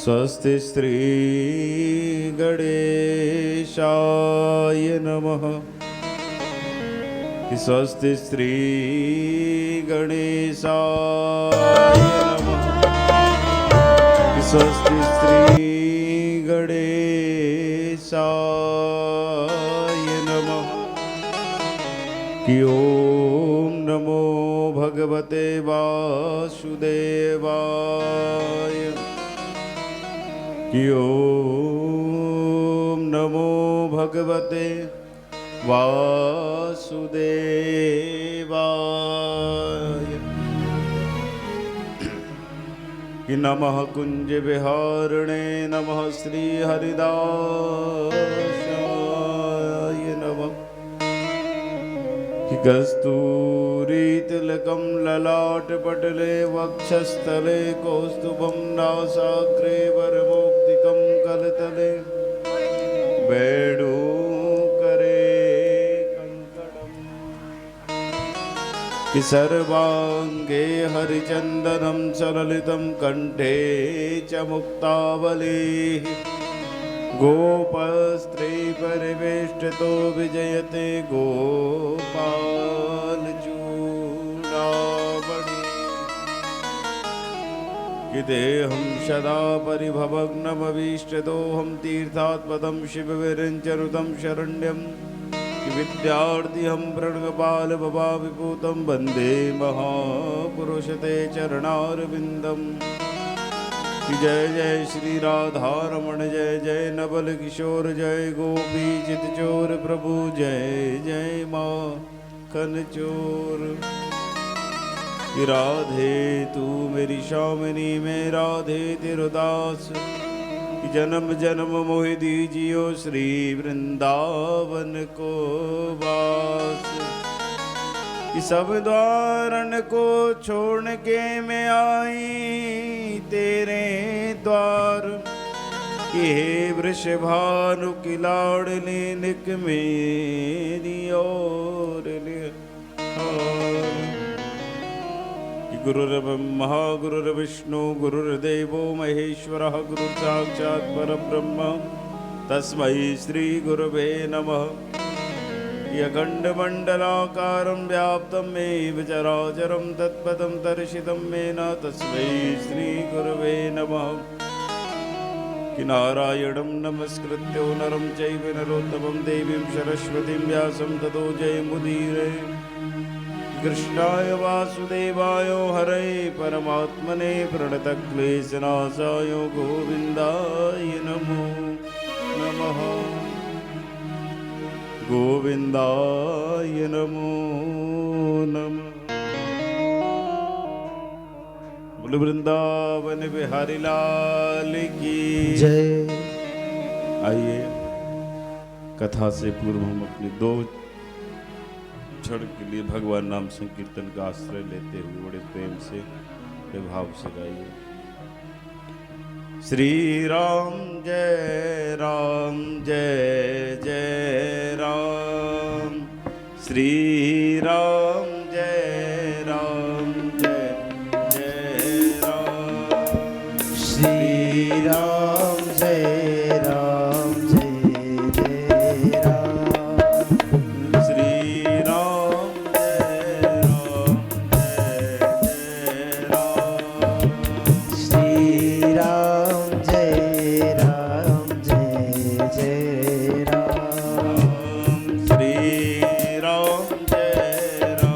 स्वस्ति श्री गणेशाय नमः। स्वस्ति श्री गणेशाय नमः। स्वस्ति श्री गणेशाय नमः। कि ओम नमो भगवते वासुदेवाय। कि ओम नमो भगवते वासुदेवाय। कि नमः कुंज विहारिणे नमः श्री हरिदासाय नमः। कि कस्तूरी तिलकं ललाटपटले वक्षस्थले कौस्तुभं नासाग्रे वरमौक्तिकं करतले वेणुकरे कंकणम्। कि सर्वांगे हरिचन्दनं सललितं कंठे च मुक्तावली। गोपस्त्री परिवेष्टितो विजयते गोपालचूडामणि। कि देहं सदा परिभवग्नमभीष्टदोहं तीर्थात्पदं शिवविरञ्चनुतं शरण्यं। कि विद्यार्थिहं प्रणगपालभवाविभूतं वन्दे महापुरुषते चरणारविन्दम्। जय जय श्री राधारमण जय जय नवल किशोर जय गोपी चित चोर प्रभु जय जय माखन चोर। राधे तू मेरी शामिनी में राधे तिरुदास। जन्म जन्म मोहि दीजियो श्री वृंदावन को वास। कि सब द्वारन को छोड़ के मैं आई तेरे द्वार। कि हे वृषभानु की लाडली निक मेरी ओर कि गुरुर्ब्रह्मा गुरुर्विष्णु गुरुर्देवो महेश्वरः गुरु साक्षात् परब्रह्म तस्मै श्री गुरवे नमः। अखण्डमण्डलाकारं व्याप्तं येन चराचरं तत्पदं दर्शितं येन तस्मै श्रीगुरवे नमः। कि नारायणं नमस्कृत्य नरं चैव नरोत्तमं देवीं सरस्वतीं व्यासं ततो जयमुदीरये। कृष्णाय वासुदेवाय हरये परमात्मने प्रणतक्लेशनाशाय गोविन्दाय नमो नमः। गोविंदाय नमो नमः। बोल वृंदावन बिहारी लाल की जय। आइए कथा से पूर्व हम अपने दो क्षण के लिए भगवान नाम संकीर्तन का आश्रय लेते हुए बड़े प्रेम से भाव से गाइए। श्री राम जय जय राम। श्री राम जय जय राम। श्री राम जय जय राम। श्री राम जय राम। श्री राम जय राम। श्री राम जय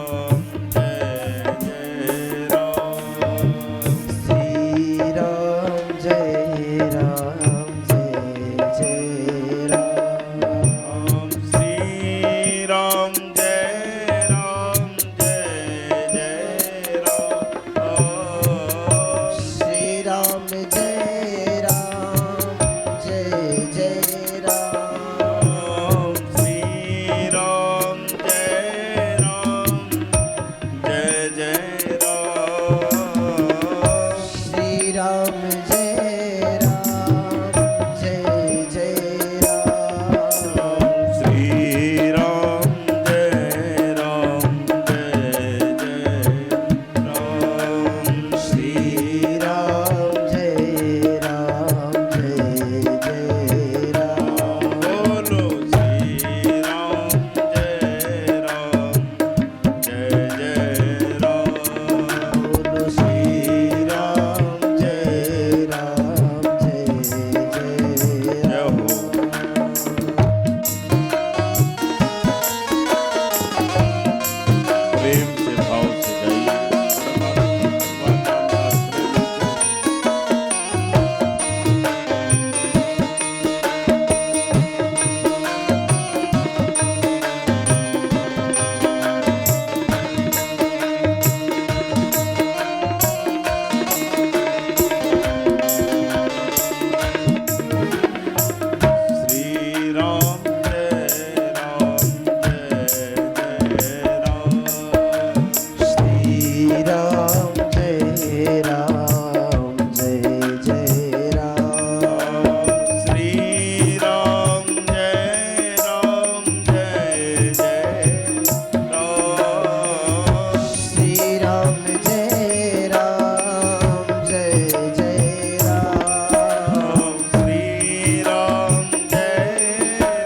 जय राम जय जय राम श्री राम जय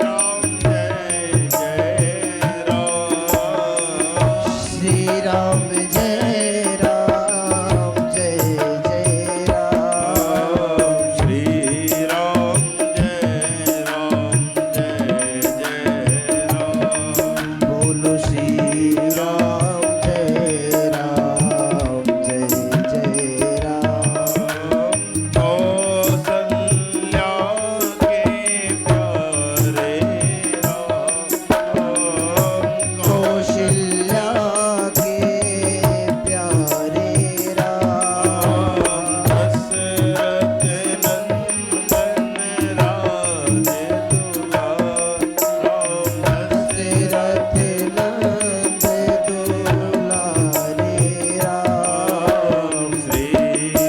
राम जय जय राम श्री राम जय राम जय जय राम श्री राम जय राम जय जय राम बोलो श्री राम जय राम जय जय राम कौसल्या के प्यारे राम कौशल्या के प्यारे राम दशरथ नंदन राजे दशरथ नंद दुलारे राम श्री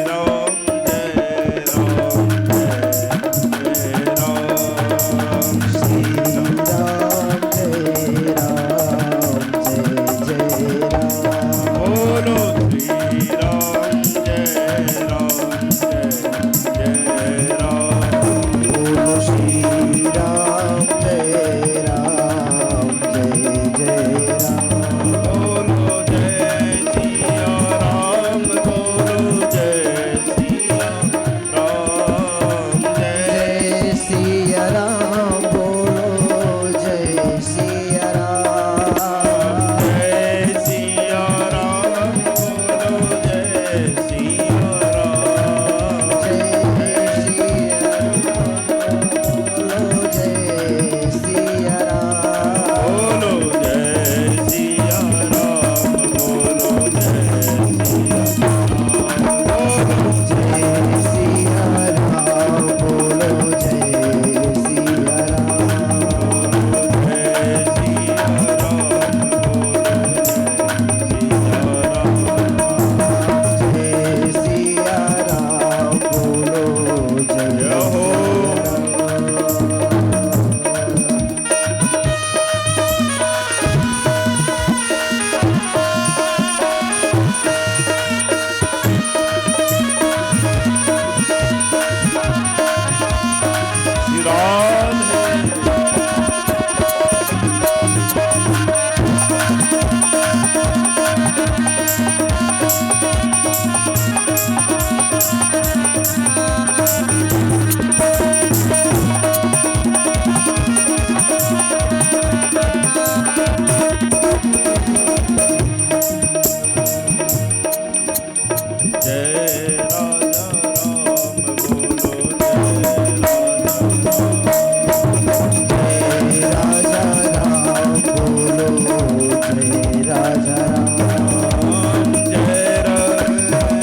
राम जय राम जय जय राम श्री राम जय राम जय जय राम बोलो श्री राम जय राम जय जय राम बोलो श्री राम जय राम जय जय राम बोलो जय सिया राम बोलो जय सिया राम जय जय सिया राम बोलो जय सिया राम जय सिया राम बोलो जय सिया राम जय सिया बोलो जय सिया राम बोलो जय सिया राम बोलो जय सिया जय सिया राम बोलो जय सिया राम जय सिया राम जय सिया राम बोलो जय जय हो श्री राम जय राजा राम बोलो जय राजा राम जय राजा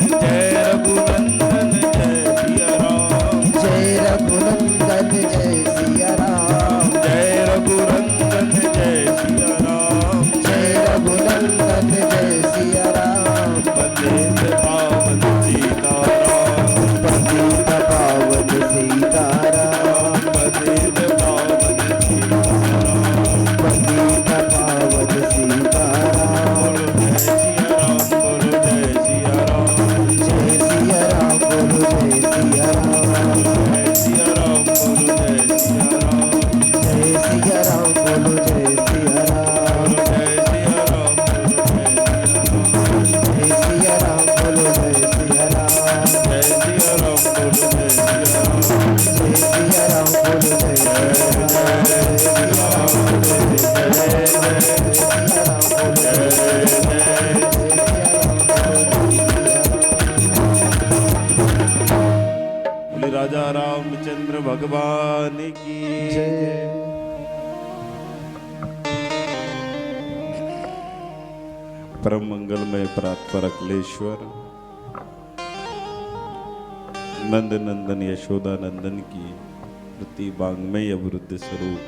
राम बोलो जय राजा राम जय रघुनंदन जय सिया राम जय रघुनंदन जय सिया राम जय रघुनंदन जय सिया राम जय रघुनंदन जय सिया राम पतित पावन सीताराम पतित पावन सीताराम पतित पावन सीताराम पतित पावन सीताराम बोलो जय सिया राम जय सिया राम बोलो जय सिया राम जय सिया राम बोलो जय सिया राम जय सिया राम बोलो जय सिया राम जय सिया राम जय सिया राम बोलो जय सिया राम जय सिया राम बोलो जय सिया राम जय सिया राम बोलो जय सिया राम जय सिया राम बोलो जय सिया राम जय सिया राम बोलो जय सिया राम बोले राजा रामचंद्र भगवान की जय परम मंगलमय परात्पर अखिलेश्वर नंद नंदन यशोदा नंदन की प्रति वांग्मय अवरुद्ध स्वरूप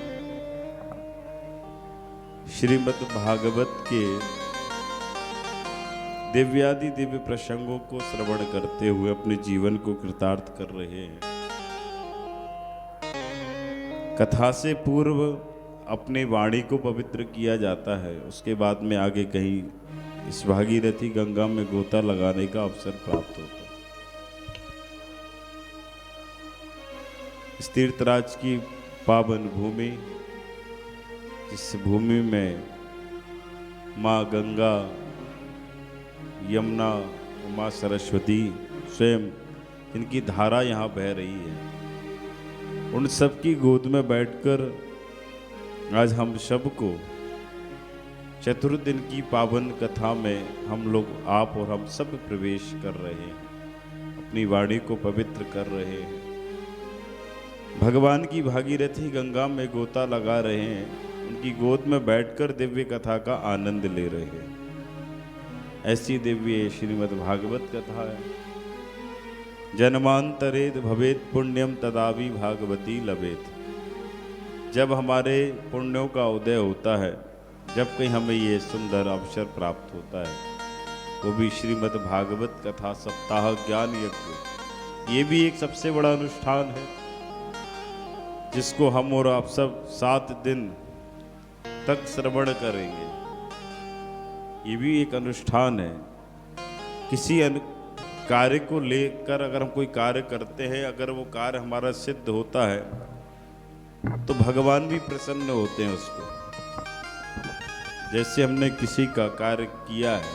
श्रीमद् भागवत के दिव्यादि दिव्य प्रसंगों को श्रवण करते हुए अपने जीवन को कृतार्थ कर रहे हैं। कथा से पूर्व अपनी वाणी को पवित्र किया जाता है, उसके बाद में आगे कहीं इस भागीरथी गंगा में गोता लगाने का अवसर प्राप्त होता है। इस तीर्थराज की पावन भूमि, जिस भूमि में माँ गंगा, यमुना, माँ सरस्वती स्वयं इनकी धारा यहाँ बह रही है, उन सब की गोद में बैठकर आज हम सबको चतुर्दिन की पावन कथा में हम लोग, आप और हम सब प्रवेश कर रहे हैं, अपनी वाणी को पवित्र कर रहे हैं, भगवान की भागीरथी गंगा में गोता लगा रहे हैं, उनकी गोद में बैठकर दिव्य कथा का आनंद ले रहे हैं। ऐसी दिव्य श्रीमद् भागवत कथा है। जन्मांतरेद भवेत पुण्यम तदावि भागवती लभेत। जब हमारे पुण्यों का उदय होता है, जब कहीं हमें ये सुंदर अवसर प्राप्त होता है, वो भी श्रीमद् भागवत कथा सप्ताह ज्ञान यज्ञ, ये भी एक सबसे बड़ा अनुष्ठान है जिसको हम और आप सब 7 दिन तक श्रवण करेंगे। ये भी एक अनुष्ठान है। किसी कार्य को लेकर अगर हम कोई कार्य करते हैं, अगर वो कार्य हमारा सिद्ध होता है तो भगवान भी प्रसन्न होते हैं उसको। जैसे हमने किसी का कार्य किया है,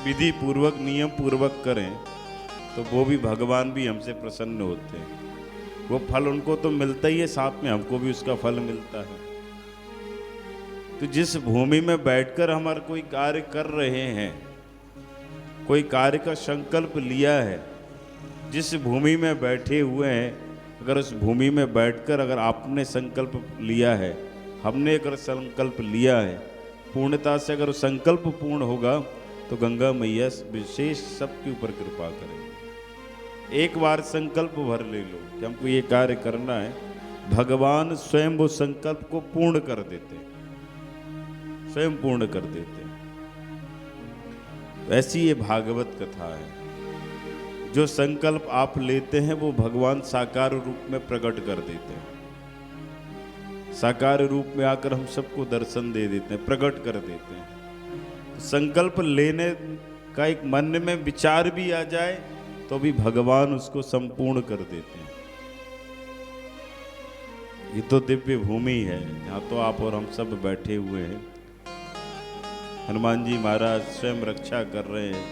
विधि पूर्वक नियम पूर्वक करें तो वो भी, भगवान भी हमसे प्रसन्न होते हैं। वो फल उनको तो मिलता ही है, साथ में हमको भी उसका फल मिलता है। तो जिस भूमि में बैठकर हमारा कोई कार्य कर रहे हैं, कोई कार्य का संकल्प लिया है, जिस भूमि में बैठे हुए हैं, अगर उस भूमि में बैठकर अगर आपने संकल्प लिया है, हमने अगर संकल्प लिया है, पूर्णता से अगर संकल्प पूर्ण होगा तो गंगा मैया विशेष सबके ऊपर कृपा करेंगे। एक बार संकल्प भर ले लो कि हमको ये कार्य करना है, भगवान स्वयं वो संकल्प को पूर्ण कर देते हैं, स्वयं पूर्ण कर देते हैं। ऐसी ये भागवत कथा है। जो संकल्प आप लेते हैं वो भगवान साकार रूप में प्रकट कर देते हैं, साकार रूप में आकर हम सबको दर्शन दे देते हैं, प्रकट कर देते हैं। संकल्प लेने का एक मन में विचार भी आ जाए तो भी भगवान उसको संपूर्ण कर देते हैं। ये तो दिव्य भूमि है, यहाँ तो आप और हम सब बैठे हुए हैं। हनुमान जी महाराज स्वयं रक्षा कर रहे हैं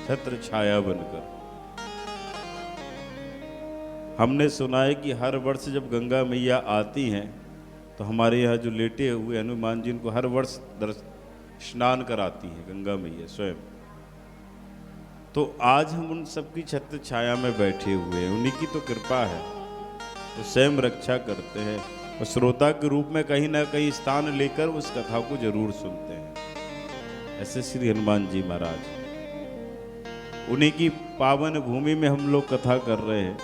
छत्र छाया बनकर। हमने सुना है कि हर वर्ष जब गंगा मैया आती हैं तो हमारे यहाँ जो लेटे हुए हनुमान जी, उनको हर वर्ष स्नान कराती हैं गंगा मैया स्वयं। तो आज हम उन सबकी छत्र छाया में बैठे हुए हैं, उन्हीं की तो कृपा है, वो तो स्वयं रक्षा करते हैं और श्रोता के रूप में कहीं ना कहीं स्थान लेकर उस कथा को जरूर सुनते हैं। ऐसे श्री हनुमान जी महाराज, उन्हीं की पावन भूमि में हम लोग कथा कर रहे हैं,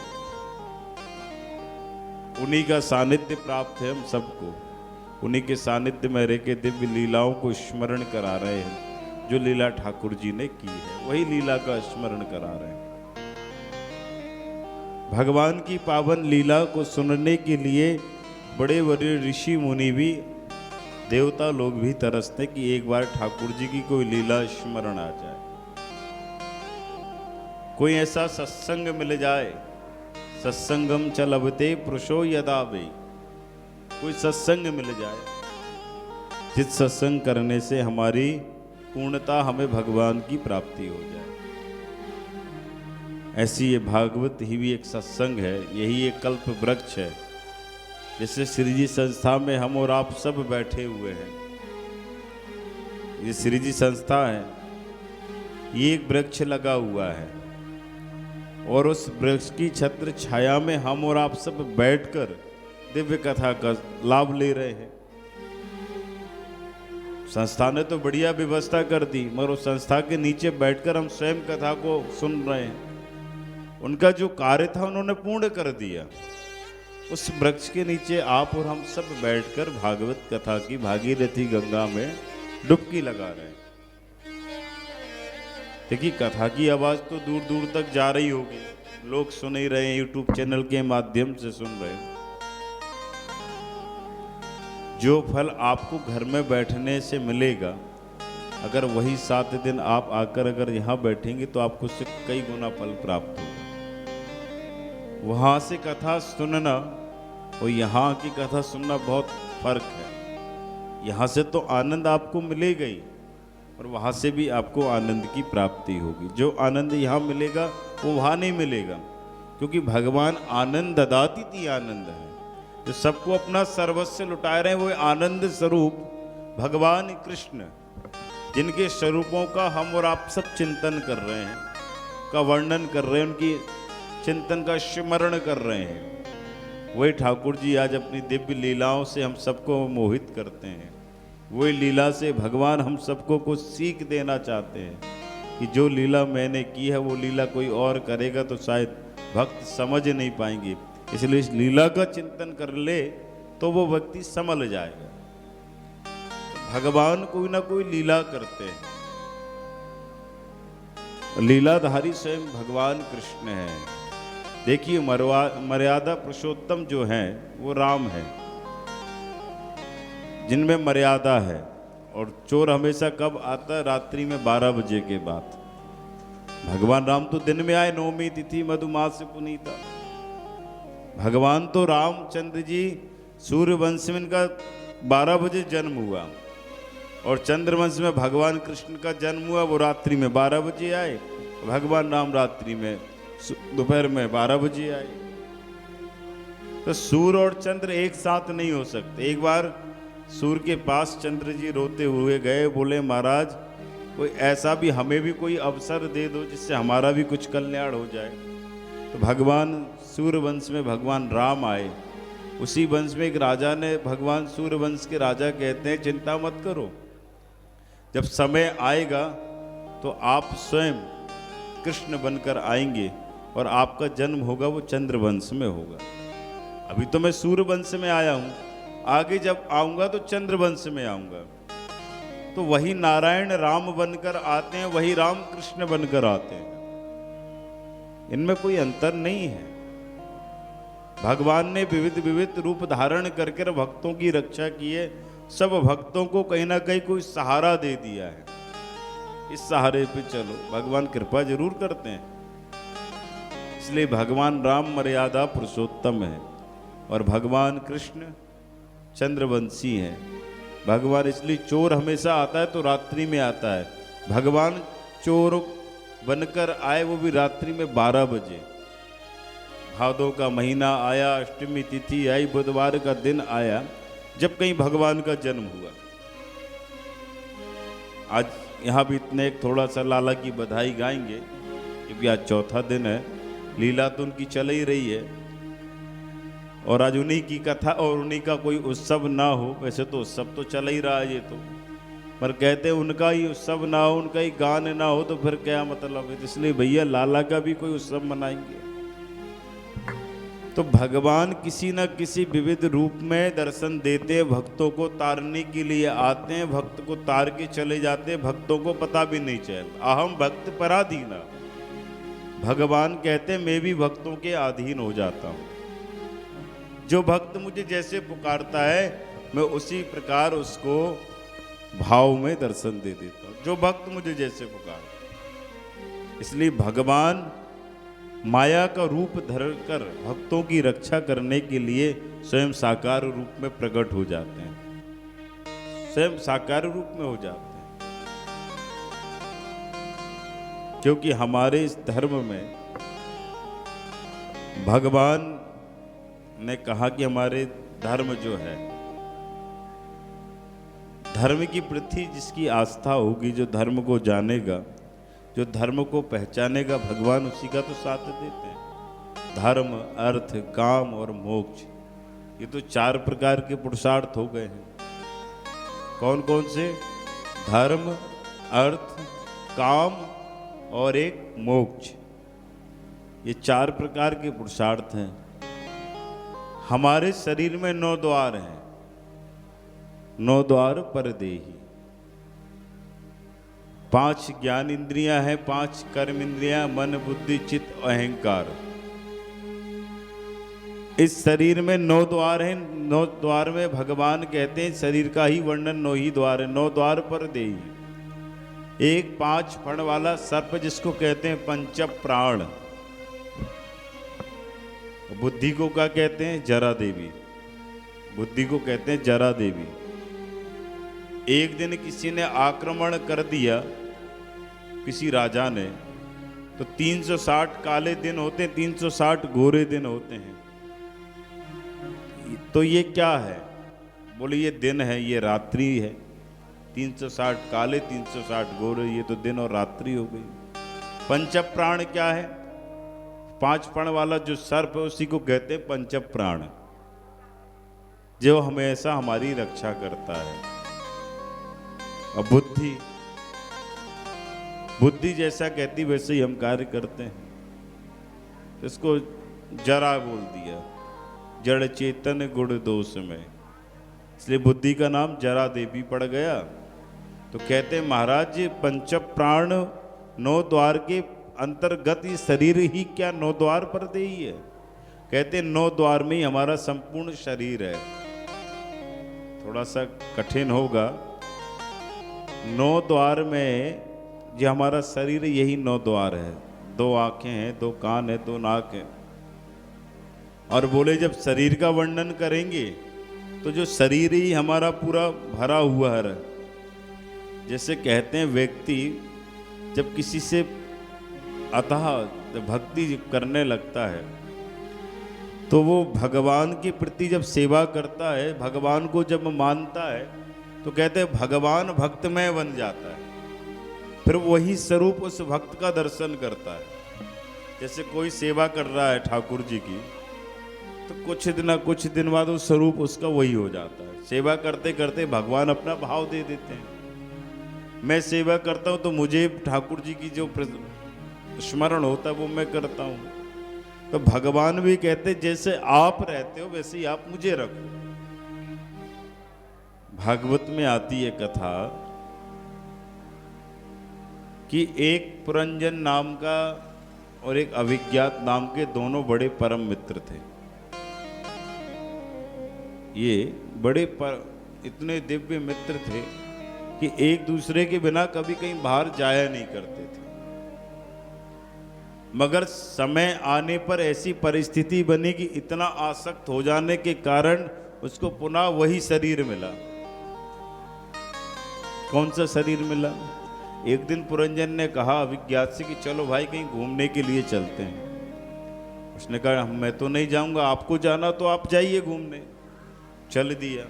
उन्हीं का सानिध्य प्राप्त है हम सबको। उन्हीं के सानिध्य में रह के दिव्य लीलाओं को स्मरण करा रहे हैं। जो लीला ठाकुर जी ने की है वही लीला का स्मरण करा रहे हैं। भगवान की पावन लीला को सुनने के लिए बड़े बड़े ऋषि मुनि भी, देवता लोग भी तरसते कि एक बार ठाकुर जी की कोई लीला स्मरण आ जाए, कोई ऐसा सत्संग मिल जाए। सत्संगम च लभते पुरुषो यदा वे, कोई सत्संग मिल जाए जिस सत्संग करने से हमारी पूर्णता, हमें भगवान की प्राप्ति हो जाए। ऐसी ये भागवत ही भी एक सत्संग है, यही एक कल्प वृक्ष है। जैसे श्री जी संस्था में हम और आप सब बैठे हुए हैं, ये श्री जी संस्था है, ये एक वृक्ष लगा हुआ है और उस वृक्ष की छत्र छाया में हम और आप सब बैठकर दिव्य कथा का लाभ ले रहे हैं। संस्था ने तो बढ़िया व्यवस्था कर दी, मगर उस संस्था के नीचे बैठकर हम स्वयं कथा को सुन रहे हैं। उनका जो कार्य था उन्होंने पूर्ण कर दिया। उस वृक्ष के नीचे आप और हम सब बैठकर भागवत कथा की भागीरथी गंगा में डुबकी लगा रहे हैं। देखिए, कथा की आवाज तो दूर दूर तक जा रही होगी, लोग सुन ही रहे हैं, यूट्यूब चैनल के माध्यम से सुन रहे हैं। जो फल आपको घर में बैठने से मिलेगा अगर वही 7 दिन आप आकर अगर यहाँ बैठेंगे तो आपको उससे कई गुना फल प्राप्त होगा। वहाँ से कथा सुनना और यहाँ की कथा सुनना बहुत फर्क है। यहाँ से तो आनंद आपको मिलेगा ही, और वहाँ से भी आपको आनंद की प्राप्ति होगी। जो आनंद यहाँ मिलेगा वो वहाँ नहीं मिलेगा, क्योंकि भगवान आनंद ददाति थी आनंद है। जो सबको अपना सर्वस्व लुटा रहे हैं वो आनंद स्वरूप भगवान कृष्ण, जिनके स्वरूपों का हम और आप सब चिंतन कर रहे हैं, का वर्णन कर रहे हैं, उनकी चिंतन का स्मरण कर रहे हैं, वही ठाकुर जी आज अपनी दिव्य लीलाओं से हम सबको मोहित करते हैं। वही लीला से भगवान हम सबको कुछ सीख देना चाहते हैं कि जो लीला मैंने की है वो लीला कोई और करेगा तो शायद भक्त समझ नहीं पाएंगे। इसलिए इस लीला का चिंतन कर ले तो वो व्यक्ति समझ जाएगा। भगवान कोई ना कोई लीला करते हैं। लीलाधारी स्वयं भगवान कृष्ण है। देखिए मर्यादा पुरुषोत्तम जो है वो राम है, जिनमें मर्यादा है। और चोर हमेशा कब आता है? रात्रि में 12 बजे के बाद। भगवान राम तो दिन में आए, नवमी तिथि मधुमास पुनीता। भगवान तो रामचंद्र जी सूर्यवंश में इनका 12 बजे जन्म हुआ, और चंद्रवंश में भगवान कृष्ण का जन्म हुआ, वो रात्रि में 12 बजे आए। भगवान राम रात्रि में दोपहर में 12 बजे आए। तो सूर्य और चंद्र एक साथ नहीं हो सकते। एक बार सूर्य के पास चंद्र जी रोते हुए गए, बोले महाराज कोई ऐसा भी हमें भी कोई अवसर दे दो जिससे हमारा भी कुछ कल्याण हो जाए। तो भगवान सूर्य वंश में भगवान राम आए। उसी वंश में एक राजा ने, भगवान सूर्य वंश के राजा कहते हैं चिंता मत करो, जब समय आएगा तो आप स्वयं कृष्ण बनकर आएंगे और आपका जन्म होगा वो चंद्र वंश में होगा। अभी तो मैं सूर्य वंश में आया हूं, आगे जब आऊंगा तो चंद्र वंश में आऊंगा। तो वही नारायण राम बनकर आते हैं, वही राम कृष्ण बनकर आते हैं, इनमें कोई अंतर नहीं है। भगवान ने विविध विविध रूप धारण करके भक्तों की रक्षा की है। सब भक्तों को कहीं ना कहीं कोई सहारा दे दिया है। इस सहारे पे चलो, भगवान कृपा जरूर करते हैं। इसलिए भगवान राम मर्यादा पुरुषोत्तम है और भगवान कृष्ण चंद्रवंशी हैं। भगवान इसलिए चोर हमेशा आता है तो रात्रि में आता है। भगवान चोर बनकर आए वो भी रात्रि में 12 बजे। भादों का महीना आया, अष्टमी तिथि आई, बुधवार का दिन आया, जब कहीं भगवान का जन्म हुआ। आज यहाँ भी इतने एक थोड़ा सा लाला की बधाई गाएंगे क्योंकि आज चौथा दिन है। लीला तो उनकी चल ही रही है और आज उन्हीं की कथा और उन्हीं का कोई उत्सव ना हो। वैसे तो उत्सव तो चल ही रहा है ये तो, पर कहते हैं उनका ही उत्सव ना हो, उनका ही गान ना हो तो फिर क्या मतलब है। इसलिए भैया लाला का भी कोई उत्सव मनाएंगे। तो भगवान किसी न किसी विविध रूप में दर्शन देते हैं, भक्तों को तारने के लिए आते हैं, भक्त को तार के चले जाते हैं, भक्तों को पता भी नहीं चलता। अहम भक्त पराधीना, भगवान कहते हैं मैं भी भक्तों के अधीन हो जाता हूँ। जो भक्त मुझे जैसे पुकारता है मैं उसी प्रकार उसको भाव में दर्शन दे देता हूँ, जो भक्त मुझे जैसे पुकारता। इसलिए भगवान माया का रूप धरकर भक्तों की रक्षा करने के लिए स्वयं साकार रूप में प्रकट हो जाते हैं, स्वयं साकार रूप में हो जाते हैं। क्योंकि हमारे इस धर्म में भगवान ने कहा कि हमारे धर्म जो है, धर्म की प्रति जिसकी आस्था होगी, जो धर्म को जानेगा, जो धर्म को पहचानेगा, भगवान उसी का तो साथ देते हैं। धर्म, अर्थ, काम और मोक्ष, ये तो 4 प्रकार के पुरुषार्थ हो गए हैं। कौन कौन से? धर्म, अर्थ, काम और एक मोक्ष। ये 4 प्रकार के पुरुषार्थ हैं। हमारे शरीर में 9 द्वार हैं। 9 द्वार पर देही। 5 ज्ञान इंद्रियां हैं, 5 कर्म इंद्रियां, मन, बुद्धि, चित्त, अहंकार। इस शरीर में 9 द्वार हैं। 9 द्वार में भगवान कहते हैं शरीर का ही वर्णन 9 ही द्वार है। 9 द्वार पर देही। एक 5 फण वाला सर्प जिसको कहते हैं पंच प्राण। बुद्धि को क्या कहते हैं? जरा देवी। बुद्धि को कहते हैं जरा देवी। एक दिन किसी ने आक्रमण कर दिया, किसी राजा ने, तो 360 काले दिन होते हैं, 360 गोरे दिन होते हैं। तो ये क्या है? बोले ये दिन है, ये रात्रि है। 360 काले 360 गोरे, ये तो दिन और रात्रि हो गई। पंच प्राण क्या है? 5 फण वाला जो सर्प है उसी को कहते हैं पंच प्राण, जो हमेशा हमारी रक्षा करता है। और बुद्धि, बुद्धि जैसा कहती वैसे ही हम कार्य करते हैं। इसको जरा बोल दिया, जड़ चेतन गुण दोष में, इसलिए बुद्धि का नाम जरा देवी पड़ गया। तो कहते महाराज ये पंच प्राण 9 द्वार के अंतर्गत ही शरीर ही क्या 9 द्वार पर दे ही है। कहते 9 द्वार में ही हमारा संपूर्ण शरीर है। थोड़ा सा कठिन होगा। 9 द्वार में जो हमारा शरीर है यही 9 द्वार है। 2 आंखें हैं, 2 कान है, 2 नाक है। और बोले जब शरीर का वर्णन करेंगे तो जो शरीर ही हमारा पूरा भरा हुआ है। जैसे कहते हैं व्यक्ति जब किसी से अतः भक्ति करने लगता है तो वो भगवान के प्रति जब सेवा करता है, भगवान को जब मानता है, तो कहते हैं भगवान भक्तमय बन जाता है। फिर वही स्वरूप उस भक्त का दर्शन करता है। जैसे कोई सेवा कर रहा है ठाकुर जी की, तो कुछ दिन बाद वो स्वरूप उसका वही हो जाता है। सेवा करते करते भगवान अपना भाव दे देते हैं। मैं सेवा करता हूं तो मुझे ठाकुर जी की जो स्मरण होता है वो मैं करता हूं। तो भगवान भी कहते जैसे आप रहते हो वैसे ही आप मुझे रखो। भागवत में आती है कथा कि एक पुरंजन नाम का और एक अभिज्ञात नाम के दोनों बड़े परम मित्र थे। ये बड़े इतने दिव्य मित्र थे कि एक दूसरे के बिना कभी कहीं बाहर जाया नहीं करते थे। मगर समय आने पर ऐसी परिस्थिति बनी कि इतना आसक्त हो जाने के कारण उसको पुनः वही शरीर मिला। कौन सा शरीर मिला? एक दिन पुरंजन ने कहा अभिज्ञात से कि चलो भाई कहीं घूमने के लिए चलते हैं। उसने कहा मैं तो नहीं जाऊंगा, आपको जाना तो आप जाइए घूमने। चल दिया।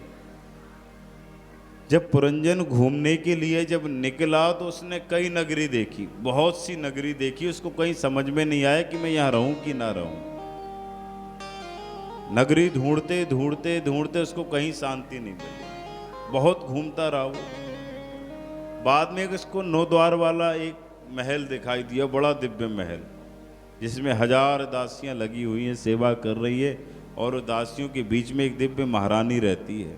जब पुरंजन घूमने के लिए जब निकला तो उसने कई नगरी देखी, बहुत सी नगरी देखी। उसको कहीं समझ में नहीं आया कि मैं यहां रहूं कि ना रहूं। नगरी ढूंढते ढूंढते ढूंढते उसको कहीं शांति नहीं मिली। बहुत घूमता रहा वो। बाद में उसको 9 द्वार वाला एक महल दिखाई दिया, बड़ा दिव्य महल, जिसमें 1000 दासियां लगी हुई हैं, सेवा कर रही है। और दासियों के बीच में एक दिव्य महारानी रहती है।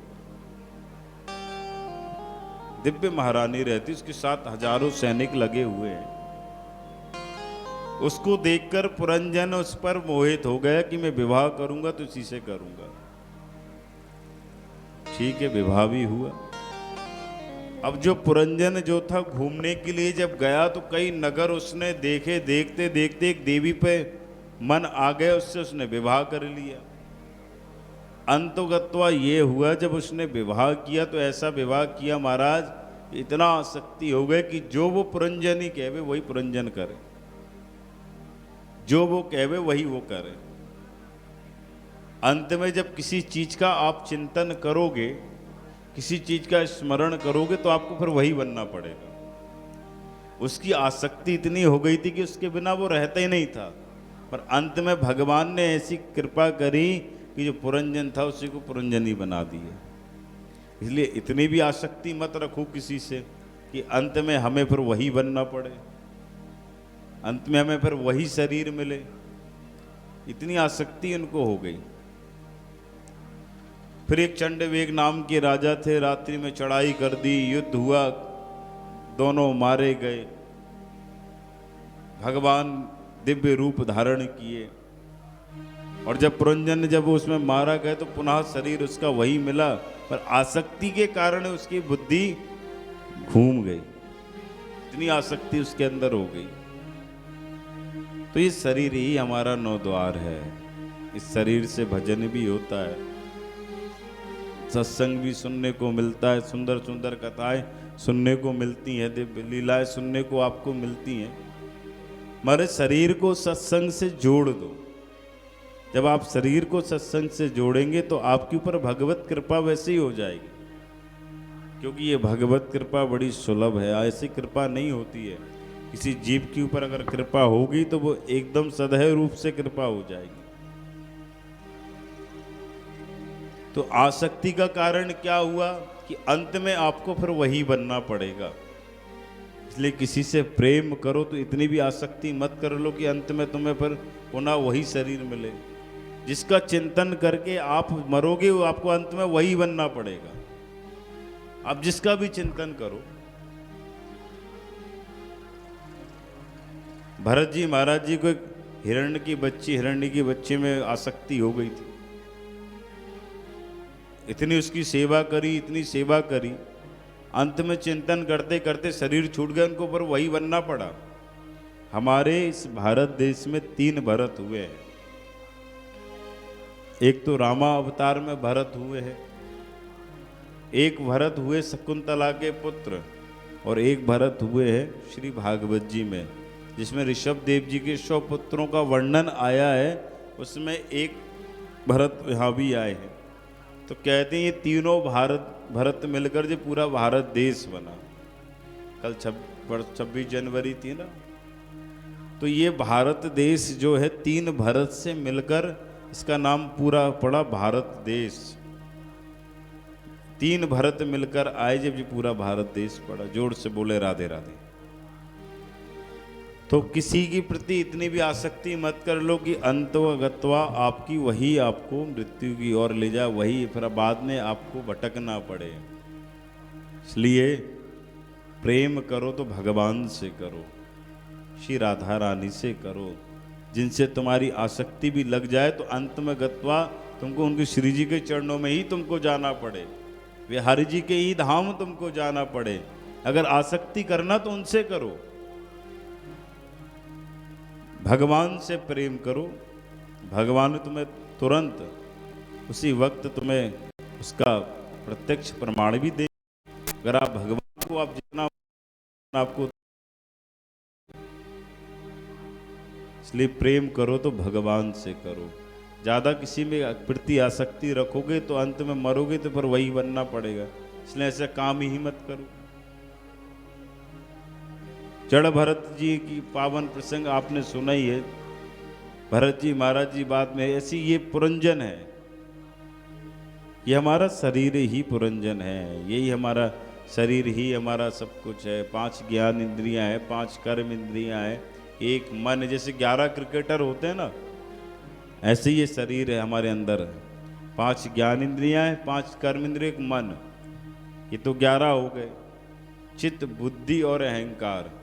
दिव्य महारानी रहती, उसके साथ हजारों सैनिक लगे हुए हैं। उसको देखकर पुरंजन उस पर मोहित हो गया कि मैं विवाह करूंगा तो इसी से करूंगा। ठीक है, विवाह भी हुआ। अब जो पुरंजन जो था घूमने के लिए जब गया तो कई नगर उसने देखे। देखते देखते एक देवी पे मन आ गया, उससे उसने विवाह कर लिया। अंतोगत्वा ये हुआ जब उसने विवाह किया तो ऐसा विवाह किया महाराज, इतना आसक्ति हो गए कि जो वो पुरंजन ही कहवे वही पुरंजन करे, जो वो कहवे वही वो करे। अंत में जब किसी चीज का आप चिंतन करोगे, किसी चीज का स्मरण करोगे तो आपको फिर वही बनना पड़ेगा। उसकी आसक्ति इतनी हो गई थी कि उसके बिना वो रहता ही नहीं था। पर अंत में भगवान ने ऐसी कृपा करी कि जो पुरंजन था उसी को पुरंजन ही बना दिए। इसलिए इतनी भी आसक्ति मत रखो किसी से कि अंत में हमें फिर वही बनना पड़े, अंत में हमें फिर वही शरीर मिले। इतनी आसक्ति उनको हो गई। फिर एक चंडवेग नाम के राजा थे, रात्रि में चढ़ाई कर दी, युद्ध हुआ, दोनों मारे गए। भगवान दिव्य रूप धारण किए और जब पुरंजन जब उसमें मारा गया तो पुनः शरीर उसका वही मिला, पर आसक्ति के कारण उसकी बुद्धि घूम गई। इतनी आसक्ति उसके अंदर हो गई। तो ये शरीर ही हमारा नौ द्वार है। इस शरीर से भजन भी होता है, सत्संग भी सुनने को मिलता है, सुंदर सुंदर कथाएं सुनने को मिलती हैं, दिव्य लीलाएं सुनने को आपको मिलती हैं। हमारे शरीर को सत्संग से जोड़ दो। जब आप शरीर को सत्संग से जोड़ेंगे तो आपके ऊपर भगवत कृपा वैसे ही हो जाएगी, क्योंकि ये भगवत कृपा बड़ी सुलभ है। ऐसी कृपा नहीं होती है। किसी जीव के ऊपर अगर कृपा होगी तो वो एकदम सदैव रूप से कृपा हो जाएगी। तो आसक्ति का कारण क्या हुआ कि अंत में आपको फिर वही बनना पड़ेगा। इसलिए किसी से प्रेम करो तो इतनी भी आसक्ति मत कर लो कि अंत में तुम्हें फिर पुनः वही शरीर मिले। जिसका चिंतन करके आप मरोगे वो आपको अंत में वही बनना पड़ेगा। आप जिसका भी चिंतन करो। भरत जी महाराज जी को एक हिरण्य की बच्ची में आसक्ति हो गई थी। इतनी उसकी सेवा करी, इतनी सेवा करी, अंत में चिंतन करते करते शरीर छूट गया, उनको पर वही बनना पड़ा। हमारे इस भारत देश में 3 भरत हुए हैं। एक तो रामा अवतार में भरत हुए हैं, एक भरत हुए शकुंतला के पुत्र, और एक भरत हुए हैं श्री भागवत जी में, जिसमें ऋषभ देव जी के 100 पुत्रों का वर्णन आया है। उसमें एक भरत यहाँ भी आए हैं। तो कहते हैं ये तीनों भरत मिलकर जो पूरा भारत देश बना। कल 26 जनवरी थी ना, तो ये भारत देश जो है 3 भरत से मिलकर इसका नाम पूरा पड़ा भारत देश। 3 भरत मिलकर आए जब ये पूरा भारत देश पड़ा। जोर से बोले राधे राधे। तो किसी के प्रति इतनी भी आसक्ति मत कर लो कि अंतवगत्वा आपकी वही आपको मृत्यु की ओर ले जाए, वही फिर बाद में आपको भटकना पड़े। इसलिए प्रेम करो तो भगवान से करो, श्री राधा रानी से करो। जिनसे तुम्हारी आसक्ति भी लग जाए तो अंत में गत्वा तुमको उनके श्री जी के चरणों में ही तुमको जाना पड़े, वे हरि जी के ही धाम तुमको जाना पड़े। अगर आसक्ति करना तो उनसे करो, भगवान से प्रेम करो। भगवान तुम्हें तुरंत उसी वक्त तुम्हें उसका प्रत्यक्ष प्रमाण भी दे। अगर आप भगवान को आप जितना आपको, इसलिए प्रेम करो तो भगवान से करो। ज्यादा किसी में प्रति आसक्ति रखोगे तो अंत में मरोगे तो फिर वही बनना पड़ेगा। इसलिए ऐसा काम ही मत करो। जड़ भरत जी की पावन प्रसंग आपने सुना ही है। भरत जी महाराज जी बाद में ऐसी, ये पुरंजन है, ये हमारा शरीर ही पुरंजन है। यही हमारा शरीर ही हमारा सब कुछ है। 5 ज्ञान इंद्रियां हैं, 5 कर्म इंद्रियां हैं, 1 मन। जैसे 11 क्रिकेटर होते हैं ना, ऐसे ही ये शरीर है हमारे अंदर। 5 ज्ञान इंद्रियां हैं, 5 कर्म इंद्रिय, 1 मन। ये तो 11 हो गए। चित्त, बुद्धि और अहंकार।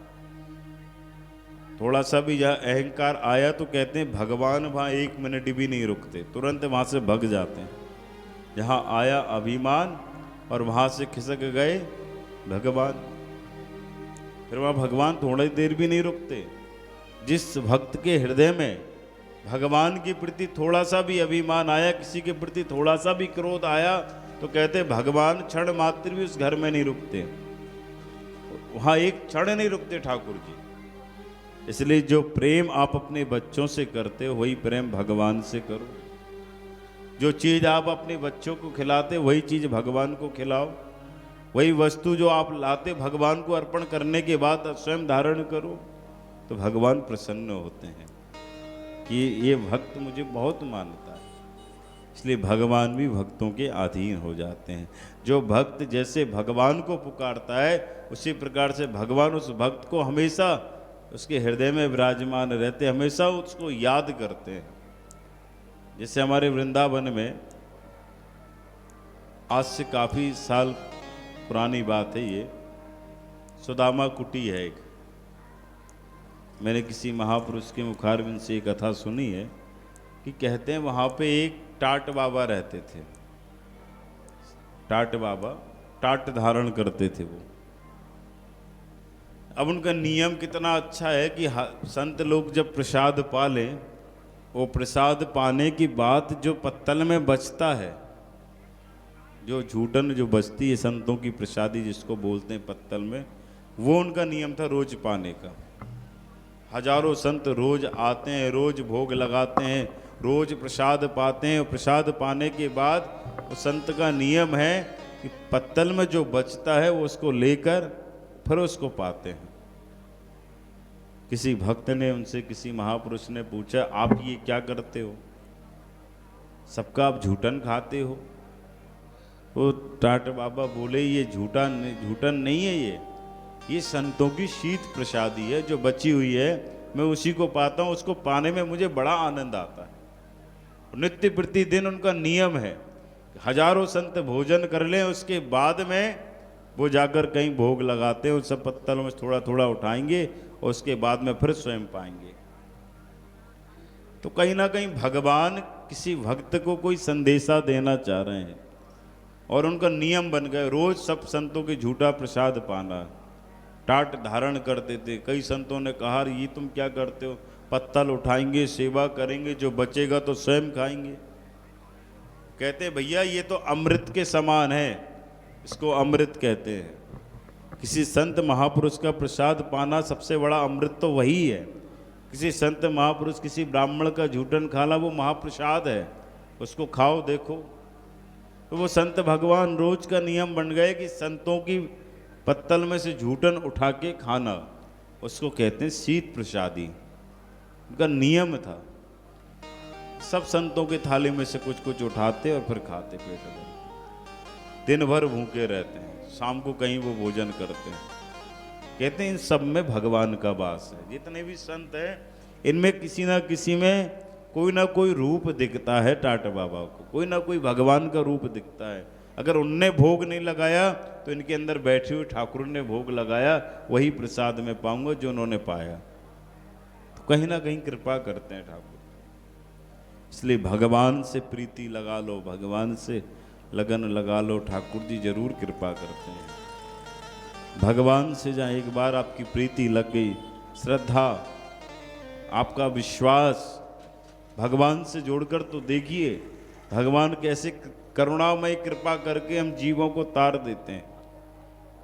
थोड़ा सा भी जहाँ अहंकार आया तो कहते हैं भगवान वहाँ 1 मिनट भी नहीं रुकते, तुरंत वहाँ से भग जाते हैं। जहाँ आया अभिमान और वहाँ से खिसक गए भगवान, फिर वहाँ भगवान थोड़ी देर भी नहीं रुकते। जिस भक्त के हृदय में भगवान के प्रति थोड़ा सा भी अभिमान आया, किसी के प्रति थोड़ा सा भी क्रोध आया, तो कहते भगवान क्षण मात्र भी उस घर में नहीं रुकते, वहाँ 1 क्षण नहीं रुकते ठाकुर जी। इसलिए जो प्रेम आप अपने बच्चों से करते हो वही प्रेम भगवान से करो। जो चीज आप अपने बच्चों को खिलाते वही चीज भगवान को खिलाओ। वही वस्तु जो आप लाते भगवान को अर्पण करने के बाद स्वयं धारण करो, तो भगवान प्रसन्न होते हैं कि ये भक्त मुझे बहुत मानता है। इसलिए भगवान भी भक्तों के अधीन हो जाते हैं। जो भक्त जैसे भगवान को पुकारता है उसी प्रकार से भगवान उस भक्त को हमेशा उसके हृदय में विराजमान रहते, हमेशा उसको याद करते हैं। जैसे हमारे वृंदावन में आज से काफ़ी साल पुरानी बात है, ये सुदामा कुटी है एक। मैंने किसी महापुरुष के मुखारबिंद से एक कथा सुनी है कि कहते हैं वहाँ पे एक टाट बाबा रहते थे। टाट बाबा टाट धारण करते थे वो। अब उनका नियम कितना अच्छा है कि संत लोग जब प्रसाद पा लें, वो प्रसाद पाने की बात जो पत्तल में बचता है, जो झूठन जो बचती है संतों की प्रसादी जिसको बोलते हैं पत्तल में, वो उनका नियम था रोज पाने का। हजारों संत रोज आते हैं, रोज भोग लगाते हैं, रोज प्रसाद पाते हैं। और प्रसाद पाने के बाद वो संत का नियम है कि पत्तल में जो बचता है वो उसको लेकर फिर उसको पाते हैं। किसी भक्त ने उनसे, किसी महापुरुष ने पूछा, आप ये क्या करते हो? सबका आप झूठन खाते हो? वो टाट बाबा बोले, ये झूठन नहीं है, ये संतों की शीत प्रसादी है जो बची हुई है, मैं उसी को पाता हूँ। उसको पाने में मुझे बड़ा आनंद आता है। नित्य प्रतिदिन उनका नियम है, हजारों संत भोजन कर लें, उसके बाद में वो जाकर कहीं भोग लगाते हैं, उस सब पत्तलों में थोड़ा थोड़ा उठाएंगे और उसके बाद में फिर स्वयं पाएंगे। तो कहीं ना कहीं भगवान किसी भक्त को कोई संदेशा देना चाह रहे हैं और उनका नियम बन गए रोज सब संतों के झूठा प्रसाद पाना। टाट धारण करते थे। कई संतों ने कहा, ये तुम क्या करते हो? पत्तल उठाएंगे, सेवा करेंगे, जो बचेगा तो स्वयं खाएंगे। कहते भैया ये तो अमृत के समान है, इसको अमृत कहते हैं। किसी संत महापुरुष का प्रसाद पाना सबसे बड़ा अमृत तो वही है। किसी संत महापुरुष, किसी ब्राह्मण का झूठन खाना वो महाप्रसाद है, उसको खाओ देखो। तो वो संत भगवान रोज का नियम बन गए कि संतों की पत्तल में से झूठन उठा के खाना, उसको कहते हैं शीत प्रसादी। उनका नियम था। सब संतों के थाली में से कुछ कुछ उठाते और फिर खाते पेट भर। दिन भर भूखे रहते हैं, शाम को कहीं वो भोजन करते हैं। कहते हैं इन सब में भगवान का वास है। जितने भी संत हैं इनमें किसी ना किसी में कोई ना कोई रूप दिखता है। टाटा बाबा को कोई ना कोई भगवान का रूप दिखता है। अगर उनने भोग नहीं लगाया तो इनके अंदर बैठे हुए ठाकुर ने भोग लगाया, वही प्रसाद में पाऊंगा जो उन्होंने पाया। तो कहीं ना कहीं कृपा करते हैं ठाकुर। इसलिए भगवान से प्रीति लगा लो, भगवान से लगन लगा लो, ठाकुर जी जरूर कृपा करते हैं। भगवान से जहाँ एक बार आपकी प्रीति लग गई, श्रद्धा, आपका विश्वास भगवान से जोड़कर तो देखिए भगवान कैसे करुणामय कृपा करके हम जीवों को तार देते हैं।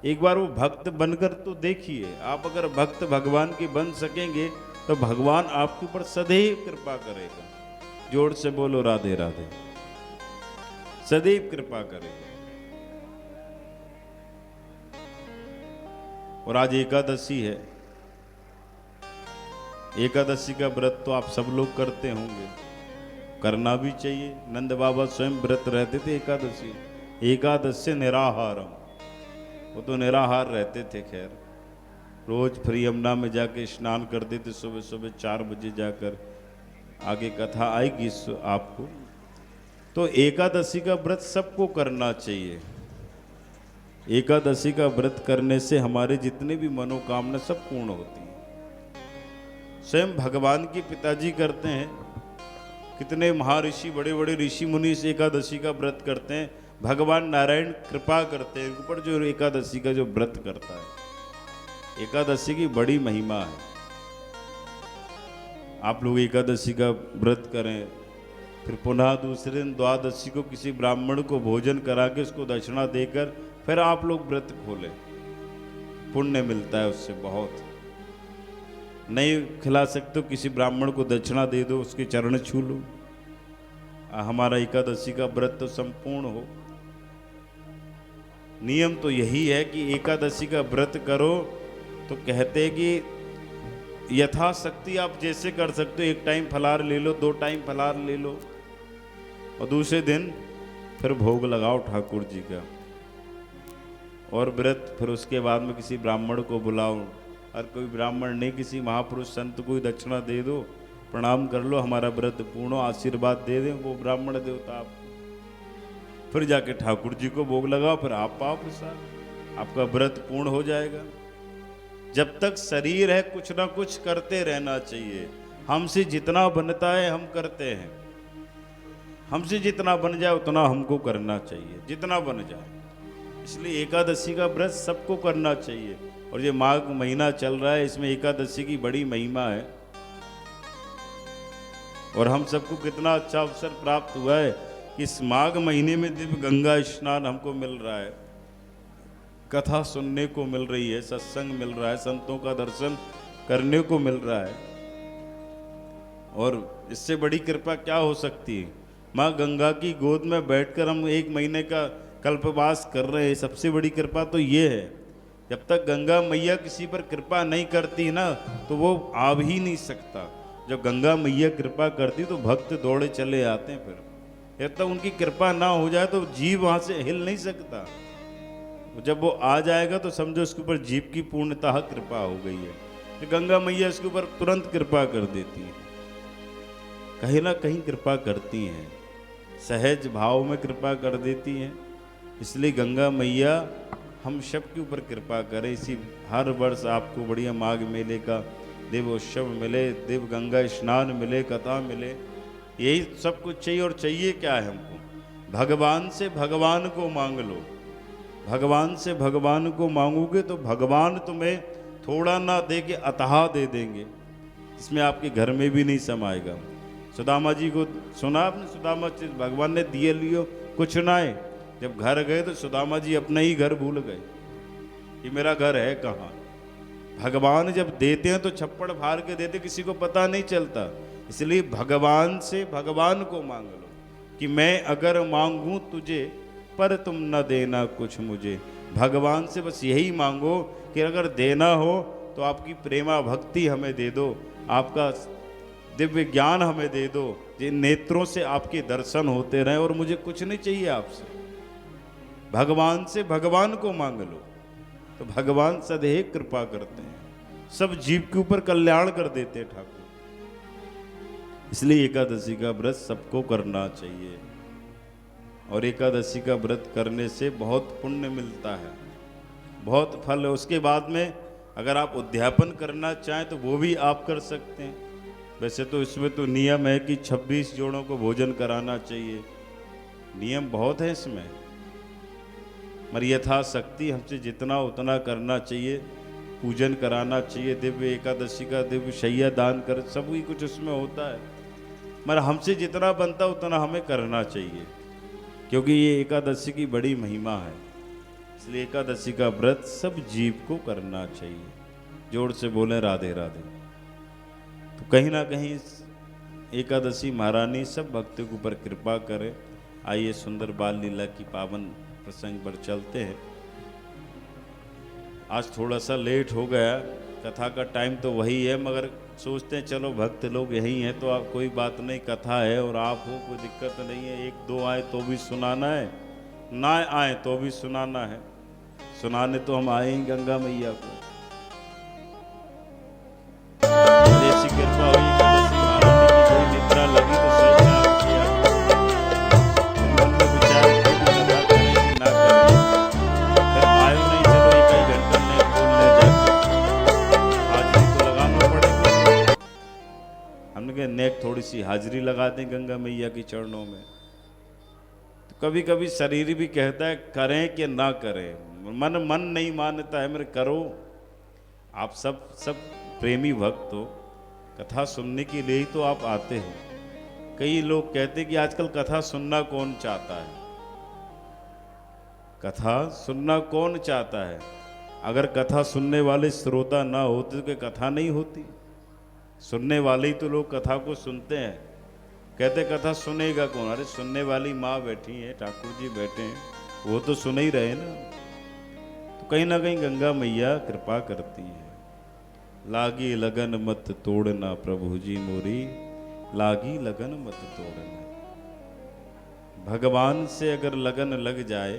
एक बार वो भक्त बनकर तो देखिए। आप अगर भक्त भगवान के बन सकेंगे तो भगवान आपके ऊपर सदैव कृपा करेगा। जोर से बोलो राधे राधे। सदैव कृपा करेगा। और आज एकादशी है। एकादशी का व्रत तो आप सब लोग करते होंगे, करना भी चाहिए। नंद बाबा स्वयं व्रत रहते थे एकादशी। एकादशी निराहारम, वो तो निराहार रहते थे। खैर रोज फिर यमुना में जाके स्नान करते थे सुबह सुबह 4 बजे जाकर। आगे कथा आएगी आपको। तो एकादशी का व्रत सबको करना चाहिए। एकादशी का व्रत करने से हमारे जितने भी मनोकामना सब पूर्ण होती हैं। स्वयं भगवान के पिताजी करते हैं। कितने महर्षि, बड़े बड़े ऋषि मुनि इस एकादशी का व्रत करते हैं। भगवान नारायण कृपा करते हैं ऊपर जो एकादशी का जो व्रत करता है। एकादशी की बड़ी महिमा है। आप लोग एकादशी का व्रत करें, फिर पुनः दूसरे दिन द्वादशी को किसी ब्राह्मण को भोजन करा के उसको दक्षिणा देकर फिर आप लोग व्रत खोलें, पुण्य मिलता है उससे बहुत। नहीं खिला सकते तो किसी ब्राह्मण को दक्षिणा दे दो, उसके चरण छू लो। हमारा एकादशी का व्रत तो संपूर्ण हो। नियम तो यही है कि एकादशी का व्रत करो तो कहते हैं कि यथाशक्ति आप जैसे कर सकते हो। 1 टाइम फलाहार ले लो, 2 टाइम फलाहार ले लो और दूसरे दिन फिर भोग लगाओ ठाकुर जी का। और व्रत फिर उसके बाद में किसी ब्राह्मण को बुलाओ। और कोई ब्राह्मण नहीं, किसी महापुरुष संत को दक्षिणा दे दो, प्रणाम कर लो, हमारा व्रत पूर्ण हो, आशीर्वाद दे दें वो ब्राह्मण देवता आपको। फिर जाके ठाकुर जी को भोग लगाओ, फिर आप पाओ प्रसाद, आपका व्रत पूर्ण हो जाएगा। जब तक शरीर है कुछ ना कुछ करते रहना चाहिए। हमसे जितना बनता है हम करते हैं। हमसे जितना बन जाए उतना हमको करना चाहिए, जितना बन जाए। इसलिए एकादशी का व्रत सबको करना चाहिए। और ये माघ महीना चल रहा है, इसमें एकादशी की बड़ी महिमा है और हम सबको कितना अच्छा अवसर प्राप्त हुआ है कि इस माघ महीने में दिव्य गंगा स्नान हमको मिल रहा है, कथा सुनने को मिल रही है, सत्संग मिल रहा है, संतों का दर्शन करने को मिल रहा है। और इससे बड़ी कृपा क्या हो सकती है? माँ गंगा की गोद में बैठकर हम 1 महीने का कल्पवास कर रहे हैं। सबसे बड़ी कृपा तो ये है, जब तक गंगा मैया किसी पर कृपा नहीं करती ना तो वो आ भी नहीं सकता। जब गंगा मैया कृपा करती तो भक्त दौड़े चले आते हैं। फिर जब तक उनकी कृपा ना हो जाए तो जीव वहाँ से हिल नहीं सकता। जब वो आ जाएगा तो समझो उसके ऊपर जीव की पूर्णतः कृपा हो गई है कि गंगा मैया इसके ऊपर तुरंत कृपा कर देती है, कहीं ना कहीं कृपा करती हैं, सहज भाव में कृपा कर देती हैं। इसलिए गंगा मैया हम सब के ऊपर कृपा करें। इसी हर वर्ष आपको बढ़िया माघ मेले का देव उत्सव मिले, देव गंगा स्नान मिले, कथा मिले, यही सब कुछ चाहिए। और चाहिए क्या है हमको? भगवान से भगवान को मांग लो। भगवान से भगवान को मांगोगे तो भगवान तुम्हें थोड़ा ना दे के अथाह दे देंगे, इसमें आपके घर में भी नहीं समाएगा। सुदामा जी को सुना आपने? सुदामा जी भगवान ने दिए लियो कुछ ना है, जब घर गए तो सुदामा जी अपना ही घर भूल गए कि मेरा घर है कहाँ। भगवान जब देते हैं तो छप्पड़ फाड़ के देते, किसी को पता नहीं चलता। इसलिए भगवान से भगवान को मांग लो कि मैं अगर मांगूं तुझे पर तुम न देना कुछ मुझे। भगवान से बस यही मांगो कि अगर देना हो तो आपकी प्रेमा भक्ति हमें दे दो, आपका दिव्य ज्ञान हमें दे दो, जिन नेत्रों से आपके दर्शन होते रहें, और मुझे कुछ नहीं चाहिए आपसे। भगवान से भगवान को मांग लो तो भगवान सदैव कृपा करते हैं, सब जीव के ऊपर कल्याण कर देते हैं ठाकुर। इसलिए एकादशी का व्रत सबको करना चाहिए और एकादशी का व्रत करने से बहुत पुण्य मिलता है, बहुत फल है। उसके बाद में अगर आप उद्यापन करना चाहें तो वो भी आप कर सकते हैं। वैसे तो इसमें तो नियम है कि 26 जोड़ों को भोजन कराना चाहिए, नियम बहुत है इसमें, मगर यथाशक्ति हमसे जितना उतना करना चाहिए, पूजन कराना चाहिए, दिव्य एकादशी का दिव्य शैया दान कर, सब ही कुछ उसमें होता है, मगर हमसे जितना बनता उतना हमें करना चाहिए, क्योंकि ये एकादशी की बड़ी महिमा है। इसलिए एकादशी का व्रत सब जीव को करना चाहिए। जोर से बोले राधे राधे। तो कहीं ना कहीं एकादशी महारानी सब भक्तों के ऊपर कृपा करे। आइए सुंदर बाल लीला की पावन प्रसंग पर चलते हैं। आज थोड़ा सा लेट हो गया, कथा का टाइम तो वही है, मगर सोचते हैं चलो भक्त लोग यही हैं तो आप कोई बात नहीं, कथा है और आप हो, कोई दिक्कत नहीं है। 1-2 आए तो भी सुनाना है, ना आए तो भी सुनाना है। सुनाने तो हम आए ही गंगा मैया को। जैसी कृपा हुई एकादशी महारानी की, कोई निद्रा लगी तो स्वेच्छा किया, मन में विचार किया कि कथा करें कि ना करें, फिर आयो नहीं, चलो 1 घंटा नहीं बोलने जाके हाजिरी तो लगाना पड़ेगा। हमने कहा नेक थोड़ी सी हाजिरी लगा दें गंगा मैया की चरणों में। तो कभी कभी शरीर भी कहता है करें कि ना करें, मन नहीं मानता है, मेरे करो। आप सब प्रेमी भक्त हो, कथा सुनने के लिए ही तो आप आते हो। कई लोग कहते हैं कि आजकल कथा सुनना कौन चाहता है, कथा सुनना कौन चाहता है? अगर कथा सुनने वाले श्रोता ना होते तो कथा नहीं होती। सुनने वाले ही तो लोग कथा को सुनते हैं। कहते कथा सुनेगा कौन? अरे सुनने वाली माँ बैठी है, ठाकुर जी बैठे हैं, वो तो सुन ही रहे ना। तो कहीं ना कहीं गंगा मैया कृपा करती है। लागी लगन मत तोड़ना प्रभु जी मोरी, लागी लगन मत तोड़ना। भगवान से अगर लगन लग जाए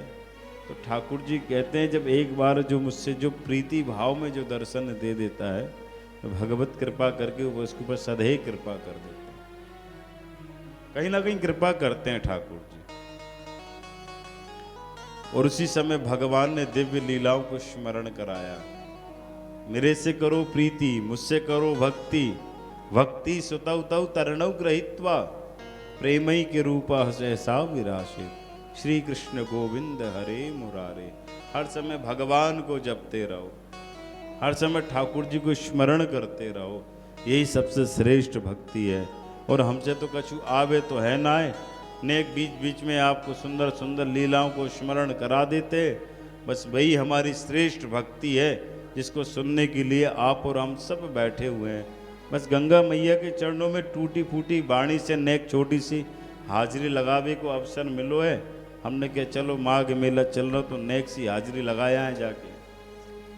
तो ठाकुर जी कहते हैं जब एक बार जो मुझसे जो प्रीति भाव में जो दर्शन दे देता है तो भगवत कृपा करके वो उसके ऊपर सदैव कृपा कर देता है। कहीं ना कहीं कृपा करते हैं ठाकुर जी। और उसी समय भगवान ने दिव्य लीलाओं को स्मरण कराया। मेरे से करो प्रीति, मुझसे करो भक्ति, भक्ति सुतौ तौ तरणौ ग्रहीत्वा, प्रेमई के रूपा सहसा विराशित। श्री कृष्ण गोविंद हरे मुरारे। हर समय भगवान को जपते रहो। हर समय ठाकुर जी को स्मरण करते रहो, यही सबसे श्रेष्ठ भक्ति है। और हमसे तो कछु आवे तो है ना है, नेक बीच बीच में आपको सुंदर सुंदर लीलाओं को स्मरण करा देते, बस वही हमारी श्रेष्ठ भक्ति है जिसको सुनने के लिए आप और हम सब बैठे हुए हैं। बस गंगा मैया के चरणों में टूटी फूटी वाणी से नेक छोटी सी हाजिरी लगावे को अवसर मिलो है। हमने कहा चलो माघ मेला चल रहा तो नेक सी हाजिरी लगाया है जाके,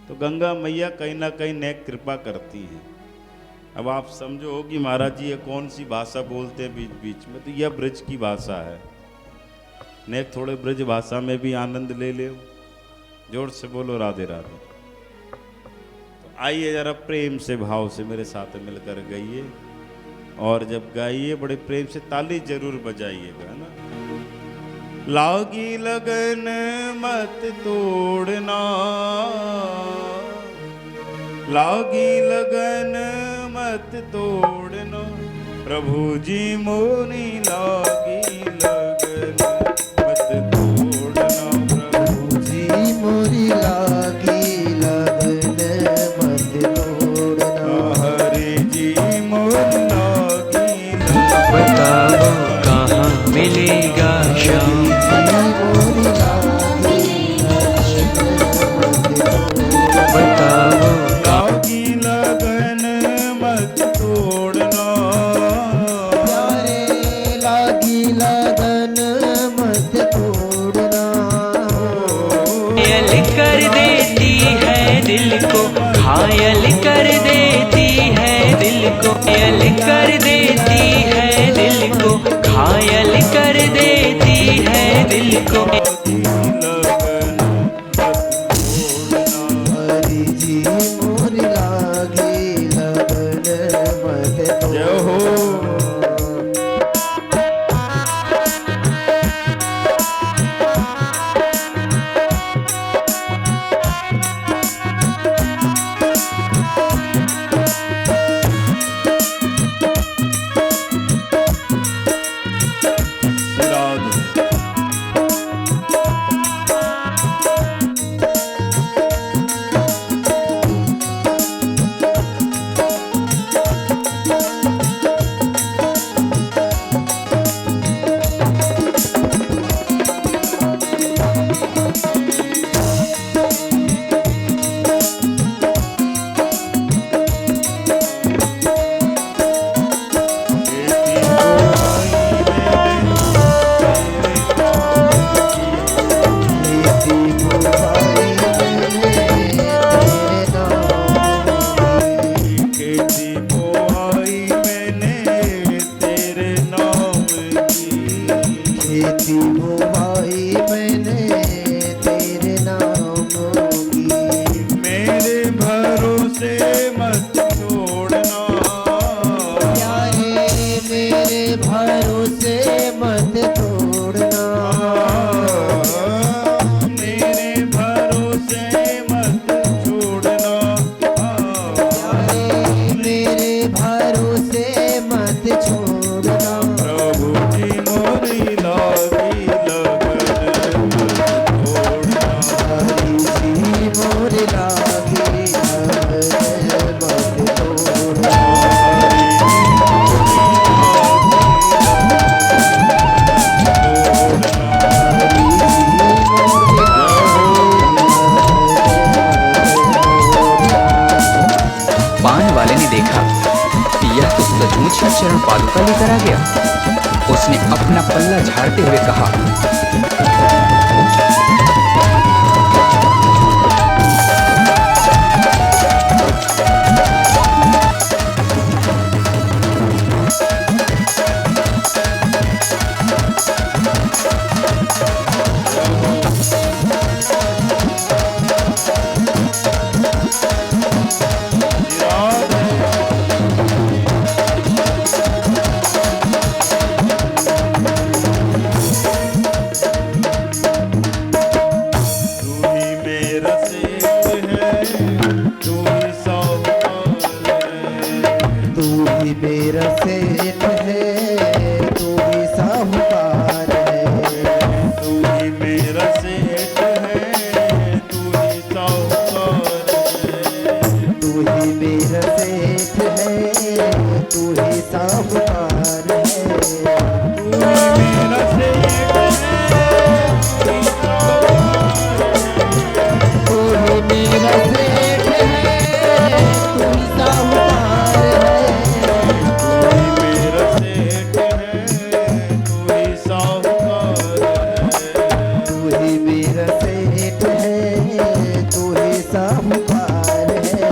तो गंगा मैया कहीं ना कहीं नेक कृपा करती है। अब आप समझो कि महाराज जी ये कौन सी भाषा बोलते हैं बीच बीच में, तो यह ब्रज की भाषा है। नेक थोड़े ब्रज भाषा में भी आनंद ले ले, जोर से बोलो राधे राधे। तो आइए जरा प्रेम से भाव से मेरे साथ मिलकर गाइए, और जब गाइए बड़े प्रेम से ताली जरूर बजाइएगा ना। लागी लगन मत तोड़ना, लागी लगन मत तोड़ना, प्रभु जी मोनी लागी लगन मत तोड़ना, प्रभु जी मोरी लागी लगन मत तोड़ना, हरि जी मोरी लागी लगन। बताओ कहाँ मिलेगा श्याम, बताओ लागी लगन मत तोड़ना, प्यारे लागी लगन मत तोड़ना, घायल कर देती है दिल को, घायल कर देती है दिल को, घायल कर देती है दिल को, घायल कर देती है दिल को। हरि जी मोरी लागी लगन मत जय हो। चरण पादुका लेकर आ गया। उसने अपना पल्ला झाड़ते हुए कहा, मेरा सेठ है तू भी साहूकार है, तू ही मेरा सेठ है तू ही साहूकार है। तू ही साहूकार है। मेरा सेठ तू ही मेरा सेठ है, तू ही साहूकार है। मेरा सेठ है, तू ही साहूकार है। तू ही मेरा सेठ है, तू ही साहूकार है।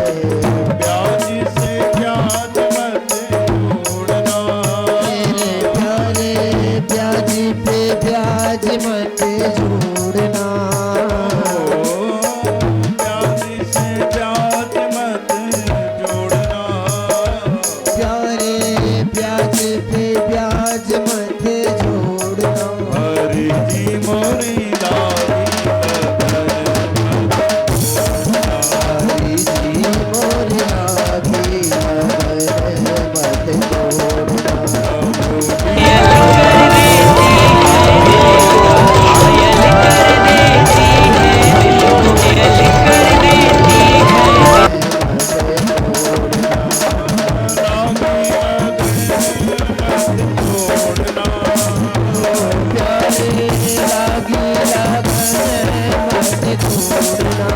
ब्याज से ब्याज मत जोड़ना, मेरे प्यारे ब्याज पे ब्याज मत जोड़ना। ब्याज से ब्याज मत जोड़ना, प्यारे ब्याज पे ब्याज मत जोड़ना। हरि जी मोरी लागी हरि जी मोर लागी नगर मत जोड़ना। प्यारे लागी लगन मत छोड़ना। प्यारे लागी लगन मत छोड़ना।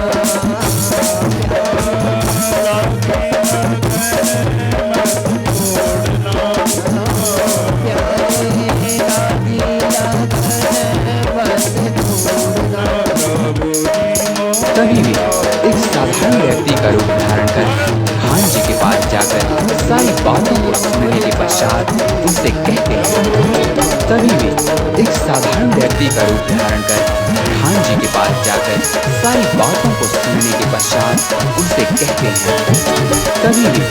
तभी वे एक साधारण व्यक्ति का रूप धारण कर खान जी के पास जाकर सारी बातों को सुनने के पश्चात उनसे कहते हैं। तभी वे एक साधारण व्यक्ति का रूप धारण कर खान जी के पास जाकर सारी बातों को सुनने के पश्चात उनसे कहते हैं। तभी वे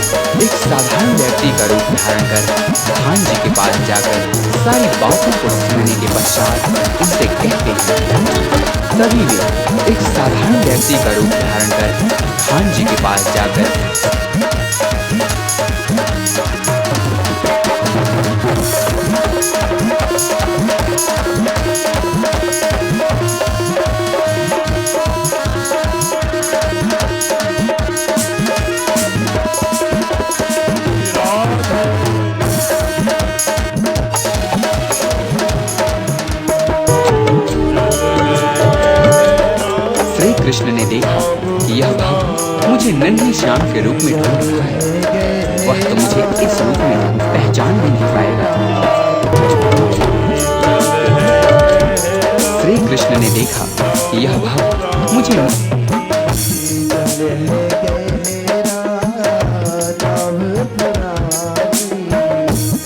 एक साधारण व्यक्ति का रूप धारण कर खान जी के पास जाकर सारी बातों को सुनने के पश्चात उनसे कहते हैं। तभी वे एक साधारण व्यक्ति का रूप धारण कर खान जी के पास जाकर श्री कृष्ण ने देखा कि यह भक्त मुझे नन्हे श्याम के रूप में ढूंढ रहा है। वह तो मुझे इस रूप में पहचान भी नहीं पाएगा। श्री कृष्ण ने देखा कि यह भक्त मुझे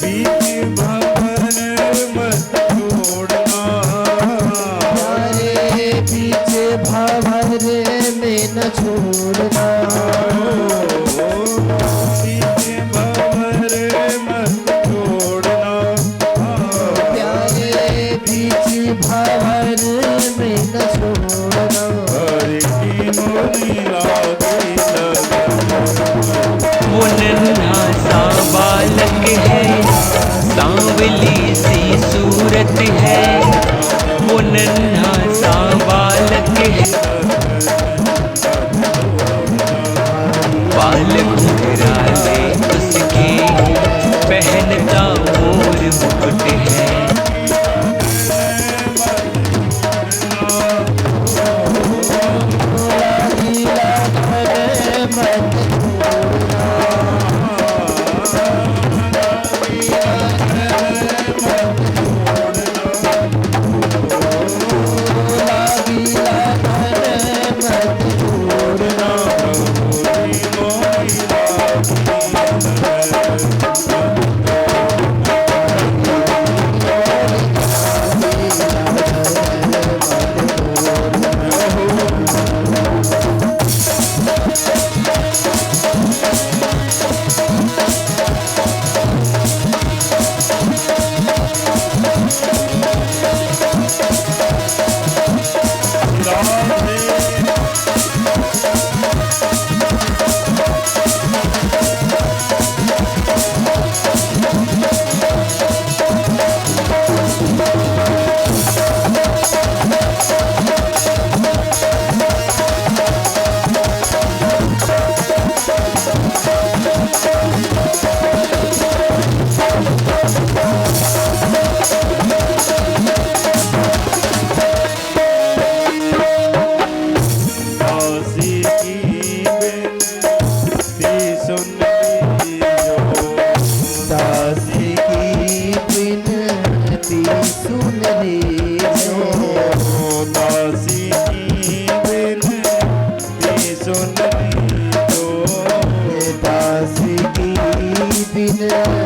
बीच भवन मत जोड़ना, प्यारे पीछे भंवर में न छोड़ना। बीच भवन मत जोड़ना, प्यारे बीच भंवर में न छोड़ना। हरि की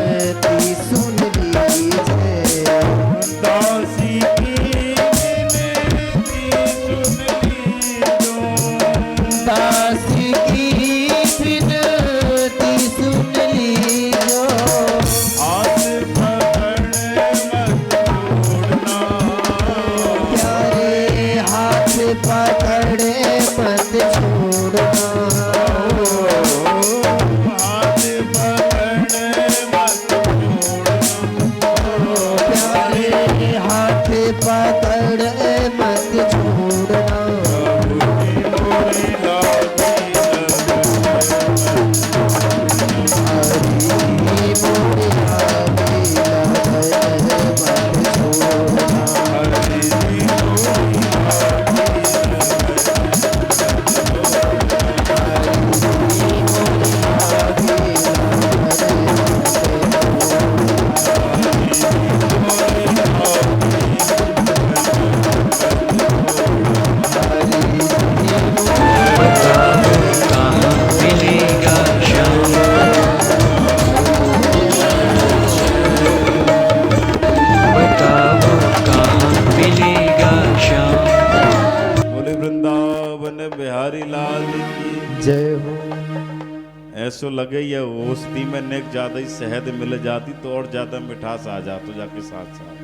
विनती सुन लीजिए। दासी की विनती सुन लीजो। दासी की विनती सुन लीजो। हाथ पकड़ मत छोड़ना। प्यारे हाथ पकड़े मत छोड़ना। हाथ पकड़ मत छोड़ना। प्यारे हाथ पकड़े मत छोड़ना। हरी मोरे लागे लगन मत छोड़ना। कहाँ मिलेगा श्याम, बताओ कहाँ मिलेगा श्याम। बोले वृंदावन बिहारी लाल की। जय हो। ऐसो लगे ये ओस्ती में नेक ज्यादा ही शहद मिल जाती तो और ज्यादा मिठास आ जातो जाके साथ साथ।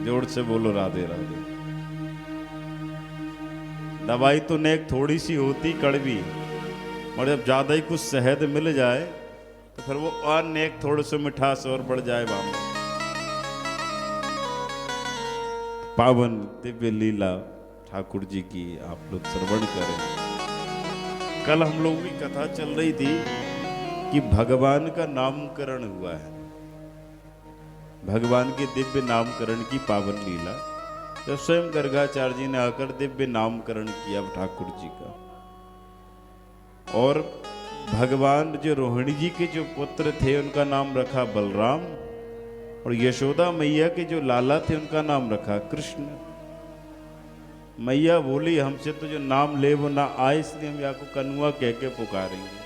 जोर से बोलो राधे राधे। दवाई तो नेक थोड़ी सी होती कड़वी, और जब ज्यादा ही कुछ शहद मिल जाए तो फिर वो और नेक थोड़े से मिठास और बढ़ जाए। बाम पावन दिव्य लीला ठाकुर जी की आप लोग श्रवण करें। कल हम लोग की कथा चल रही थी कि भगवान का नामकरण हुआ है, भगवान के दिव्य नामकरण की पावन लीला, जब स्वयं गर्गाचार्य जी ने आकर दिव्य नामकरण किया ठाकुर जी का। और भगवान जो रोहिणी जी के जो पुत्र थे उनका नाम रखा बलराम, और यशोदा मैया के जो लाला थे उनका नाम रखा कृष्ण। मैया बोली हमसे तो जो नाम ले वो ना आए, इसलिए हम यहाँ को कनुआ कह के पुकारेंगे।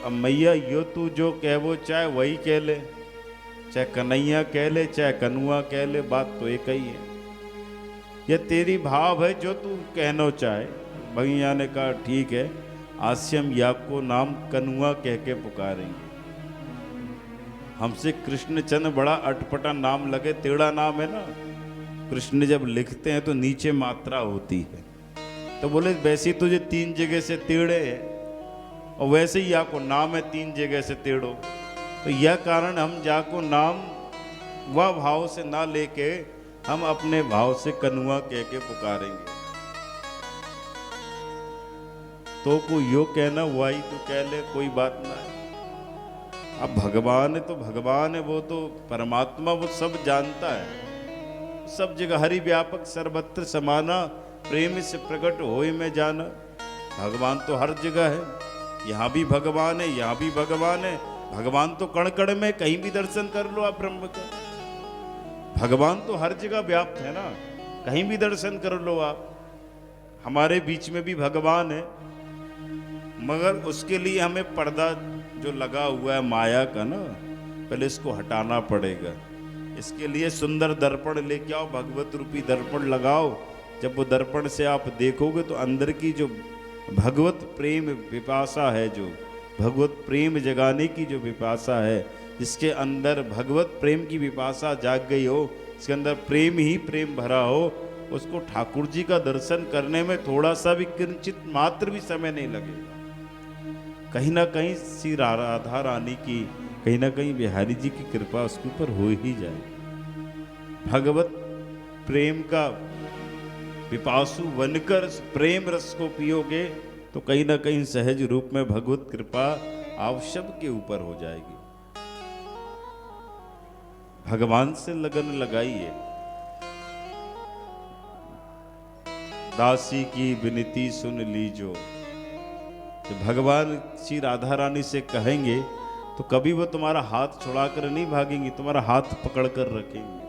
अब मैया यो तू जो कह वो चाहे वही कह ले, चाहे कन्हैया कह ले चाहे कनुआ कह ले, बात तो एक ही है। यह तेरी भाव है जो तू कहना चाहे। भैया ने कहा ठीक है, आज से हम या को नाम कनुआ कह के पुकारेंगे। हमसे कृष्ण चंद बड़ा अटपटा नाम लगे, टेढ़ा नाम है ना। कृष्ण जब लिखते हैं तो नीचे मात्रा होती है, तो बोले वैसे तुझे 3 जगह से टेढ़े है और वैसे ही या को नाम है 3 जगह से टेढ़ो। तो यह कारण हम जाको नाम वह भाव से ना लेके हम अपने भाव से कनुआ कह के पुकारेंगे। तो को यो कहना वही तो कह ले, कोई बात ना है। अब भगवान है तो भगवान है, वो तो परमात्मा, वो सब जानता है, सब जगह हरि व्यापक सर्वत्र समाना, प्रेम से प्रकट होए में जाना। भगवान तो हर जगह है, यहाँ भी भगवान है, यहाँ भी भगवान है। भगवान तो कण कण में, कहीं भी दर्शन कर लो आप ब्रह्म का। भगवान तो हर जगह व्याप्त है ना, कहीं भी दर्शन कर लो आप। हमारे बीच में भी भगवान है, मगर उसके लिए हमें पर्दा जो लगा हुआ है माया का ना, पहले इसको हटाना पड़ेगा। इसके लिए सुंदर दर्पण लेके आओ, भगवत रूपी दर्पण लगाओ। जब वो दर्पण से आप देखोगे तो अंदर की जो भगवत प्रेम विपाशा है, जो भगवत प्रेम जगाने की जो विपाशा है, जिसके अंदर भगवत प्रेम की विपाशा जाग गई हो, इसके अंदर प्रेम ही प्रेम भरा हो, उसको ठाकुर जी का दर्शन करने में थोड़ा सा भी किंचित मात्र भी समय नहीं लगेगा। कहीं ना कहीं श्री राधा रानी की, कहीं ना कहीं बिहारी जी की कृपा उसके ऊपर हो ही जाए। भगवत प्रेम का पिपासु बनकर प्रेम रस को पियोगे तो कहीं ना कहीं सहज रूप में भगवत कृपा आप सबके ऊपर हो जाएगी। भगवान से लगन लगाइए। दासी की विनती सुन लीजो। तो भगवान श्री राधा रानी से कहेंगे तो कभी वो तुम्हारा हाथ छुड़ाकर नहीं भागेंगी, तुम्हारा हाथ पकड़ कर रखेंगे।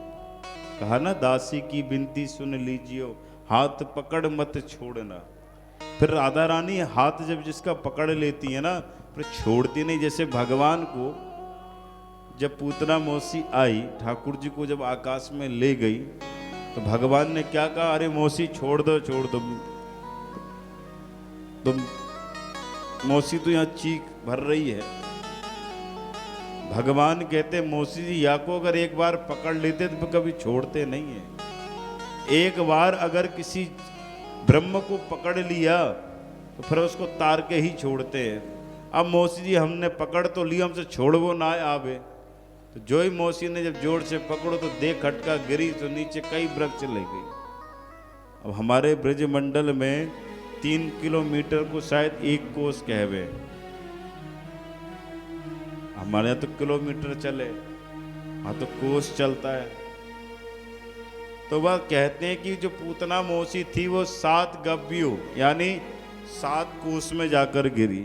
कहा ना, दासी की विनती सुन लीजियो, हाथ पकड़ मत छोड़ना। फिर राधा रानी हाथ जब जिसका पकड़ लेती है ना, फिर छोड़ती नहीं। जैसे भगवान को जब पूतना मौसी आई, ठाकुर जी को जब आकाश में ले गई, तो भगवान ने क्या कहा, अरे मौसी छोड़ दो छोड़ दो। तो मौसी तो यहाँ चीख भर रही है। भगवान कहते मौसी जी या को अगर एक बार पकड़ लेते तो कभी छोड़ते नहीं है। एक बार अगर किसी ब्रह्म को पकड़ लिया तो फिर उसको तार के ही छोड़ते हैं। अब मौसी जी हमने पकड़ तो लिया, हमसे छोड़वो ना आवे। तो जो ही मौसी ने जब जोर से पकड़ो तो दे खटका गिरी तो नीचे कई वृक्ष ले गई। अब हमारे ब्रज मंडल में 3 किलोमीटर को शायद 1 कोस कहवे, हमारे यहाँ तो किलोमीटर चले, हाँ तो कोस चलता है। तो वह कहते हैं कि जो पूतना मौसी थी वो 7 गव्यों यानी 7 कोस में जाकर गिरी।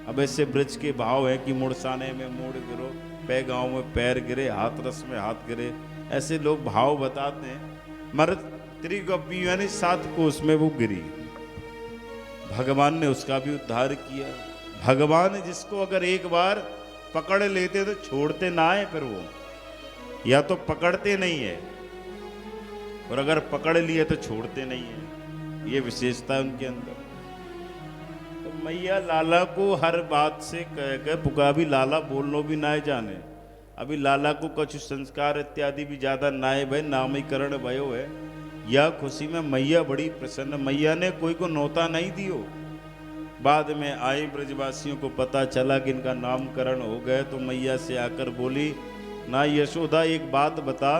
अब ऐसे ब्रज के भाव है कि मुड़साने में मुड़ गिरो, पै गांव में पैर गिरे, हाथरस में हाथ गिरे, ऐसे लोग भाव बताते हैं। मर्द त्रिगव्य यानी 7 कोस में वो गिरी। भगवान ने उसका भी उद्धार किया। भगवान जिसको अगर एक बार पकड़ लेते तो छोड़ते ना है, फिर वो या तो पकड़ते नहीं है और अगर पकड़ लिए तो छोड़ते नहीं है। ये विशेषता है उनके अंदर। तो मैया लाला को हर बात से कह के पुकार, भी लाला बोलनो भी ना जाने। अभी लाला को कुछ संस्कार इत्यादि भी ज्यादा ना है भाई, नामीकरण भयो है। यह खुशी में मैया बड़ी प्रसन्न। मैया ने कोई को नौता नहीं दियो। बाद में आई ब्रजवासियों को पता चला कि इनका नामकरण हो गया, तो मैया से आकर बोली, ना यशोदा एक बात बता,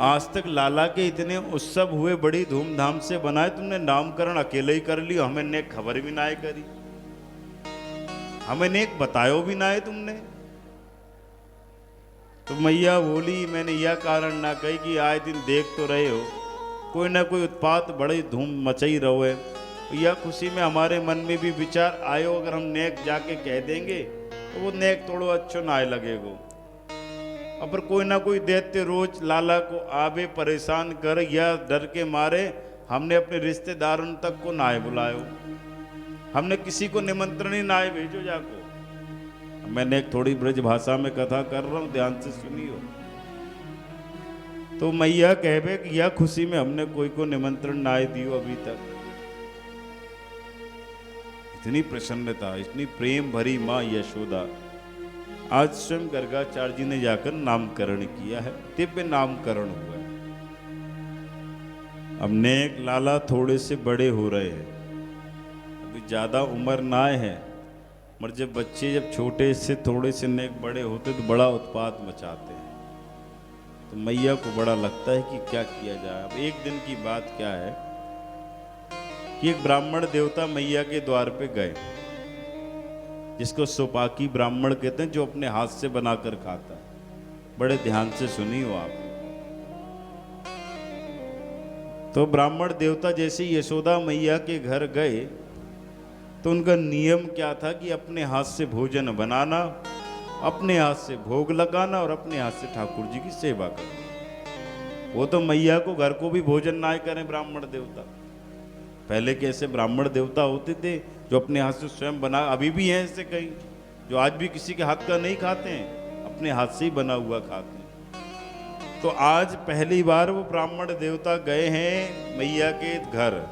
आज तक लाला के इतने उत्सव हुए, बड़ी धूमधाम से बनाए, तुमने नामकरण अकेले ही कर लियो, हमें ने खबर भी ना करी, हमें ने बतायो भी ना है तुमने। तो मैया बोली, मैंने यह कारण ना कही कि आए दिन देख तो रहे हो कोई ना कोई उत्पात बड़ी धूम मचाई रहो है। यह खुशी में हमारे मन में भी विचार आयो, अगर हम नेक जाके कह देंगे तो वो नेक थोड़ो अच्छो ना लगेगो। अब पर कोई ना कोई दैत्य रोज लाला को आवे परेशान कर, या डर के मारे हमने अपने रिश्तेदारों तक को ना बुलायो, हमने किसी को निमंत्रण ही ना भेजो जाको। मैंने एक थोड़ी ब्रज भाषा में कथा कर रहा हूं, ध्यान से सुनियो। तो मैया कहवे कि यह खुशी में हमने कोई को निमंत्रण ना दियो अभी तक। इतनी प्रसन्नता, इतनी प्रेम भरी माँ यशोदा। आज स्वयं गर्गाचार्य जी ने जाकर नामकरण किया है, दिव्य नामकरण हुआ है। अब नेक लाला थोड़े से बड़े हो रहे हैं, अभी ज्यादा उम्र ना है, मगर जब बच्चे जब छोटे से थोड़े से नेक बड़े होते तो बड़ा उत्पात मचाते हैं। तो मैया को बड़ा लगता है कि क्या किया जाए। अब एक दिन की बात क्या है कि एक ब्राह्मण देवता मैया के द्वार पे गए, जिसको सोपाकी ब्राह्मण कहते हैं, जो अपने हाथ से बनाकर खाता है। बड़े ध्यान से सुनियो आप। तो ब्राह्मण देवता जैसे यशोदा मैया के घर गए तो उनका नियम क्या था कि अपने हाथ से भोजन बनाना, अपने हाथ से भोग लगाना और अपने हाथ से ठाकुर जी की सेवा करना। वो तो मैया को घर को भी भोजन ना करें ब्राह्मण देवता। पहले कैसे ब्राह्मण देवता होते थे जो अपने हाथ से स्वयं बना, अभी भी हैं ऐसे कई जो आज भी किसी के हाथ का नहीं खाते हैं, अपने हाथ से ही बना हुआ खाते हैं। तो आज पहली बार वो ब्राह्मण देवता गए हैं मैया के घर।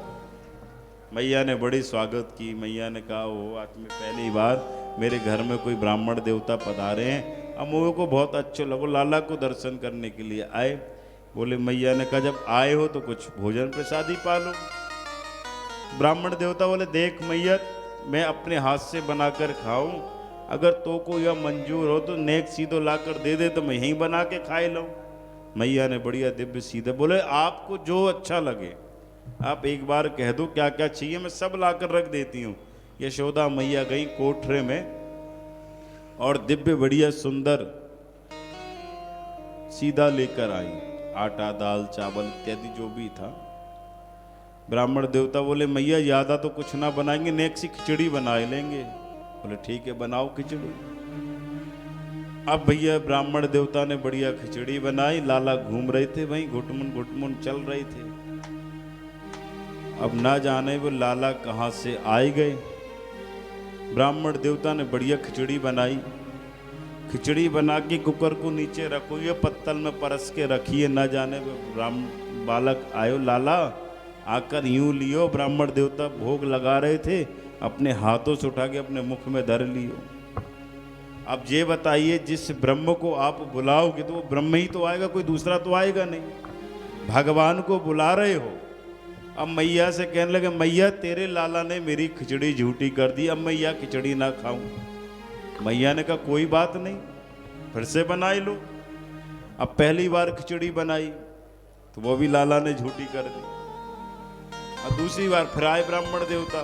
मैया ने बड़ी स्वागत की। मैया ने कहा, वो आज में पहली बार मेरे घर में कोई ब्राह्मण देवता पधारे हैं, अमोह को बहुत अच्छे लगो, लाला को दर्शन करने के लिए आए। बोले मैया ने कहा, जब आए हो तो कुछ भोजन प्रसाद ही पालो। ब्राह्मण देवता बोले, देख मैया, मैं अपने हाथ से बनाकर खाऊं, अगर तो को यह मंजूर हो तो नेक सीधो लाकर दे दे तो मैं यहीं बना के खाए लूं। मैया ने बढ़िया दिव्य सीधे बोले, आपको जो अच्छा लगे आप एक बार कह दो क्या क्या चाहिए, मैं सब लाकर रख देती हूँ। यशोदा मैया गई कोठरे में और दिव्य बढ़िया सुंदर सीधा लेकर आई, आटा दाल चावल इत्यादि जो भी था। ब्राह्मण देवता बोले, मैया ज्यादा तो कुछ ना बनाएंगे, नेक सी खिचड़ी बना लेंगे। बोले ठीक है, बनाओ खिचड़ी। अब भैया ब्राह्मण देवता ने बढ़िया खिचड़ी बनाई। लाला घूम रहे थे वहीं, घुटमुन घुटमुन चल रहे थे। अब ना जाने वो लाला कहाँ से आए गए। ब्राह्मण देवता ने बढ़िया खिचड़ी बनाई। खिचड़ी बना के कुकर को नीचे रखो, ये पत्तल में परस के रखिए, न जाने बालक आयो लाला आकर यूं लियो। ब्राह्मण देवता भोग लगा रहे थे, अपने हाथों से उठा के अपने मुख में धर लियो। अब ये बताइए, जिस ब्रह्म को आप बुलाओगे तो वो ब्रह्म ही तो आएगा, कोई दूसरा तो आएगा नहीं। भगवान को बुला रहे हो। अब मैया से कहने लगे, मैया तेरे लाला ने मेरी खिचड़ी झूठी कर दी, अब मैया खिचड़ी ना खाऊं। मैया ने कहा कोई बात नहीं, फिर से बनाई लो। अब पहली बार खिचड़ी बनाई तो वो भी लाला ने झूठी कर दी। अब दूसरी बार फिर आए ब्राह्मण देवता,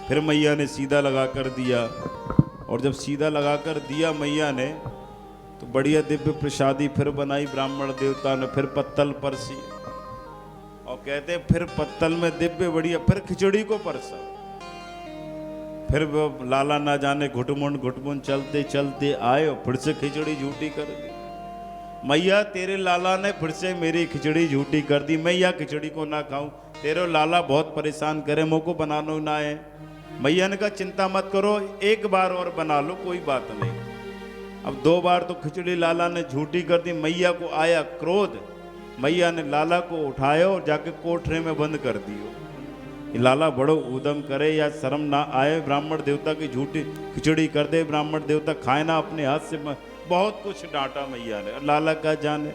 फिर मैया ने सीधा लगा कर दिया। और जब सीधा लगा कर दिया मैया ने, तो बढ़िया दिव्य प्रसादी फिर बनाई ब्राह्मण देवता ने, फिर पत्तल परसी। और कहते फिर पत्तल में दिव्य बढ़िया फिर खिचड़ी को परसा। फिर वो लाला ना जाने घुटमुंड चलते चलते आए और फिर से खिचड़ी झूठी कर दी। मैया तेरे लाला ने फिर से मेरी खिचड़ी झूठी कर दी, मैया खिचड़ी को ना खाऊं, तेरे लाला बहुत परेशान करे, मुँह को बनाना ना है। मैया ने कहा चिंता मत करो, एक बार और बना लो, कोई बात नहीं। अब दो बार तो खिचड़ी लाला ने झूठी कर दी। मैया को आया क्रोध, मैया ने लाला को उठाया और जाके कोठरे में बंद कर दियो। लाला बड़ो उदम करे या शर्म ना आए, ब्राह्मण देवता की झूठी खिचड़ी कर दे, ब्राह्मण देवता खाए ना अपने हाथ से। बहुत कुछ डांटा मैया ने, लाला क्या जाने।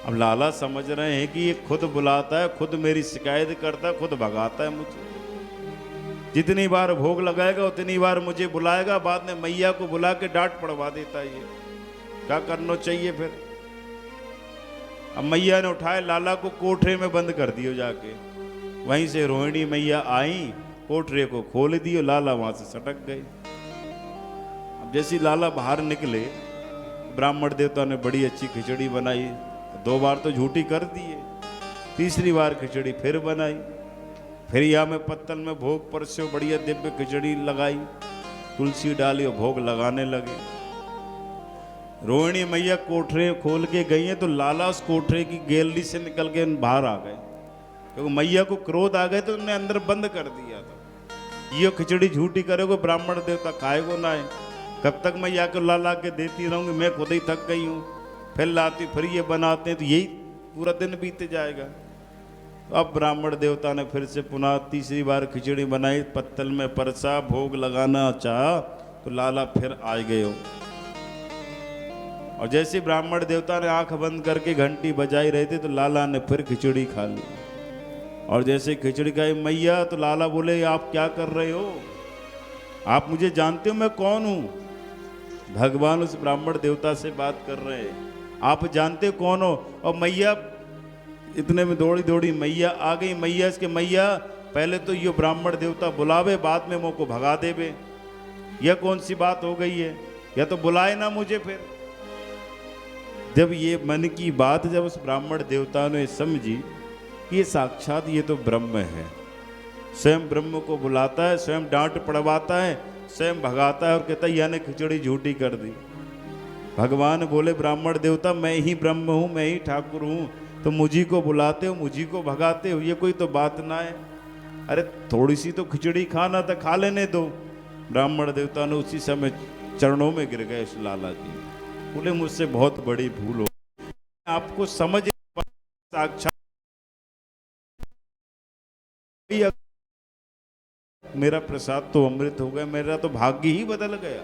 अब लाला समझ रहे हैं कि ये खुद बुलाता है, खुद मेरी शिकायत करता है, खुद भगाता है मुझे। जितनी बार भोग लगाएगा उतनी बार मुझे बुलाएगा, बाद में मैया को बुला के डांट पड़वा देता है। ये क्या करना चाहिए फिर। अब मैया ने उठाए लाला को कोठरे में बंद कर दियो जाके। वहीं से रोहिणी मैया आई, कोठरे को खोल दियो, लाला वहां से सटक गए। अब जैसी लाला बाहर निकले, ब्राह्मण देवता ने बड़ी अच्छी खिचड़ी बनाई। दो बार तो झूठी कर दिए, तीसरी बार खिचड़ी फिर बनाई। फिर यहाँ में पत्तल में भोग परस्यो, बढ़िया दिव्य खिचड़ी लगाई, तुलसी डाली और भोग लगाने लगे। रोहिणी मैया कोठरे खोल के गई है तो लाला उस कोठरे की गैलरी से निकल के बाहर आ गए, क्योंकि मैया को क्रोध आ गए तो उन्हें अंदर बंद कर दिया था। ये खिचड़ी झूठी करेगो, ब्राह्मण देवता खाएगो ना है, कब तक मैया को ला के देती रहूंगी, मैं खुद ही थक गई हूँ। फिर लाती फिर ये बनाते हैं तो यही पूरा दिन बीत जाएगा। तो अब ब्राह्मण देवता ने फिर से पुनः तीसरी बार खिचड़ी बनाई, पत्तल में परसा, भोग लगाना चाहा तो लाला फिर आ गए हो। और जैसे ब्राह्मण देवता ने आंख बंद करके घंटी बजाई रहे थे तो लाला ने फिर खिचड़ी खा ली। और जैसे खिचड़ी खाई मैया तो लाला बोले आप क्या कर रहे हो, आप मुझे जानते हो मैं कौन हूं। भगवान उस ब्राह्मण देवता से बात कर रहे हैं, आप जानते हो कौन हो। और मैया इतने में दौड़ी दौड़ी मैया आ गई। मैया इसके मैया पहले तो ये ब्राह्मण देवता बुलावे, बाद में मुँह को भगा देवे, यह कौन सी बात हो गई है, या तो बुलाए ना मुझे। फिर जब ये मन की बात जब उस ब्राह्मण देवता ने समझी कि ये साक्षात ये तो ब्रह्म है, स्वयं ब्रह्म को बुलाता है, स्वयं डांट पड़वाता है, स्वयं भगाता है और कहता है यानी खिचड़ी झूठी कर दी। भगवान बोले ब्राह्मण देवता मैं ही ब्रह्म हूँ, मैं ही ठाकुर हूँ, तो मुझी को बुलाते हो, मुझी को भगाते हो, ये कोई तो बात ना है। अरे थोड़ी सी तो खिचड़ी खाना था, खा लेने दो। ब्राह्मण देवता ने उसी समय चरणों में गिर गए उस लाला की, बोले मुझसे बहुत बड़ी भूल हो, आपको समझ साक्षात मेरा प्रसाद तो अमृत हो गया, मेरा तो भाग्य ही बदल गया।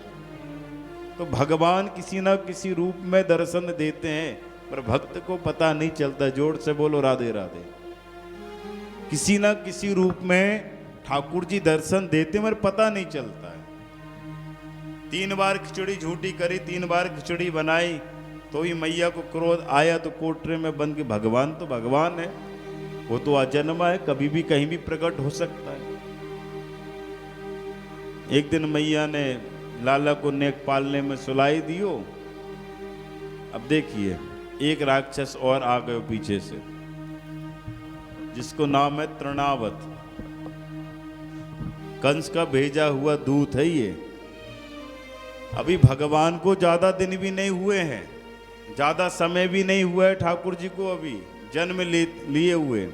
तो भगवान किसी ना किसी रूप में दर्शन देते हैं, पर भक्त को पता नहीं चलता। जोर से बोलो राधे राधे। किसी ना किसी रूप में ठाकुर जी दर्शन देते मगर पता नहीं चलता है। 3 बार खिचड़ी झूठी करी, 3 बार खिचड़ी बनाई, तो ही मैया को क्रोध आया तो कोठरे में बंद के। भगवान तो भगवान है, वो तो अजन्मा है, कभी भी कहीं भी प्रकट हो सकता है। एक दिन मैया ने लाला को नेक पालने में सुलाई दियो। अब देखिए एक राक्षस और आ गए पीछे से, जिसको नाम है तृणावत। कंस का भेजा हुआ दूत है ये। अभी भगवान को ज्यादा दिन भी नहीं हुए हैं, ज्यादा समय भी नहीं हुआ है ठाकुर जी को अभी जन्म लिए हुए,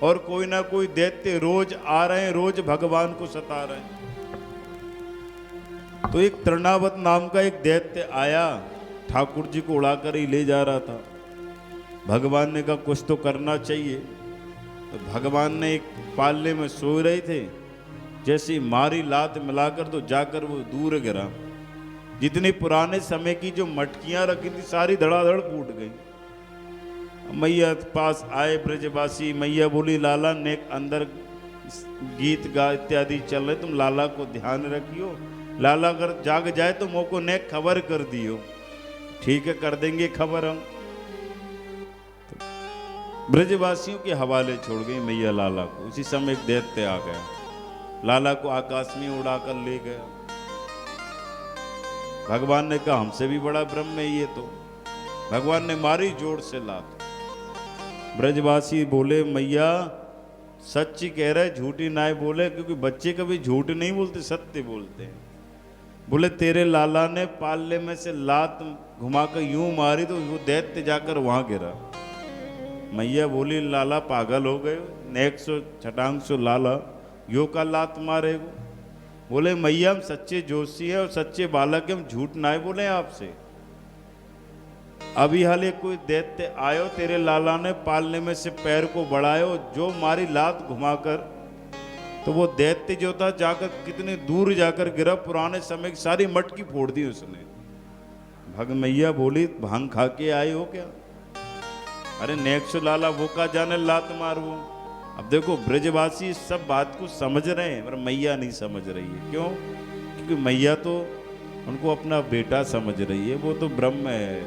और कोई ना कोई दैत्य रोज आ रहे हैं, रोज भगवान को सता रहे हैं। तो एक तृणावत नाम का एक दैत्य आया, ठाकुर जी को उड़ाकर ही ले जा रहा था। भगवान ने कहा कुछ तो करना चाहिए। तो भगवान ने एक पाले में सो रहे थे, जैसे ही मारी लात मिलाकर तो जाकर वो दूर गिरा। जितनी पुराने समय की जो मटकियां रखी थी सारी धड़ाधड़ फूट गई। मैया पास आए ब्रजवासी, मैया बोली लाला ने अंदर गीत गा इत्यादि चल रहे, तुम लाला को ध्यान रखियो, लाला अगर जाग जाए तो मोको ने खबर कर दियो। ठीक है कर देंगे खबर हम। तो ब्रजवासियों के हवाले छोड़ गई मैया लाला को। उसी समय एक दैत्य आ गया, लाला को आकाश में उड़ाकर ले गया। भगवान ने कहा हमसे भी बड़ा ब्रह्म है ये तो। भगवान ने मारी जोर से लात। ब्रजवासी बोले मैया सच्ची कह रहे, झूठी ना बोले, क्योंकि बच्चे कभी झूठ नहीं बोलते, सत्य बोलते हैं। बोले तेरे लाला ने पाले में से लात घुमाकर यूं मारी तो वो दैत्य जाकर वहां गिरा। मैया बोली लाला पागल हो गए, नेक सो छटांग सो लाला यो का लात मारेगो। बोले मैया हम सच्चे जोशी है और सच्चे बालक है, हम झूठ ना बोले आपसे। अभी हाल कोई दैत्य आयो, तेरे लाला ने पालने में से पैर को बढ़ायो, जो मारी लात घुमाकर तो वो दैत्य जो था जाकर कितने दूर जाकर गिरा। पुराने समय की सारी मटकी फोड़ दी उसने। भग मैया बोली भांग खा के आए हो क्या? अरे नेक्सो लाला वो का जाने लात मार वो। अब देखो ब्रजवासी सब बात को समझ रहे हैं पर मैया नहीं समझ रही है। क्यों? क्योंकि मैया तो उनको अपना बेटा समझ रही है। वो तो ब्रह्म है,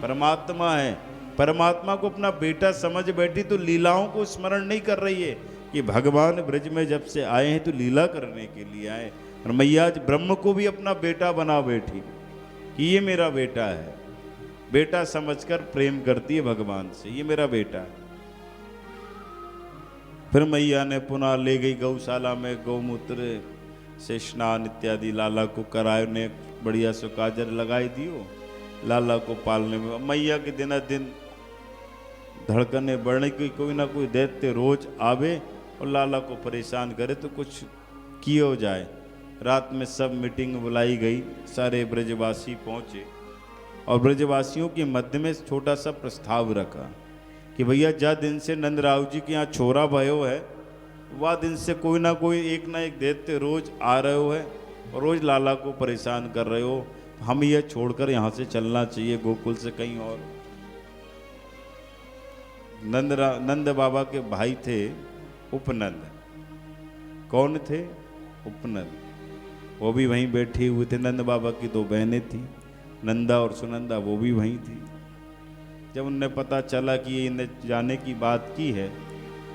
परमात्मा है। परमात्मा को अपना बेटा समझ बैठी तो लीलाओं को स्मरण नहीं कर रही है कि भगवान ब्रज में जब से आए हैं तो लीला करने के लिए आए। और मैया आज ब्रह्म को भी अपना बेटा बना बैठी कि ये मेरा बेटा है। बेटा समझकर प्रेम करती है भगवान से, ये मेरा बेटा है। फिर मैया ने पुनः ले गई गौशाला में, गौमूत्र से स्नान इत्यादि लाला को कराए, ने बढ़िया से काजर लगाई दियो लाला को पालने में। मैया के दिन दिन धड़कने बढ़ने की, कोई ना कोई दैत्य रोज आवे और लाला को परेशान करे तो कुछ किया जाए। रात में सब मीटिंग बुलाई गई, सारे ब्रजवासी पहुँचे और ब्रजवासियों के मध्य में छोटा सा प्रस्ताव रखा कि भैया जा दिन से नंदराव जी के यहाँ छोरा भयो है, वह दिन से कोई ना कोई एक ना एक दैत्य रोज आ रहे हो है और रोज लाला को परेशान कर रहे हो। हम यह छोड़कर यहाँ से चलना चाहिए गोकुल से कहीं और। नंद बाबा के भाई थे उपनंद। कौन थे? उपनंद। वो भी वहीं बैठे हुए थे। नंद बाबा की दो बहनें थी, नंदा और सुनंदा, वो भी वहीं थी। जब उन्हें पता चला कि ये इन्हें जाने की बात की है,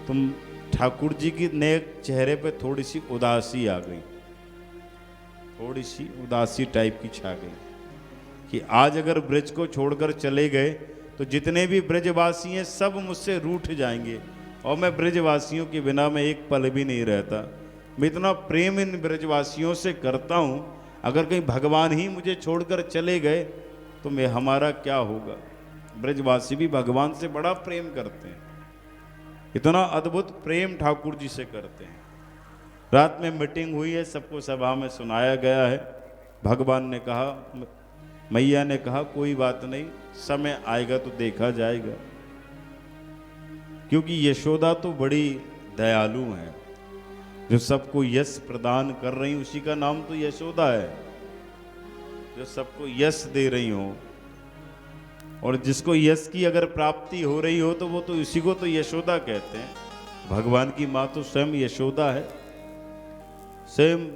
तुम ठाकुर जी की नेक चेहरे पे थोड़ी सी उदासी आ गई, थोड़ी सी उदासी टाइप की छा गई कि आज अगर ब्रज को छोड़कर चले गए तो जितने भी ब्रजवासी हैं सब मुझसे रूठ जाएंगे और मैं ब्रजवासियों के बिना मैं एक पल भी नहीं रहता। मैं इतना प्रेम इन ब्रजवासियों से करता हूँ, अगर कहीं भगवान ही मुझे छोड़कर चले गए तो मैं हमारा क्या होगा। ब्रजवासी भी भगवान से बड़ा प्रेम करते हैं, इतना अद्भुत प्रेम ठाकुर जी से करते हैं। रात में मीटिंग हुई है, सबको सभा में सुनाया गया है। भगवान ने कहा, मैया ने कहा कोई बात नहीं, समय आएगा तो देखा जाएगा। क्योंकि यशोदा तो बड़ी दयालु है, जो सबको यश प्रदान कर रही, उसी का नाम तो यशोदा है। जो सबको यश दे रही हो और जिसको यश की अगर प्राप्ति हो रही हो तो वो तो इसी को तो यशोदा कहते हैं। भगवान की माँ तो स्वयं यशोदा है, स्वयं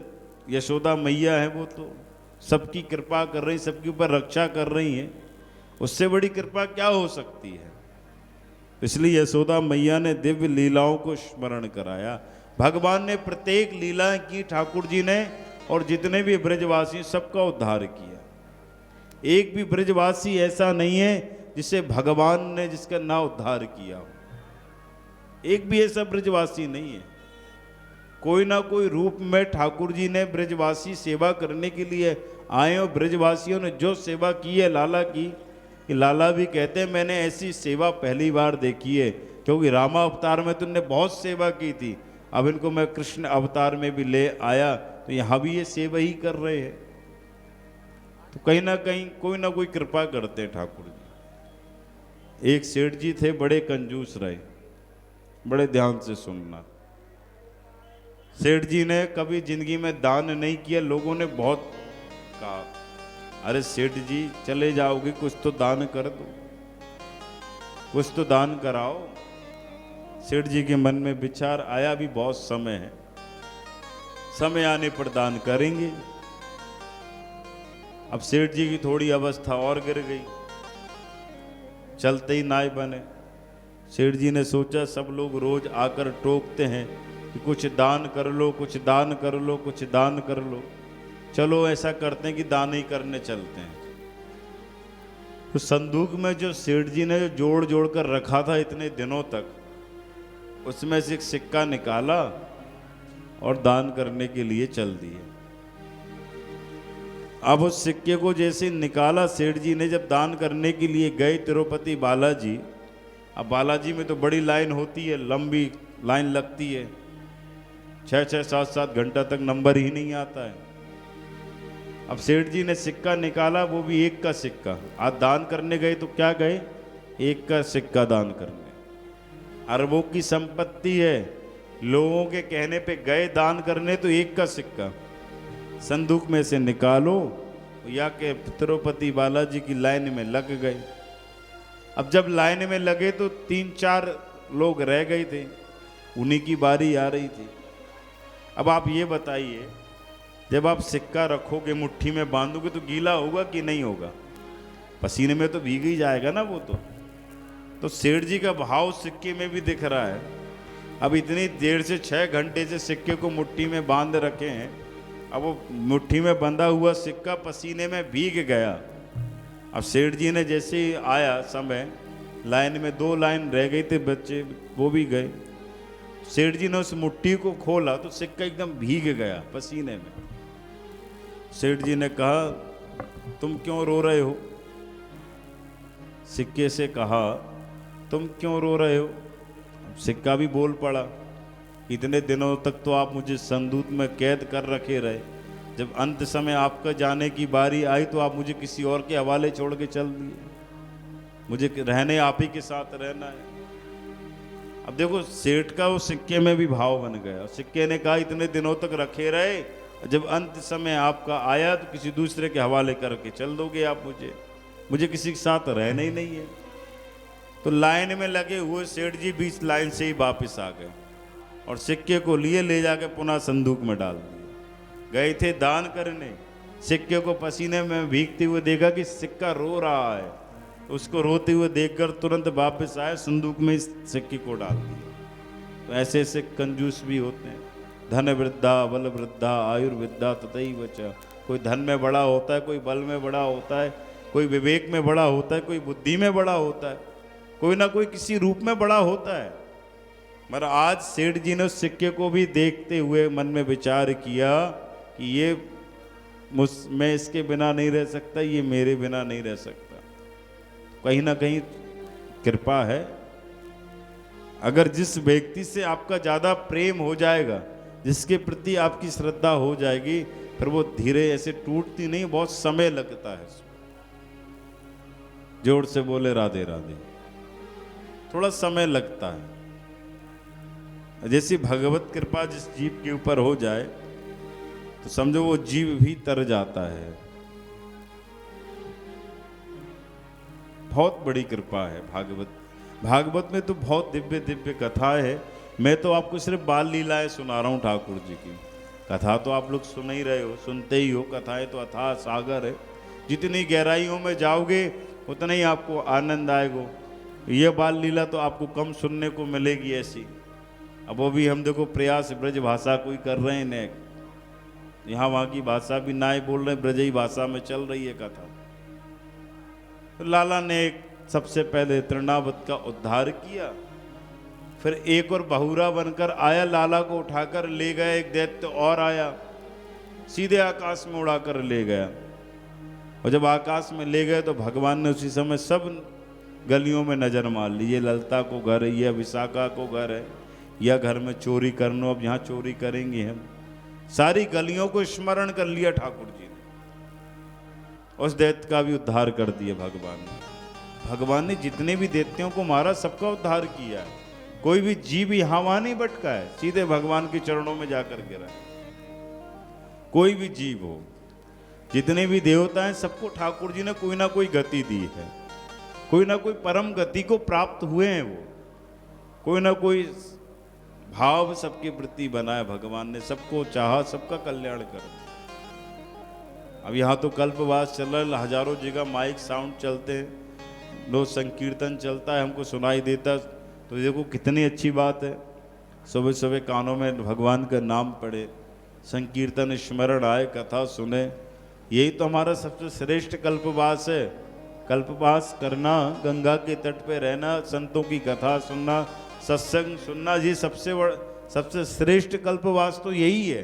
यशोदा मैया है। वो तो सबकी कृपा कर रही, सबके ऊपर रक्षा कर रही हैं। उससे बड़ी कृपा क्या हो सकती है। इसलिए यशोदा मैया ने दिव्य लीलाओं को स्मरण कराया। भगवान ने प्रत्येक लीलाएं की ठाकुर जी ने, और जितने भी ब्रजवासी सबका उद्धार किया। एक भी ब्रजवासी ऐसा नहीं है जिसे भगवान ने जिसका ना उद्धार किया हो। एक भी ऐसा ब्रजवासी नहीं है। कोई ना कोई रूप में ठाकुर जी ने ब्रजवासी सेवा करने के लिए आए, और ब्रजवासियों ने जो सेवा की है लाला की, कि लाला भी कहते हैं मैंने ऐसी सेवा पहली बार देखी है, क्योंकि रामा अवतार में तुमने बहुत सेवा की थी, अब इनको मैं कृष्ण अवतार में भी ले आया तो यहाँ भी ये सेवा ही कर रहे हैं। तो कहीं ना कहीं कोई ना कोई कृपा करते हैं ठाकुर जी। एक सेठ जी थे, बड़े कंजूस रहे, बड़े ध्यान से सुनना। सेठ जी ने कभी जिंदगी में दान नहीं किया। लोगों ने बहुत कहा, अरे सेठ जी चले जाओगे, कुछ तो दान कर दो, कुछ तो दान कराओ। सेठ जी के मन में विचार आया, भी बहुत समय है, समय आने पर दान करेंगे। अब सेठ जी की थोड़ी अवस्था और गिर गई, चलते ही नाय बने। सेठ जी ने सोचा सब लोग रोज आकर टोकते हैं कि कुछ दान कर लो, कुछ दान कर लो, कुछ दान कर लो, चलो ऐसा करते हैं कि दान ही करने चलते हैं। तो संदूक में जो सेठ जी ने जोड़ जोड़ कर रखा था इतने दिनों तक, उसमें से एक सिक्का निकाला और दान करने के लिए चल दिए। अब उस सिक्के को जैसे निकाला सेठ जी ने, जब दान करने के लिए गए तिरुपति बालाजी। अब बालाजी में तो बड़ी लाइन होती है, लंबी लाइन लगती है, 6-6, 7-7 घंटा तक नंबर ही नहीं आता है। अब सेठ जी ने सिक्का निकाला, वो भी एक का सिक्का। आज दान करने गए तो क्या गए, एक का सिक्का दान करने। अरबों की संपत्ति है, लोगों के कहने पे गए दान करने तो एक का सिक्का संदूक में से निकालो, या के तिरुपति बालाजी की लाइन में लग गए। अब जब लाइन में लगे तो 3-4 लोग रह गए थे, उन्हीं की बारी आ रही थी। अब आप ये बताइए, जब आप सिक्का रखोगे, मुट्ठी में बांधोगे तो गीला होगा कि नहीं होगा? पसीने में तो भीग ही जाएगा ना वो तो सेठ जी का भाव सिक्के में भी दिख रहा है। अब इतनी देर से 6 घंटे से सिक्के को मुट्ठी में बांध रखे हैं, अब वो मुट्ठी में बंधा हुआ सिक्का पसीने में भीग गया। अब सेठ जी ने जैसे ही आया समय, लाइन में 2 लाइन रह गई थे बच्चे, वो भी गए। सेठ जी ने उस मुट्ठी को खोला तो सिक्का एकदम भीग गया पसीने में। सेठ जी ने कहा, तुम क्यों रो रहे हो? सिक्के से कहा, तुम क्यों रो रहे हो? सिक्का भी बोल पड़ा, इतने दिनों तक तो आप मुझे संदूक में कैद कर रखे रहे, जब अंत समय आपका जाने की बारी आई तो आप मुझे किसी और के हवाले छोड़ के चल दिए। मुझे रहने आप ही के साथ रहना है। अब देखो सेठ का वो सिक्के में भी भाव बन गया। सिक्के ने कहा, इतने दिनों तक रखे रहे, जब अंत समय आपका आया तो किसी दूसरे के हवाले करके चल दोगे आप मुझे किसी के साथ रहना ही नहीं है। तो लाइन में लगे हुए सेठ जी बीच लाइन से ही वापस आ गए और सिक्के को लिए ले जाके पुनः संदूक में डाल दिए। गए थे दान करने, सिक्के को पसीने में भीगते हुए देखा कि सिक्का रो रहा है, तो उसको रोते हुए देखकर तुरंत वापस आए, संदूक में इस सिक्के को डाल दिया। तो ऐसे ऐसे कंजूस भी होते हैं। धन वृद्धा बल वृद्धा आयुर्विद्या तथैव च। कोई धन में बड़ा होता है, कोई बल में बड़ा होता है, कोई विवेक में बड़ा होता है, कोई बुद्धि में बड़ा होता है, कोई ना कोई किसी रूप में बड़ा होता है। मगर आज सेठ जी ने उस सिक्के को भी देखते हुए मन में विचार किया कि ये मैं इसके बिना नहीं रह सकता, ये मेरे बिना नहीं रह सकता। कहीं ना कहीं कृपा है। अगर जिस व्यक्ति से आपका ज्यादा प्रेम हो जाएगा, जिसके प्रति आपकी श्रद्धा हो जाएगी, फिर वो धीरे ऐसे टूटती नहीं, बहुत समय लगता है। जोर से बोले राधे राधे। थोड़ा समय लगता है। जैसी भगवत कृपा जिस जीव के ऊपर हो जाए तो समझो वो जीव भी तर जाता है। बहुत बड़ी कृपा है भागवत में तो बहुत दिव्य दिव्य कथाएं है। मैं तो आपको सिर्फ बाल लीलाएं सुना रहा हूं ठाकुर जी की। कथा तो आप लोग सुन ही रहे हो, सुनते ही हो। कथाएं तो अथाह सागर है, जितनी गहराइयों में जाओगे उतना ही आपको आनंद आएगा। ये बाल लीला तो आपको कम सुनने को मिलेगी ऐसी। अब वो भी हम देखो प्रयास ब्रज भाषा कोई कर रहे हैं, यहाँ वहाँ की भाषा भी ना ही बोल रहे, ब्रजई भाषा में चल रही है कथा। तो लाला ने सबसे पहले तृणावत का उद्धार किया, फिर एक और बहुरा बनकर आया, लाला को उठाकर ले गया। एक दैत्य और आया, सीधे आकाश में उड़ाकर ले गया। और जब आकाश में ले गए तो भगवान ने उसी समय सब गलियों में नजर मार ली। ये ललता को घर है, यह विशाखा को घर है, यह घर में चोरी करना, अब यहाँ चोरी करेंगे हम। सारी गलियों को स्मरण कर लिया ठाकुर जी ने। उस दैत्य का भी उद्धार कर दिया भगवान ने। भगवान ने जितने भी दैत्यों को मारा सबका उद्धार किया है। कोई भी जीव यहाँ वहां नहीं भटका है, सीधे भगवान के चरणों में जाकर गिरा। कोई भी जीव हो, जितने भी देवता हैं, सबको ठाकुर जी ने कोई ना कोई गति दी है, कोई ना कोई परम गति को प्राप्त हुए हैं। वो कोई ना कोई भाव सबके प्रति बनाए भगवान ने, सबको चाहा, सबका कल्याण कर। अब यहाँ तो कल्पवास चल रहा है, हजारों जगह माइक साउंड चलते हैं, लोग संकीर्तन चलता है, हमको सुनाई देता, तो देखो कितनी अच्छी बात है। सुबह सुबह कानों में भगवान का नाम पड़े, संकीर्तन स्मरण आए, कथा सुने, यही तो हमारा सबसे श्रेष्ठ कल्पवास है। कल्पवास करना, गंगा के तट पे रहना, संतों की कथा सुनना, सत्संग सुनना, ये सबसे श्रेष्ठ कल्पवास तो यही है।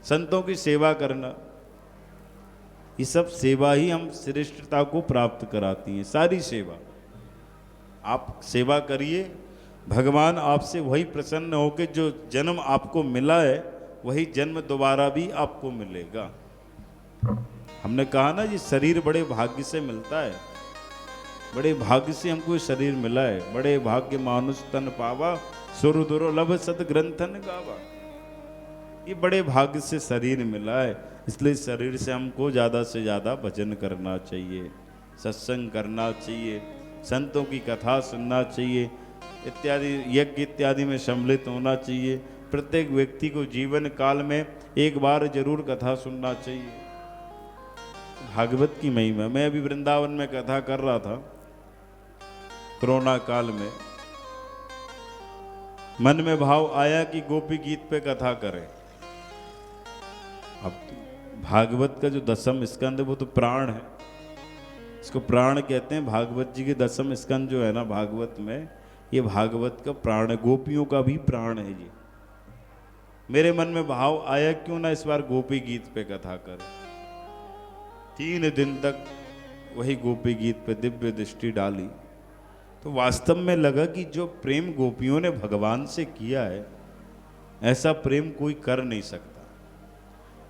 संतों की सेवा करना, ये सब सेवा ही हम श्रेष्ठता को प्राप्त कराती हैं। सारी सेवा आप सेवा करिए, भगवान आपसे वही प्रसन्न होकर जो जन्म आपको मिला है वही जन्म दोबारा भी आपको मिलेगा। हमने कहा ना, ये शरीर बड़े भाग्य से मिलता है, बड़े भाग्य से हमको ये शरीर मिला है। बड़े भाग्य मानुष तन पावा, सुर दुर्लभ सद ग्रंथन गावा। ये बड़े भाग्य से शरीर मिला है, इसलिए शरीर से हमको ज़्यादा से ज़्यादा भजन करना चाहिए, सत्संग करना चाहिए, संतों की कथा सुनना चाहिए, इत्यादि यज्ञ इत्यादि में सम्मिलित होना चाहिए। प्रत्येक व्यक्ति को जीवन काल में एक बार जरूर कथा सुनना चाहिए। भागवत की महिमा, मैं अभी वृंदावन में कथा कर रहा था, कोरोना काल में मन में भाव आया कि गोपी गीत पे कथा करें। अब भागवत का जो दसम स्कंद है वो तो प्राण है, इसको प्राण कहते हैं। भागवत जी के दसम स्कंद जो है ना भागवत में, ये भागवत का प्राण है, गोपियों का भी प्राण है ये। मेरे मन में भाव आया क्यों ना इस बार गोपी गीत पे कथा करें। 3 दिन तक वही गोपी गीत पे दिव्य दृष्टि डाली, तो वास्तव में लगा कि जो प्रेम गोपियों ने भगवान से किया है, ऐसा प्रेम कोई कर नहीं सकता।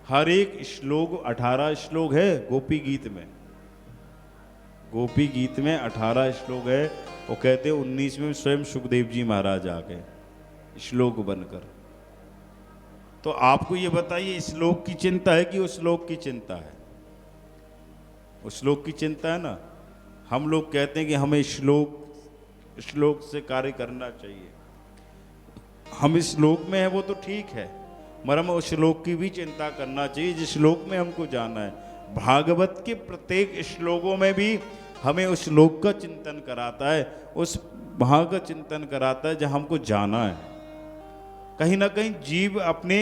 हर एक श्लोक 18 श्लोक है गोपी गीत में। गोपी गीत में 18 श्लोक है। वो कहते हैं 19वें स्वयं सुखदेव जी महाराज आ गए श्लोक बनकर। तो आपको ये बताइए, श्लोक की चिंता है कि उस श्लोक की चिंता है? उस श्लोक की चिंता है ना। हम लोग कहते हैं कि हमें श्लोक से कार्य करना चाहिए। हम इस श्लोक में है वो तो ठीक है, मगर हमें उस श्लोक की भी चिंता करना चाहिए जिस श्लोक में हमको जाना है। भागवत के प्रत्येक श्लोकों में भी हमें उस श्लोक का चिंतन कराता है, उस वहाँ का चिंतन कराता है जहाँ हमको जाना है। कहीं ना कहीं जीव अपने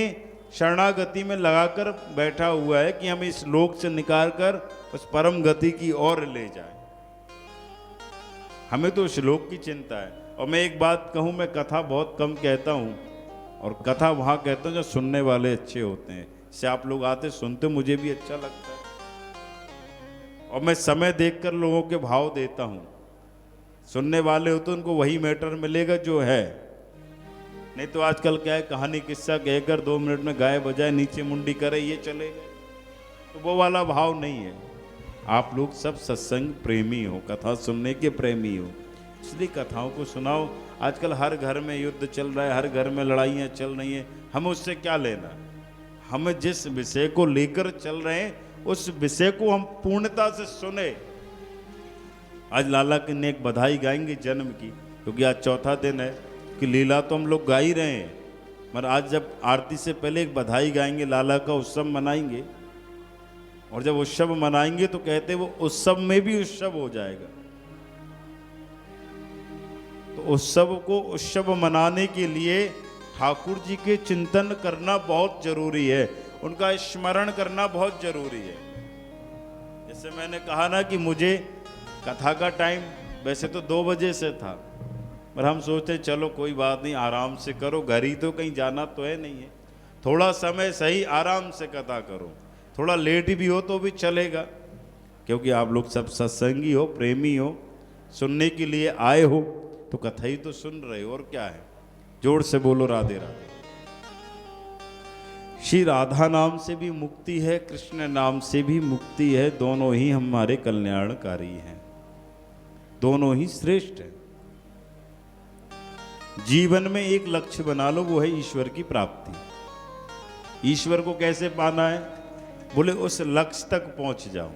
शरणागति में लगाकर बैठा हुआ है कि हमें इस श्लोक से निकाल कर उस परम गति की ओर ले जाए। हमें तो श्लोक की चिंता है। और मैं एक बात कहूँ, मैं कथा बहुत कम कहता हूँ, और कथा वहाँ कहता हूँ जो सुनने वाले अच्छे होते हैं। इससे आप लोग आते सुनते, मुझे भी अच्छा लगता है, और मैं समय देखकर लोगों के भाव देता हूँ। सुनने वाले हो तो उनको वही मैटर मिलेगा जो है, नहीं तो आजकल क्या है, कहानी किस्सा कहकर 2 मिनट में गाय बजाए नीचे मुंडी करे, ये चलेगा, तो वो वाला भाव नहीं है। आप लोग सब सत्संग प्रेमी हो, कथा सुनने के प्रेमी हो, इसलिए कथाओं को सुनाओ। आजकल हर घर में युद्ध चल रहा है, हर घर में लड़ाइयाँ चल रही हैं, हमें उससे क्या लेना। हम जिस विषय को लेकर चल रहे हैं उस विषय को हम पूर्णता से सुने। आज लाला की ने एक बधाई गाएंगे जन्म की, क्योंकि आज चौथा दिन है कि लीला तो हम लोग गा ही रहे हैं, मगर आज जब आरती से पहले एक बधाई गाएंगे, लाला का उत्सव मनाएंगे। और जब उत्सव मनाएंगे तो कहते वो उत्सव में भी उत्सव हो जाएगा। तो उत्सव को उत्सव मनाने के लिए ठाकुर जी के चिंतन करना बहुत जरूरी है, उनका स्मरण करना बहुत जरूरी है। जैसे मैंने कहा ना कि मुझे कथा का टाइम वैसे तो 2 बजे से था, पर हम सोचते चलो कोई बात नहीं, आराम से करो, घर ही तो, कहीं जाना तो है नहीं है, थोड़ा समय सही आराम से कथा करो, थोड़ा लेट भी हो तो भी चलेगा, क्योंकि आप लोग सब सत्संगी हो, प्रेमी हो, सुनने के लिए आए हो, तो कथा ही तो सुन रहे हो, और क्या है। जोर से बोलो राधे राधे। श्री राधा नाम से भी मुक्ति है, कृष्ण नाम से भी मुक्ति है। दोनों ही हमारे कल्याणकारी हैं, दोनों ही श्रेष्ठ हैं। जीवन में एक लक्ष्य बना लो, वो है ईश्वर की प्राप्ति। ईश्वर को कैसे पाना है? बोले उस लक्ष्य तक पहुंच जाओ।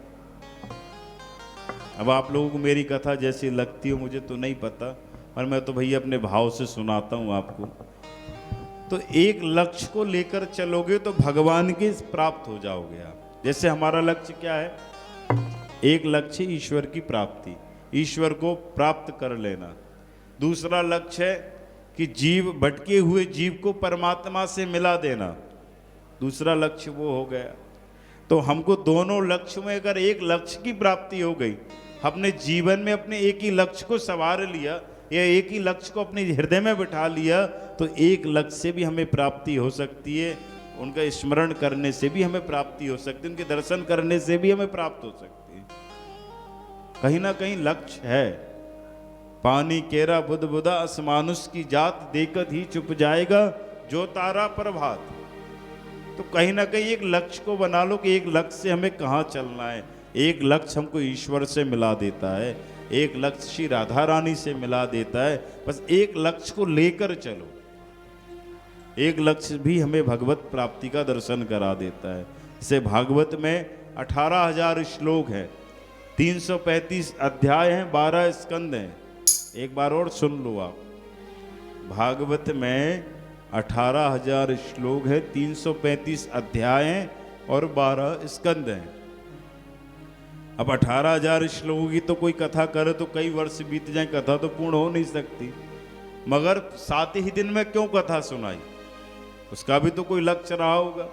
अब आप लोगों को मेरी कथा जैसी लगती हो मुझे तो नहीं पता, और मैं तो भैया अपने भाव से सुनाता हूं आपको। तो एक लक्ष्य को लेकर चलोगे तो भगवान के प्राप्त हो जाओगे आप। जैसे हमारा लक्ष्य क्या है? एक लक्ष्य ईश्वर की प्राप्ति, ईश्वर को प्राप्त कर लेना। दूसरा लक्ष्य है कि जीव, भटके हुए जीव को परमात्मा से मिला देना, दूसरा लक्ष्य वो हो गया। तो हमको दोनों लक्ष्य में अगर एक लक्ष्य की प्राप्ति हो गई, अपने जीवन में अपने एक ही लक्ष्य को संवार लिया या एक ही लक्ष्य को अपने हृदय में बिठा लिया, तो एक लक्ष्य से भी हमें प्राप्ति हो सकती है, उनका स्मरण करने से भी हमें प्राप्ति हो सकती है, उनके दर्शन करने से भी हमें प्राप्त हो सकती है। कहीं ना कहीं लक्ष्य है। पानी केरा बुध बुधा असमानुष की जात, देखत ही चुप जाएगा जो तारा प्रभात। तो कहीं ना कहीं एक लक्ष्य को बना लो कि एक लक्ष्य से हमें कहाँ चलना है। एक लक्ष्य हमको ईश्वर से मिला देता है, एक लक्ष्य श्री राधा रानी से मिला देता है। बस एक लक्ष्य को लेकर चलो। एक लक्ष्य भी हमें भगवत प्राप्ति का दर्शन करा देता है। इसे भागवत में 18,000 श्लोक है, 335 अध्याय हैं, 12 स्कंद हैं। एक बार और सुन लो आप। भागवत में 18,000 श्लोक है, 335 अध्याय हैं और 12 स्कंद हैं। अब 18,000 श्लोकों की तो कोई कथा करे तो कई वर्ष बीत जाए, कथा तो पूर्ण हो नहीं सकती। मगर 7 ही दिन में क्यों कथा सुनाई? उसका भी तो कोई लक्ष्य रहा होगा।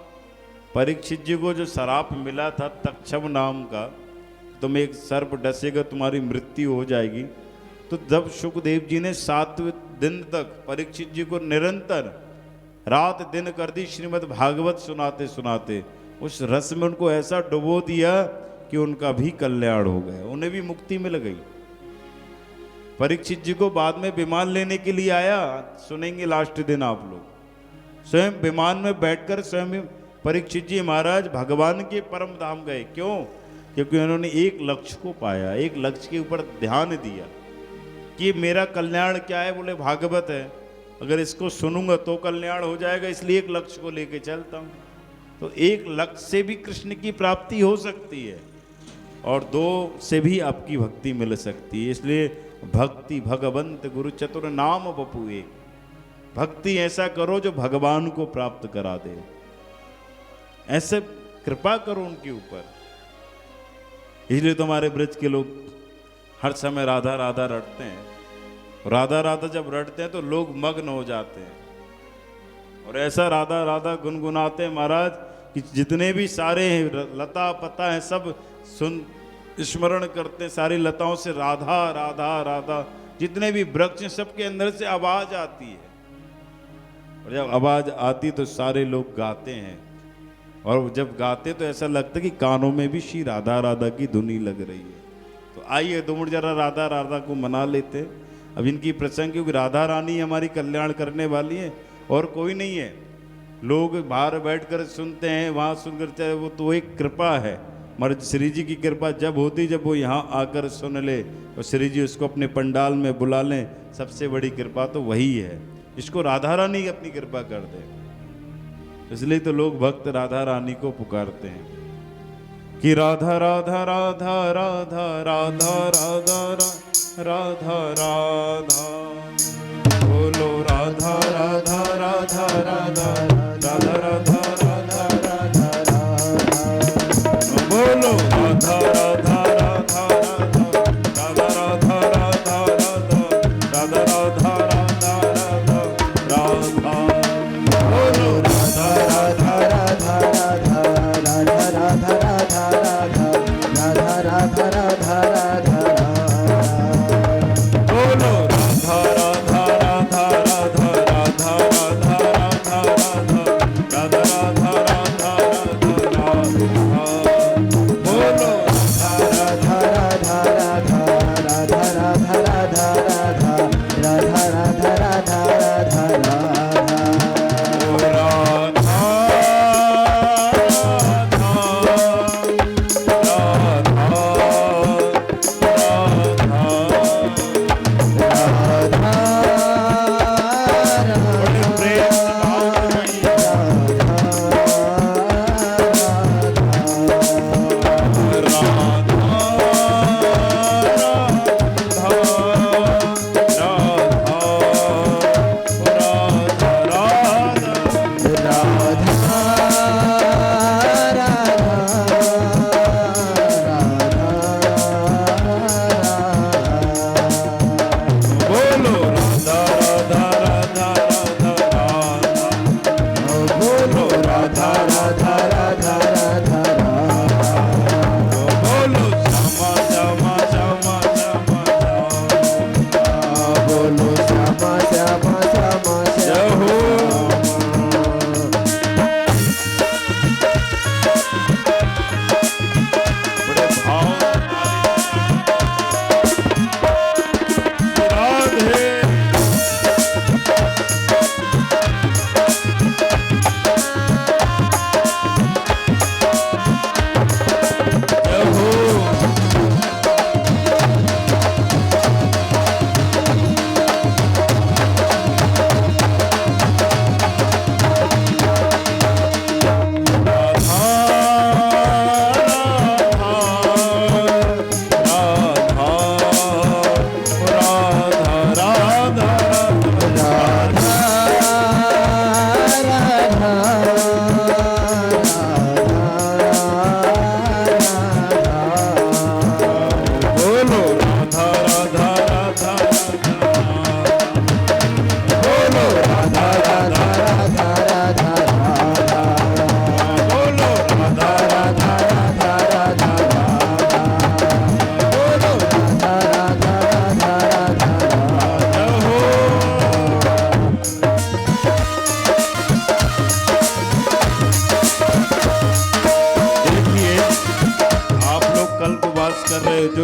परीक्षित जी को जो शराप मिला था तक्षम नाम का, तुम एक सर्प डसेगा तुम्हारी मृत्यु हो जाएगी, तो जब सुखदेव जी ने 7 दिन तक परीक्षित जी को निरंतर रात दिन कर दी श्रीमद् भागवत सुनाते सुनाते, उस रस में उनको ऐसा डुबो दिया कि उनका भी कल्याण हो गया, उन्हें भी मुक्ति मिल गई। परीक्षित जी को बाद में विमान लेने के लिए आया, सुनेंगे लास्ट दिन आप लोग। स्वयं विमान में बैठकर स्वयं परीक्षित जी महाराज भगवान के परम धाम गए। क्यों? क्योंकि उन्होंने एक लक्ष्य को पाया, एक लक्ष्य के ऊपर ध्यान दिया कि मेरा कल्याण क्या है। बोले भागवत है, अगर इसको सुनूंगा तो कल्याण हो जाएगा, इसलिए एक लक्ष्य को लेके चलता हूं। तो एक लक्ष्य से भी कृष्ण की प्राप्ति हो सकती है और 2 से भी आपकी भक्ति मिल सकती है। इसलिए भक्ति भगवंत गुरु चतुर नाम बपू एक। भक्ति ऐसा करो जो भगवान को प्राप्त करा दे, ऐसे कृपा करो उनके ऊपर। इसलिए तुम्हारे ब्रज के लोग हर समय राधा राधा रटते हैं। राधा राधा जब रटते हैं तो लोग मग्न हो जाते हैं और ऐसा राधा राधा गुनगुनाते हैं महाराज कि जितने भी सारे लता पता हैं सब सुन स्मरण करते हैं, सारी लताओं से राधा राधा राधा। जितने भी वृक्ष हैं सबके अंदर से आवाज आती है, और जब आवाज आती तो सारे लोग गाते हैं, और जब गाते तो ऐसा लगता है कि कानों में भी श्री राधा राधा की धुनी लग रही है। तो आइए 2 मिनट जरा राधा राधा को मना लेते हैं। अब इनकी प्रसंग, क्योंकि राधा रानी हमारी कल्याण करने वाली है और कोई नहीं है। लोग बाहर बैठकर सुनते हैं, वहाँ सुनकर चाहे वो तो एक कृपा है। मगर श्री जी की कृपा जब होती जब वो यहाँ आकर सुन ले और श्री जी उसको अपने पंडाल में बुला लें, सबसे बड़ी कृपा तो वही है। इसको राधा रानी अपनी कृपा कर दे, इसलिए तो लोग भक्त राधा रानी को पुकारते हैं कि राधा राधा राधा राधा राधा राधा राधा राधा, बोलो राधा राधा राधा राधा राधा राधा राधा राधा राधा, बोलो राधा राधा राधा राधा राधा राधा राधा राधा राधा राधा राधा, बोलो राधा राधा राधा राधा राधा राधा राधा राधा राधा राधा राधा, बोलो राधा राधा राधा राधा राधा राधा राधा राधा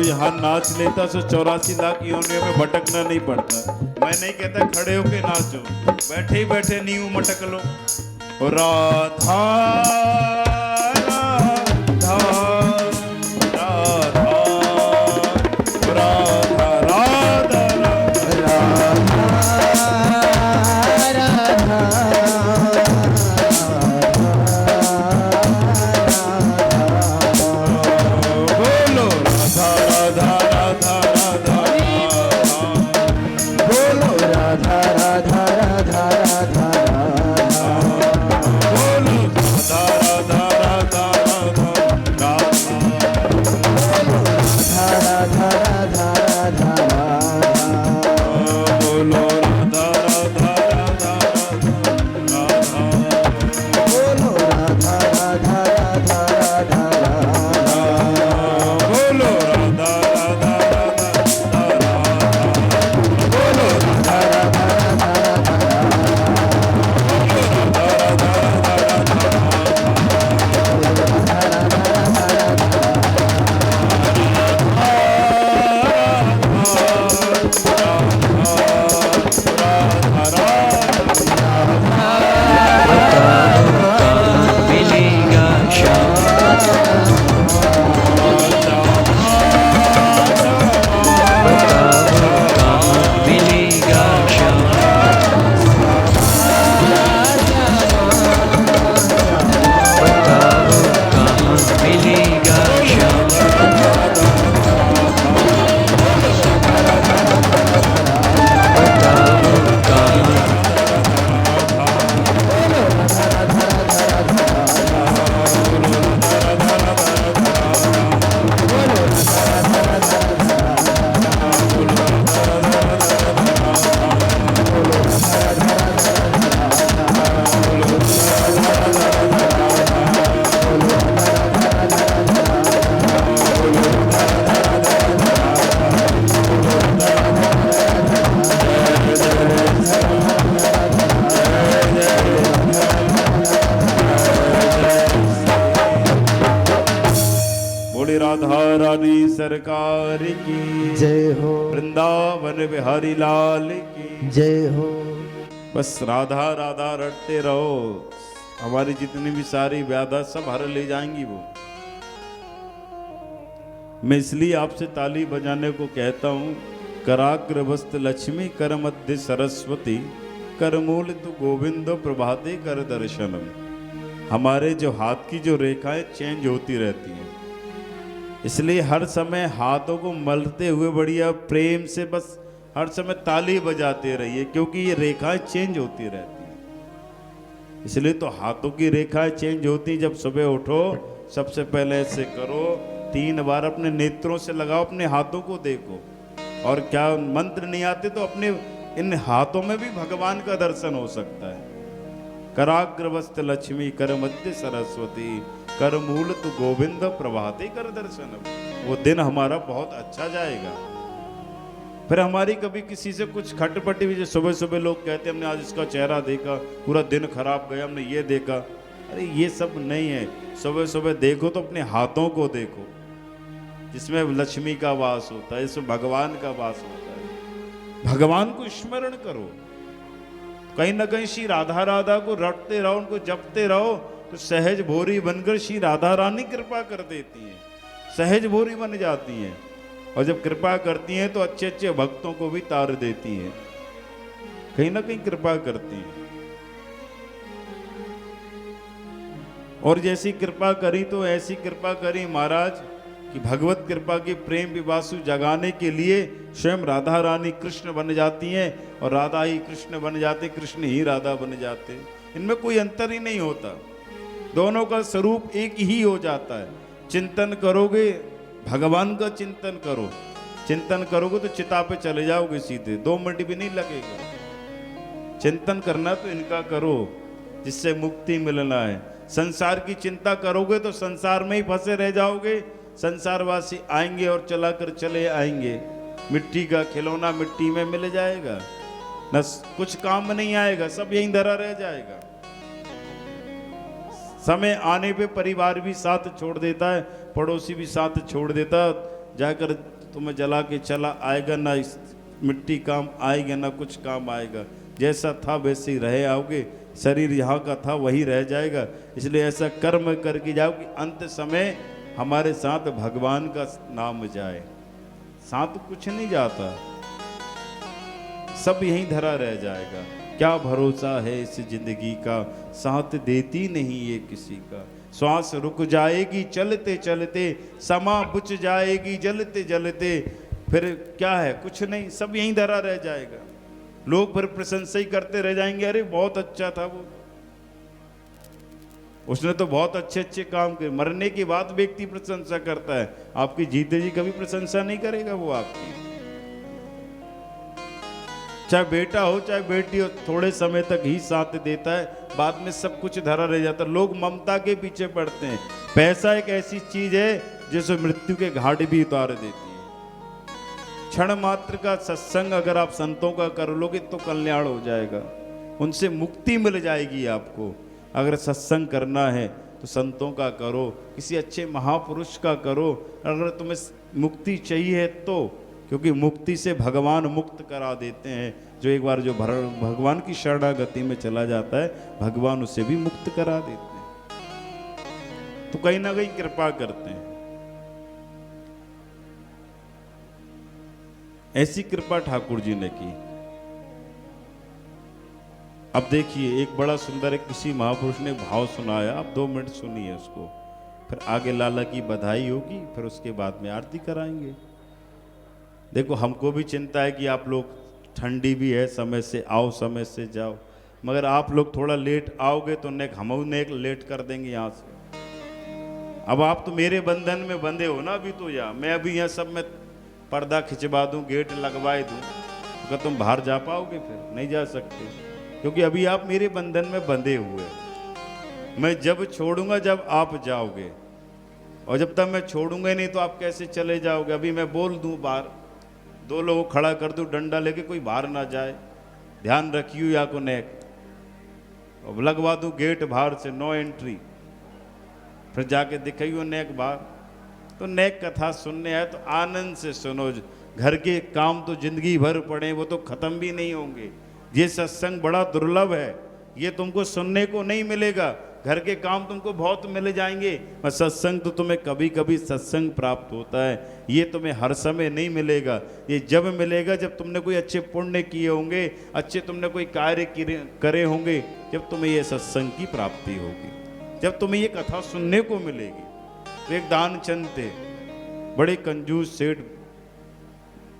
यहाँ नाच लेता सो 84 लाख योनियों में भटकना नहीं पड़ता। मैं नहीं कहता खड़े होके नाचो, बैठे ही बैठे नींव मटक लो। ओ राधा राधा राधा राधा राधा बोलो राधा राधा राधा राधा बोलो राधा राधा राधा राधा बोलो राधा राधा राधा राधा राधा राधा राधा बोलो राधा राधा राधा राधा बोलो राधा राधा राधा राधा बोलो राधा राधा राधा बोलो राधा राधा मिलेगा शाम मिलेगा शाम मिलेगा शाम बोली राधा रानी सरकार की जय हो वृंदावन बिहारी लाल की जय हो। बस राधा राधा रटते रहो, हमारी जितनी भी सारी व्याधा सब हर ले जाएंगी वो। मैं इसलिए आपसे ताली बजाने को कहता हूं, कराग्रवस्त लक्ष्मी कर मध्य सरस्वती कर मूल तु गोविंद प्रभाते कर दर्शनम। हमारे जो हाथ की जो रेखाएं चेंज होती रहती हैं, इसलिए हर समय हाथों को मलते हुए बढ़िया प्रेम से बस हर समय ताली बजाते रहिए, क्योंकि ये रेखाएं चेंज होती रहती हैं। इसलिए तो हाथों की रेखाएं चेंज होती। जब सुबह उठो सबसे पहले ऐसे करो, 3 बार अपने नेत्रों से लगाओ, अपने हाथों को देखो। और क्या मंत्र नहीं आते तो अपने इन हाथों में भी भगवान का दर्शन हो सकता है। कराग्रवस्त लक्ष्मी कर मध्य सरस्वती कर मूल तु गोविंद प्रभाते कर दर्शन। वो दिन हमारा बहुत अच्छा जाएगा। फिर हमारी कभी किसी से कुछ खटपटी हुई, सुबह सुबह लोग कहते हैं हमने आज इसका चेहरा देखा, पूरा दिन खराब गया, हमने ये देखा। अरे ये सब नहीं है। सुबह सुबह देखो तो अपने हाथों को देखो, जिसमें लक्ष्मी का वास होता है, इसमें भगवान का वास होता है। भगवान को स्मरण करो। कहीं ना कहीं श्री राधा राधा को रटते रहो, उनको जपते रहो, तो सहज भोरी बनकर श्री राधा रानी कृपा कर देती हैं, सहज भोरी बन जाती हैं। और जब कृपा करती हैं तो अच्छे अच्छे भक्तों को भी तार देती हैं, कहीं ना कहीं कृपा करती हैं। और जैसी कृपा करी तो ऐसी कृपा करी महाराज कि भगवत कृपा की प्रेम विवासु जगाने के लिए स्वयं राधा रानी कृष्ण बन जाती हैं, और राधा ही कृष्ण बन जाते, कृष्ण ही राधा बन जाते। इनमें कोई अंतर ही नहीं होता, दोनों का स्वरूप एक ही हो जाता है। चिंतन करोगे, भगवान का चिंतन करो, चिंतन करोगे तो चिता पे चले जाओगे सीधे, 2 मिनट भी नहीं लगेगा। चिंतन करना तो इनका करो जिससे मुक्ति मिलना है। संसार की चिंता करोगे तो संसार में ही फंसे रह जाओगे। संसारवासी आएंगे और चला कर चले आएंगे, मिट्टी का खिलौना मिट्टी में मिल जाएगा, न कुछ काम नहीं आएगा, सब यहीं धरा रह जाएगा। समय आने पे परिवार भी साथ छोड़ देता है, पड़ोसी भी साथ छोड़ देता, जाकर तुम्हें जला के चला आएगा, ना इस मिट्टी काम आएगा, ना कुछ काम आएगा। जैसा था वैसे ही रहे आओगे, शरीर यहाँ का था वही रह जाएगा। इसलिए ऐसा कर्म करके जाओ कि अंत समय हमारे साथ भगवान का नाम जाए। साथ कुछ नहीं जाता, सब यहीं धरा रह जाएगा। क्या भरोसा है इस जिंदगी का, साथ देती नहीं ये किसी का। श्वास रुक जाएगी चलते चलते, समा बुझ जाएगी जलते जलते, फिर क्या है, कुछ नहीं, सब यहीं धरा रह जाएगा। लोग फिर प्रशंसा ही करते रह जाएंगे, अरे बहुत अच्छा था वो, उसने तो बहुत अच्छे अच्छे काम किए। मरने के बाद व्यक्ति प्रशंसा करता है, आपकी जीते जी कभी प्रशंसा नहीं करेगा वो आपकी। चाहे बेटा हो चाहे बेटी हो, थोड़े समय तक ही साथ देता है, बाद में सब कुछ धरा रह जाता है। लोग ममता के पीछे पड़ते हैं। पैसा एक ऐसी चीज है जिसे मृत्यु के घाट भी उतार देती है। क्षण मात्र का सत्संग अगर आप संतों का कर लोगे तो कल्याण हो जाएगा, उनसे मुक्ति मिल जाएगी आपको। अगर सत्संग करना है तो संतों का करो, किसी अच्छे महापुरुष का करो। अगर तुम्हें मुक्ति चाहिए तो, क्योंकि मुक्ति से भगवान मुक्त करा देते हैं। जो एक बार जो भगवान की शरणागति में चला जाता है, भगवान उसे भी मुक्त करा देते हैं। तो कहीं ना कहीं कृपा करते हैं। ऐसी कृपा ठाकुर जी ने की। अब देखिए, एक बड़ा सुंदर एक किसी महापुरुष ने भाव सुनाया, आप 2 मिनट सुनिए उसको, फिर आगे लाला की बधाई होगी, फिर उसके बाद में आरती कराएंगे। देखो, हमको भी चिंता है कि आप लोग, ठंडी भी है, समय से आओ समय से जाओ, मगर आप लोग थोड़ा लेट आओगे तो हम नेक लेट कर देंगे यहाँ से। अब आप तो मेरे बंधन में बंधे हो ना अभी, तो या मैं अभी यहाँ सब में पर्दा खिंचवा दूं, गेट लगवा दूं, अगर तुम बाहर जा पाओगे? फिर नहीं जा सकते, क्योंकि अभी आप मेरे बंधन में बंधे हुए हैं। मैं जब छोड़ूंगा जब आप जाओगे, और जब तक मैं छोड़ूंगा नहीं तो आप कैसे चले जाओगे? अभी मैं बोल दूं बाहर, 2 लोग खड़ा कर दूं डंडा लेके, कोई बाहर ना जाए, ध्यान रखियो या को नेक, अब लगवा दूं गेट बाहर से, नो एंट्री, फिर जाके दिखाइयो नेक बाहर। तो नेक कथा सुनने आए तो आनंद से सुनो। घर के काम तो जिंदगी भर पड़े, वो तो खत्म भी नहीं होंगे। ये सत्संग बड़ा दुर्लभ है, ये तुमको सुनने को नहीं मिलेगा। घर के काम तुमको बहुत मिल जाएंगे, पर सत्संग तो तुम्हें कभी कभी सत्संग प्राप्त होता है, ये तुम्हें हर समय नहीं मिलेगा। ये जब मिलेगा जब तुमने कोई अच्छे पुण्य किए होंगे, अच्छे तुमने कोई कार्य करे होंगे, जब तुम्हें ये सत्संग की प्राप्ति होगी, जब तुम्हें ये कथा सुनने को मिलेगी। तो एक दानचंद थे, बड़े कंजूस सेठ,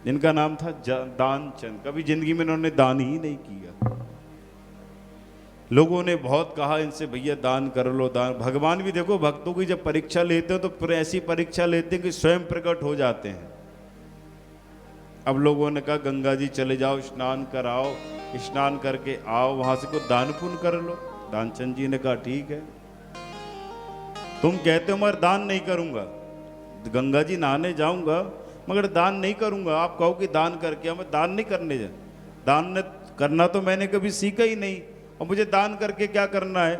जिनका नाम था दानचंद। कभी जिंदगी में उन्होंने दान ही नहीं किया। लोगों ने बहुत कहा इनसे, भैया दान कर लो, दान। भगवान भी देखो भक्तों की जब परीक्षा लेते हैं तो ऐसी परीक्षा लेते हैं कि स्वयं प्रकट हो जाते हैं। अब लोगों ने कहा गंगा जी चले जाओ, स्नान कराओ, स्नान करके आओ, वहां से कुछ दान पुण्य कर लो। दानचंद जी ने कहा ठीक है, तुम कहते हो मगर दान नहीं करूंगा, गंगा जी नहाने जाऊंगा मगर दान नहीं करूंगा। आप कहो कि दान करके, मैं दान नहीं करने जा, दान करना तो मैंने कभी सीखा ही नहीं, और मुझे दान करके क्या करना है?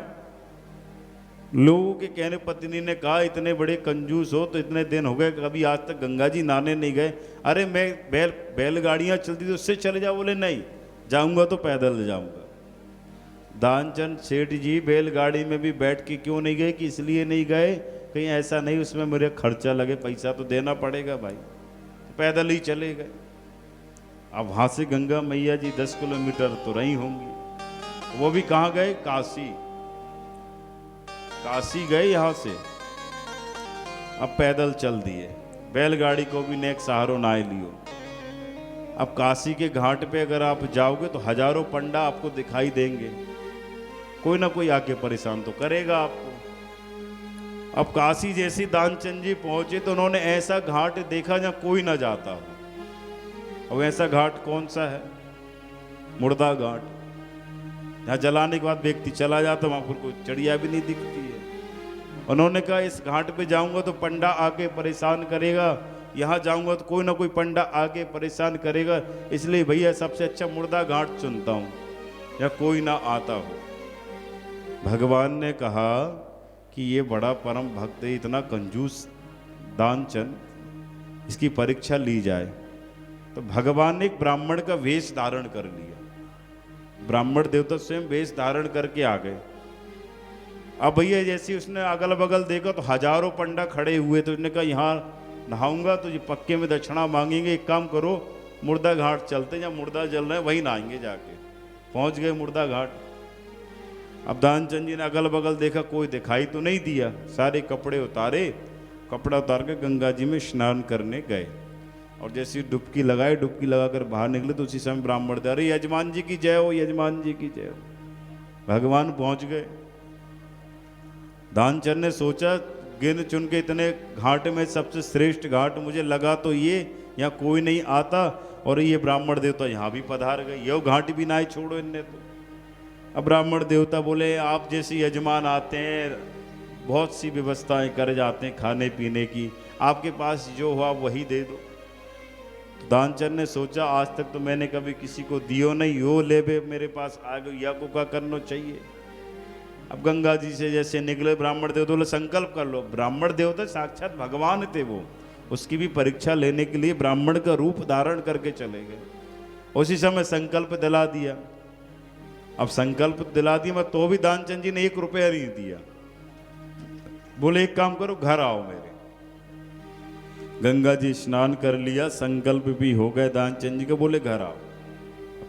लोगों के कहने पत्नी ने कहा इतने बड़े कंजूस हो तो इतने दिन हो गए कभी आज तक गंगा जी नहाने नहीं गए। अरे मैं बैलगाड़ियां चलती थी उससे चले जाओ। बोले नहीं, जाऊंगा तो पैदल जाऊंगा। दानचंद सेठ जी बैलगाड़ी में भी बैठ के क्यों नहीं गए? कि इसलिए नहीं गए कहीं ऐसा नहीं उसमें मेरे खर्चा लगे, पैसा तो देना पड़ेगा भाई, तो पैदल ही चले गए। अब वहां से गंगा मैया जी 10 किलोमीटर तो रही होंगी, वो भी कहाँ गए? काशी। काशी गए यहाँ से, अब पैदल चल दिए, बैलगाड़ी को भी नेक सहारो ना लियो। अब काशी के घाट पे अगर आप जाओगे तो हजारों पंडा आपको दिखाई देंगे, कोई ना कोई आके परेशान तो करेगा आपको। अब काशी जैसी दानचंद जी पहुंचे तो उन्होंने ऐसा घाट देखा जहां कोई ना जाता हो। अब ऐसा घाट कौन सा है? मुर्दा घाट, जहाँ जलाने के बाद व्यक्ति चला जाता, वहां पर कोई चिड़िया भी नहीं दिखती है। उन्होंने कहा इस घाट पे जाऊंगा तो पंडा आके परेशान करेगा, यहाँ जाऊंगा तो कोई ना कोई पंडा आके परेशान करेगा, इसलिए भैया सबसे अच्छा मुर्दा घाट चुनता हूँ या कोई ना आता हो। भगवान ने कहा कि ये बड़ा परम भक्त है, इतना कंजूस दानचंद, इसकी परीक्षा ली जाए। तो भगवान ने एक ब्राह्मण का वेश धारण कर लिया। ब्राह्मण देवता स्वयं वेश धारण करके आ गए। अब भैया जैसे उसने अगल बगल देखा तो हजारों पंडा खड़े हुए, तो उसने कहा यहाँ नहाऊंगा तो ये पक्के में दक्षिणा मांगेंगे, एक काम करो मुर्दा घाट चलते, जहाँ मुर्दा जल रहे हैं वहीं नहाएंगे जाके। पहुंच गए मुर्दा घाट। अब दानचंद जी ने अगल बगल देखा, कोई दिखाई तो नहीं दिया। सारे कपड़े उतारे, कपड़ा उतार के गंगा जी में स्नान करने गए। और जैसे डुबकी लगाए, डुबकी लगाकर बाहर निकले तो उसी समय ब्राह्मण दे, अरे यजमान जी की जय हो, यजमान जी की जय हो। भगवान पहुंच गए। दानचंद ने सोचा गिन चुन के इतने घाट में सबसे श्रेष्ठ घाट मुझे लगा तो ये, यहाँ कोई नहीं आता, और ये ब्राह्मण देवता यहाँ भी पधार गए, ये घाट भी ना ही छोड़ो इनने तो। अब ब्राह्मण देवता बोले आप जैसे यजमान आते हैं बहुत सी व्यवस्थाएं कर जाते हैं खाने पीने की, आपके पास जो हुआ वही दे दो। तो दानचंद ने सोचा आज तक तो मैंने कभी किसी को दियो नहीं, यो ले बे मेरे पास आ गयो, या को क्या करना चाहिए। अब गंगा जी से जैसे निकले ब्राह्मण देवता बोले संकल्प कर लो। ब्राह्मण देवता साक्षात भगवान थे वो, उसकी भी परीक्षा लेने के लिए ब्राह्मण का रूप धारण करके चले गए। उसी समय संकल्प दिला दिया। अब संकल्प दिला दिया मैं तो भी दानचंद जी ने 1 रुपया नहीं दिया। बोले एक काम करो घर आओ मेरे। गंगा जी स्नान कर लिया, संकल्प भी हो गए दानचंद जी के, बोले घर आओ।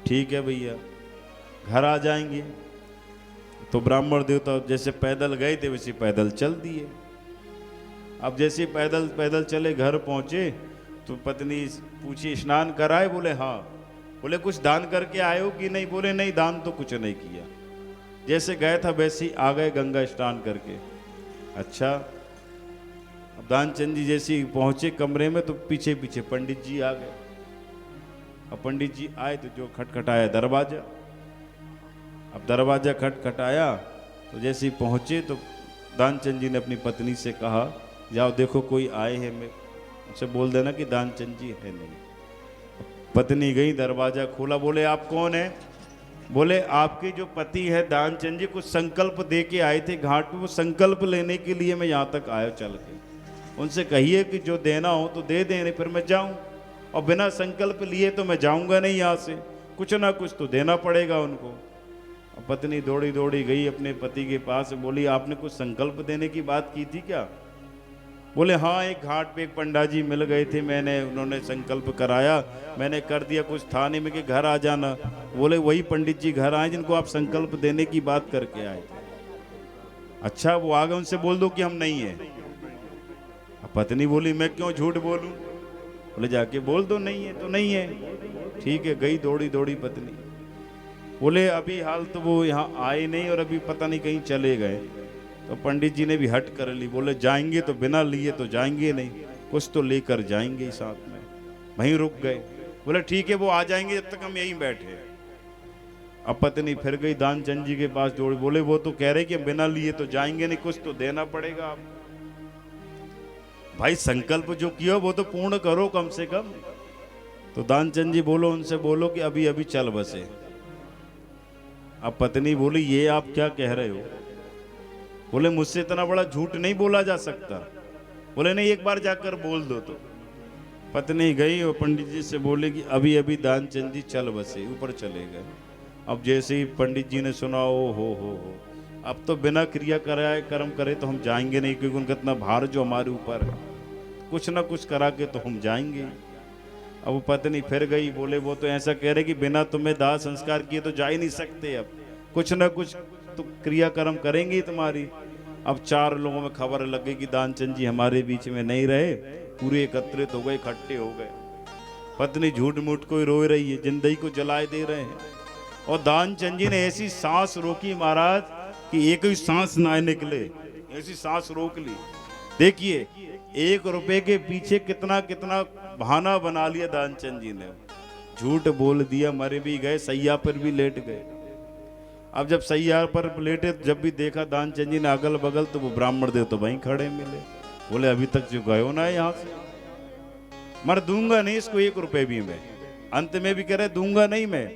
ठीक है भैया घर आ जाएंगे। तो ब्राह्मण देवता जैसे पैदल गए थे वैसे पैदल चल दिए। अब जैसे पैदल पैदल चले घर पहुंचे तो पत्नी पूछी स्नान कराए, बोले हाँ। बोले कुछ दान करके आए हो कि नहीं, बोले नहीं दान तो कुछ नहीं किया, जैसे गए था वैसे ही आ गए गंगा स्नान करके। अच्छा अब दानचंद जी जैसे ही पहुंचे कमरे में तो पीछे पीछे पंडित जी आ गए। अब पंडित जी आए तो जो खटखटाया दरवाजा। अब दरवाजा खटखटाया तो जैसे ही पहुंचे तो दानचंद जी ने अपनी पत्नी से कहा जाओ देखो कोई आए हैं, मैं उनसे बोल देना कि दानचंद जी है नहीं। पत्नी गई, दरवाजा खोला, बोले आप कौन है। बोले आपके जो पति है दानचंद जी कुछ संकल्प दे के आए थे घाट पे, वो संकल्प लेने के लिए मैं यहाँ तक आया चल के। उनसे कहिए कि जो देना हो तो दे दें, फिर मैं जाऊँ, और बिना संकल्प लिए तो मैं जाऊँगा नहीं यहाँ से, कुछ ना कुछ तो देना पड़ेगा उनको। पत्नी दौड़ी दौड़ी गई अपने पति के पास, बोली आपने कुछ संकल्प देने की बात की थी क्या। बोले हाँ एक घाट पे एक पंडा जी मिल गए थे, उन्होंने संकल्प कराया, मैंने कर दिया, कुछ था नहीं, मैं कि घर आ जाना। बोले वही पंडित जी घर आए जिनको आप संकल्प देने की बात करके आए थे। अच्छा वो आ गए, उनसे बोल दो कि हम नहीं है। पत्नी बोली मैं क्यों झूठ बोलूं। बोले जाके बोल दो नहीं है तो नहीं है। ठीक है गई दौड़ी दौड़ी पत्नी। बोले अभी हाल तो वो यहाँ आए नहीं और अभी पता नहीं कहीं चले गए। तो पंडित जी ने भी हट कर ली, बोले जाएंगे तो बिना लिए तो जाएंगे नहीं, कुछ तो लेकर जाएंगे साथ में। वहीं रुक गए। बोले ठीक है वो आ जाएंगे जब तक हम यहीं बैठे। अब पत्नी फिर गई दानचंद जी के पास दौड़ी, बोले वो तो कह रहे कि बिना लिए तो जाएंगे नहीं, कुछ तो देना पड़ेगा आप। भाई संकल्प जो किया वो तो पूर्ण करो कम से कम। तो दानचंद जी बोलो उनसे बोलो कि अभी अभी चल बसे। अब पत्नी बोली ये आप क्या कह रहे हो। बोले मुझसे इतना बड़ा झूठ नहीं बोला जा सकता। बोले नहीं एक बार जाकर बोल दो। तो पत्नी गई और पंडित जी से बोले कि अभी अभी दानचंद जी चल बसे, ऊपर चले गए। अब जैसे ही पंडित जी ने सुना ओ हो अब तो बिना क्रिया कराए कर्म करे तो हम जाएंगे नहीं, क्योंकि उनका इतना भार जो हमारे ऊपर है, कुछ ना कुछ करा के तो हम जाएंगे। अब वो पत्नी फिर गई, बोले वो तो ऐसा कह रहे कि बिना तुम्हें दाह संस्कार किए तो जा ही नहीं सकते, अब कुछ ना कुछ तो क्रिया कर्म करेंगे तुम्हारी। अब 4 लोगों में खबर लग गई कि दानचंद जी हमारे बीच में नहीं रहे, पूरे एकत्रित हो गए, इकट्ठे हो गए। पत्नी झूठ मूठ को रोए रही है, जिंदगी को जलाए दे रहे हैं। और दानचंद जी ने ऐसी सांस रोकी महाराज कि एक ही सांस ना निकले, ऐसी सांस रोक ली। देखिए 1 रुपए के पीछे कितना कितना बहाना बना लिया दानचंद जी ने। झूठ बोल दिया, मर भी गए, सैया पर भी लेट गए। अब जब सैया पर लेटे जब भी देखा दानचंद जी ने अगल बगल, तो वो ब्राह्मण देव तो वहीं खड़े मिले। बोले अभी तक जो गयो ना है यहाँ से, मर दूंगा नहीं इसको 1 रुपए भी मैं। अंत में भी कह रहे दूंगा नहीं मैं।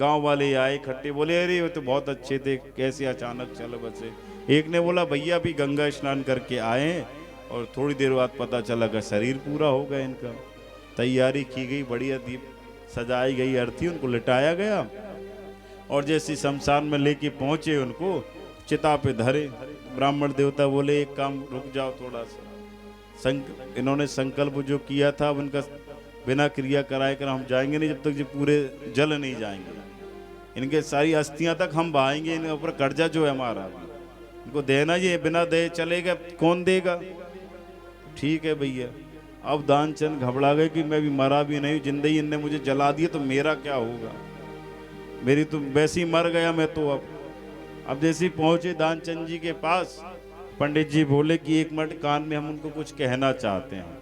गांव वाले आए इकट्ठे, बोले अरे वो तो बहुत अच्छे थे, कैसे अचानक चल बसे। एक ने बोला भैया अभी गंगा स्नान करके आए, और थोड़ी देर बाद पता चला कि शरीर पूरा हो गया इनका। तैयारी की गई, बढ़िया दीप सजाई गई, अर्थी उनको लिटाया गया और जैसे शमशान में लेके पहुंचे उनको चिता पे धरे। ब्राह्मण देवता बोले एक काम रुक जाओ थोड़ा सा, इन्होंने संकल्प जो किया था उनका बिना क्रिया कराए कर हम जाएंगे नहीं जब तक ये पूरे जल नहीं जाएंगे। इनके सारी अस्थियां तक हम बहाएंगे, इनके ऊपर कर्जा जो है हमारा इनको देना, ये बिना दे चलेगा कौन देगा। ठीक है भैया। अब दानचंद घबरा गए कि मैं भी मरा भी नहीं, जिंदगी इनने मुझे जला दिया तो मेरा क्या होगा, मेरी तो वैसे ही मर गया मैं तो। अब जैसे ही पहुंचे दानचंद जी के पास, पंडित जी बोले कि एक मिनट कान में हम उनको कुछ कहना चाहते हैं।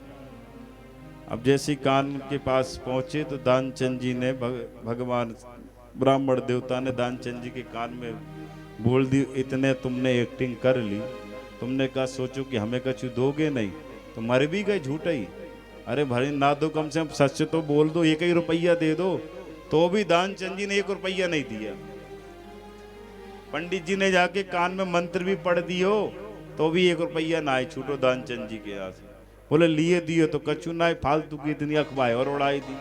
अब जैसे ही कान के पास पहुंचे तो दानचंद जी ने भगवान ब्राह्मण देवता ने दानचंद जी के कान में बोल दी, इतने तुमने एक्टिंग कर ली, तुमने कहा सोचो कि हमें कछु दोगे नहीं तो मर भी गए झूठा ही। अरे भाई ना दो, कम से कम सच तो बोल दो, 1 रुपया दे दो। तो भी दानचंद जी ने 1 रुपया नहीं दिया। पंडित जी ने जाके कान में मंत्र भी पढ़ दियो तो भी 1 रुपया ना आए छूटो दानचंद जी के यहाँ से। बोले लिए दियो तो कछु ना, फालतू की इतनी अखबार और उड़ाई दी।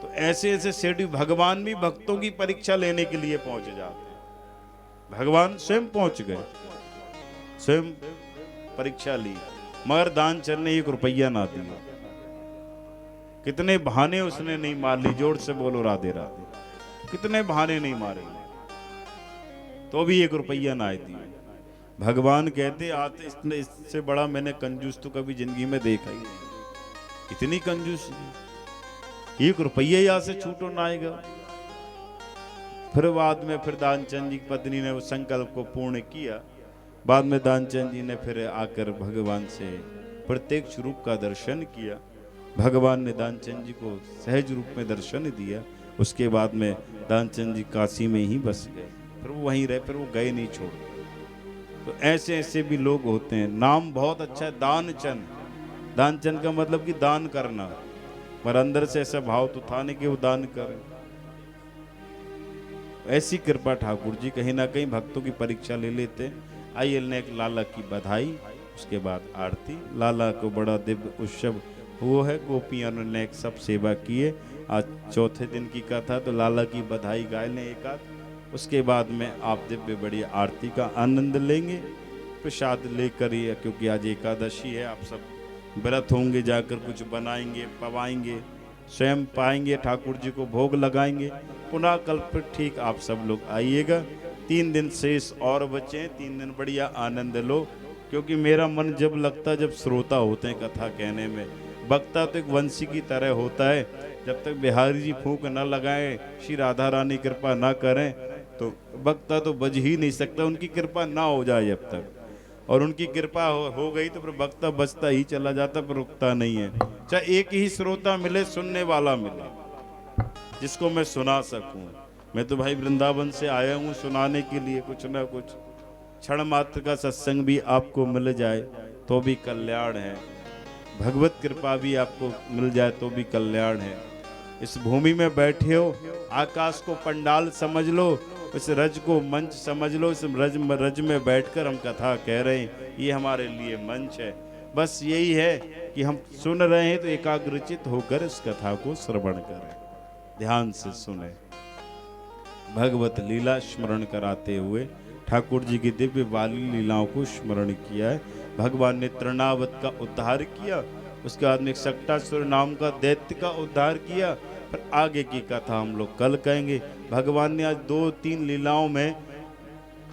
तो ऐसे ऐसे सेठ भगवान भी भक्तों की परीक्षा लेने के लिए पहुंच जाते हैं। भगवान स्वयं पहुंच गए, स्वयं परीक्षा ली, मगर दानचंद ने 1 रुपया ना दिया। कितने बहाने उसने नहीं मार ली, जोर से बोलो राधे राधे, कितने बहाने नहीं मारे तो भी 1 रुपया ना दिए। भगवान कहते आते इससे बड़ा मैंने कंजूस तो कभी जिंदगी में देखा ही नहीं। इतनी कंजूस, 1 रुपया यहाँ से छूटो ना आएगा। फिर बाद में फिर दानचंद जी की पत्नी ने उस संकल्प को पूर्ण किया। बाद में दानचंद जी ने फिर आकर भगवान से प्रत्यक्ष रूप का दर्शन किया। भगवान ने दानचंद जी को सहज रूप में दर्शन दिया। उसके बाद में दानचंद जी काशी में ही बस गए, फिर वो वहीं रहे, फिर वो गए नहीं छोड़। तो ऐसे ऐसे भी लोग होते हैं। नाम बहुत अच्छा है दानचंद, दानचंद का मतलब कि दान करना, पर अंदर से ऐसा भाव तो था नहीं कि वो दान करें। ऐसी कृपा ठाकुर जी कहीं ना कहीं भक्तों की परीक्षा ले लेते हैं। आइए लेने एक लाला की बधाई, उसके बाद आरती। लाला को बड़ा दिव्य उत्सव हुआ है, गोपियां ने एक सब सेवा किए। आज चौथे दिन की कथा, तो लाला की बधाई गाय लें एक आध, उसके बाद में आप दिव्य बड़ी आरती का आनंद लेंगे। प्रसाद लेकर ही, क्योंकि आज एकादशी है, आप सब व्रत होंगे, जाकर कुछ बनाएंगे, पवाएंगे, स्वयं पाएंगे, ठाकुर जी को भोग लगाएंगे। पुनः कल फिर ठीक आप सब लोग आइएगा। 3 दिन शेष और बचे, 3 दिन बढ़िया आनंद लो। क्योंकि मेरा मन जब लगता, जब श्रोता होते हैं कथा कहने में, वक्ता तो एक वंशी की तरह होता है। जब तक बिहारी जी फूंक न लगाएं, श्री राधा रानी कृपा ना करें, तो वक्ता तो बज ही नहीं सकता, उनकी कृपा ना हो जाए जब तक। और उनकी कृपा हो गई तो फिर वक्ता बजता ही चला जाता, पर रुकता नहीं है। चाहे एक ही श्रोता मिले, सुनने वाला मिले, जिसको मैं सुना सकूं। मैं तो भाई वृंदावन से आया हूं सुनाने के लिए, कुछ ना कुछ क्षण मात्र का सत्संग भी आपको मिल जाए तो भी कल्याण है, भगवत कृपा भी आपको मिल जाए तो भी कल्याण है। इस भूमि में बैठे हो, आकाश को पंडाल समझ लो, इस रज को मंच समझ लो। इस रज में बैठकर हम कथा कह रहे हैं, ये हमारे लिए मंच है। बस यही है कि हम सुन रहे हैं तो एकाग्रचित होकर इस कथा को श्रवण करें, ध्यान से सुने। भगवत लीला स्मरण कराते हुए ठाकुर जी की दिव्य बाली लीलाओं को स्मरण किया है। भगवान ने तृणावत का उद्धार किया, उसके बाद में सक्टासुर नाम का दैत्य का उद्धार किया। फिर आगे की कथा हम लोग कल कहेंगे। भगवान ने आज 2-3 लीलाओं में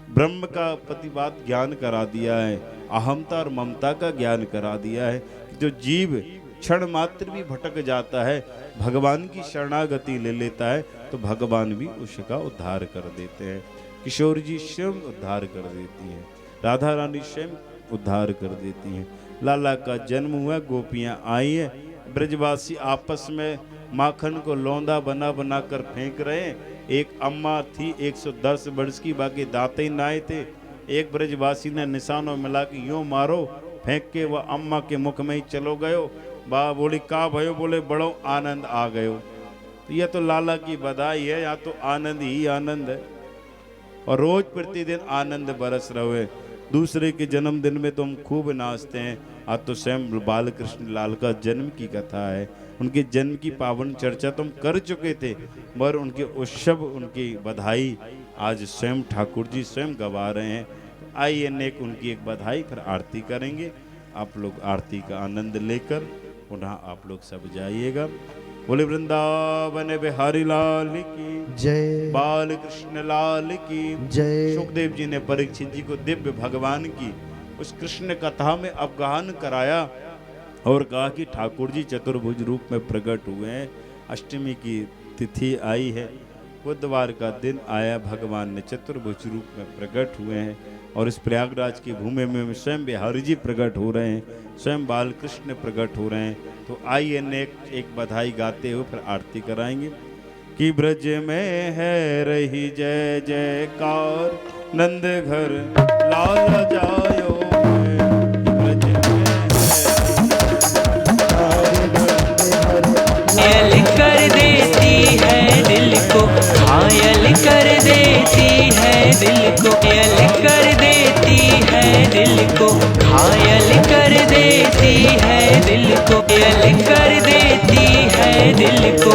ब्रह्म का प्रतिपाद ज्ञान करा दिया है, अहमता और ममता का ज्ञान करा दिया है। जो जीव क्षण मात्र भी भटक जाता है, भगवान की शरणागति ले लेता है, तो भगवान भी उसका उद्धार कर देते हैं। किशोर जी स्वयं उद्धार कर देती हैं, राधा रानी स्वयं उद्धार कर देती हैं। लाला का जन्म हुआ, गोपियां आई हैं, ब्रजवासी आपस में माखन को लौंदा बना बना कर फेंक रहे हैं। एक अम्मा थी 110 वर्ष की, बाकी दांत ही नाए थे। एक ब्रजवासी ने निशानों मिला कि यूं मारो, फेंक के वह अम्मा के मुख में ही चलो गयो। बा बोली का भयो, बोले बड़ो आनंद आ गयो। तो यह तो लाला की बधाई है, यहाँ तो आनंद ही आनंद है। और रोज प्रतिदिन आनंद बरस रहे। दूसरे के जन्मदिन में तो हम खूब नाचते हैं। आज तो स्वयं बाल कृष्ण लाल का जन्म की कथा है, उनके जन्म की पावन चर्चा तो हम कर चुके थे, मगर उनके उत्सव, उनकी बधाई आज स्वयं ठाकुर जी स्वयं गवा रहे हैं। तो आइए नेक उनकी एक बधाई, फिर आरती करेंगे। आप लोग आरती का आनंद लेकर पुनः आप लोग सब जाइएगा। बोले वृंदावन बिहारी लाल की जय, बाल कृष्ण लाल की जय। सुखदेव जी ने परीक्षित जी को दिव्य भगवान की उस कृष्ण कथा में अवगाहन कराया और कहा कि ठाकुर जी चतुर्भुज रूप में प्रकट हुए हैं। अष्टमी की तिथि आई है, बुधवार का दिन आया, भगवान ने चतुर्भुज रूप में प्रकट हुए हैं और इस प्रयागराज की भूमि में स्वयं बिहारी जी प्रकट हो रहे हैं, स्वयं बाल कृष्ण प्रकट हो रहे हैं। तो आइए नेक एक बधाई गाते हुए फिर आरती कराएंगे कि ब्रज में है रही जय जयकार, नंद घर लाल जायो है। ब्रज में घायल कर देती है दिल को, घायल कर देती है दिल को, घायल कर देती है दिल को, घायल कर देती है दिल को, घायल कर देती है दिल को।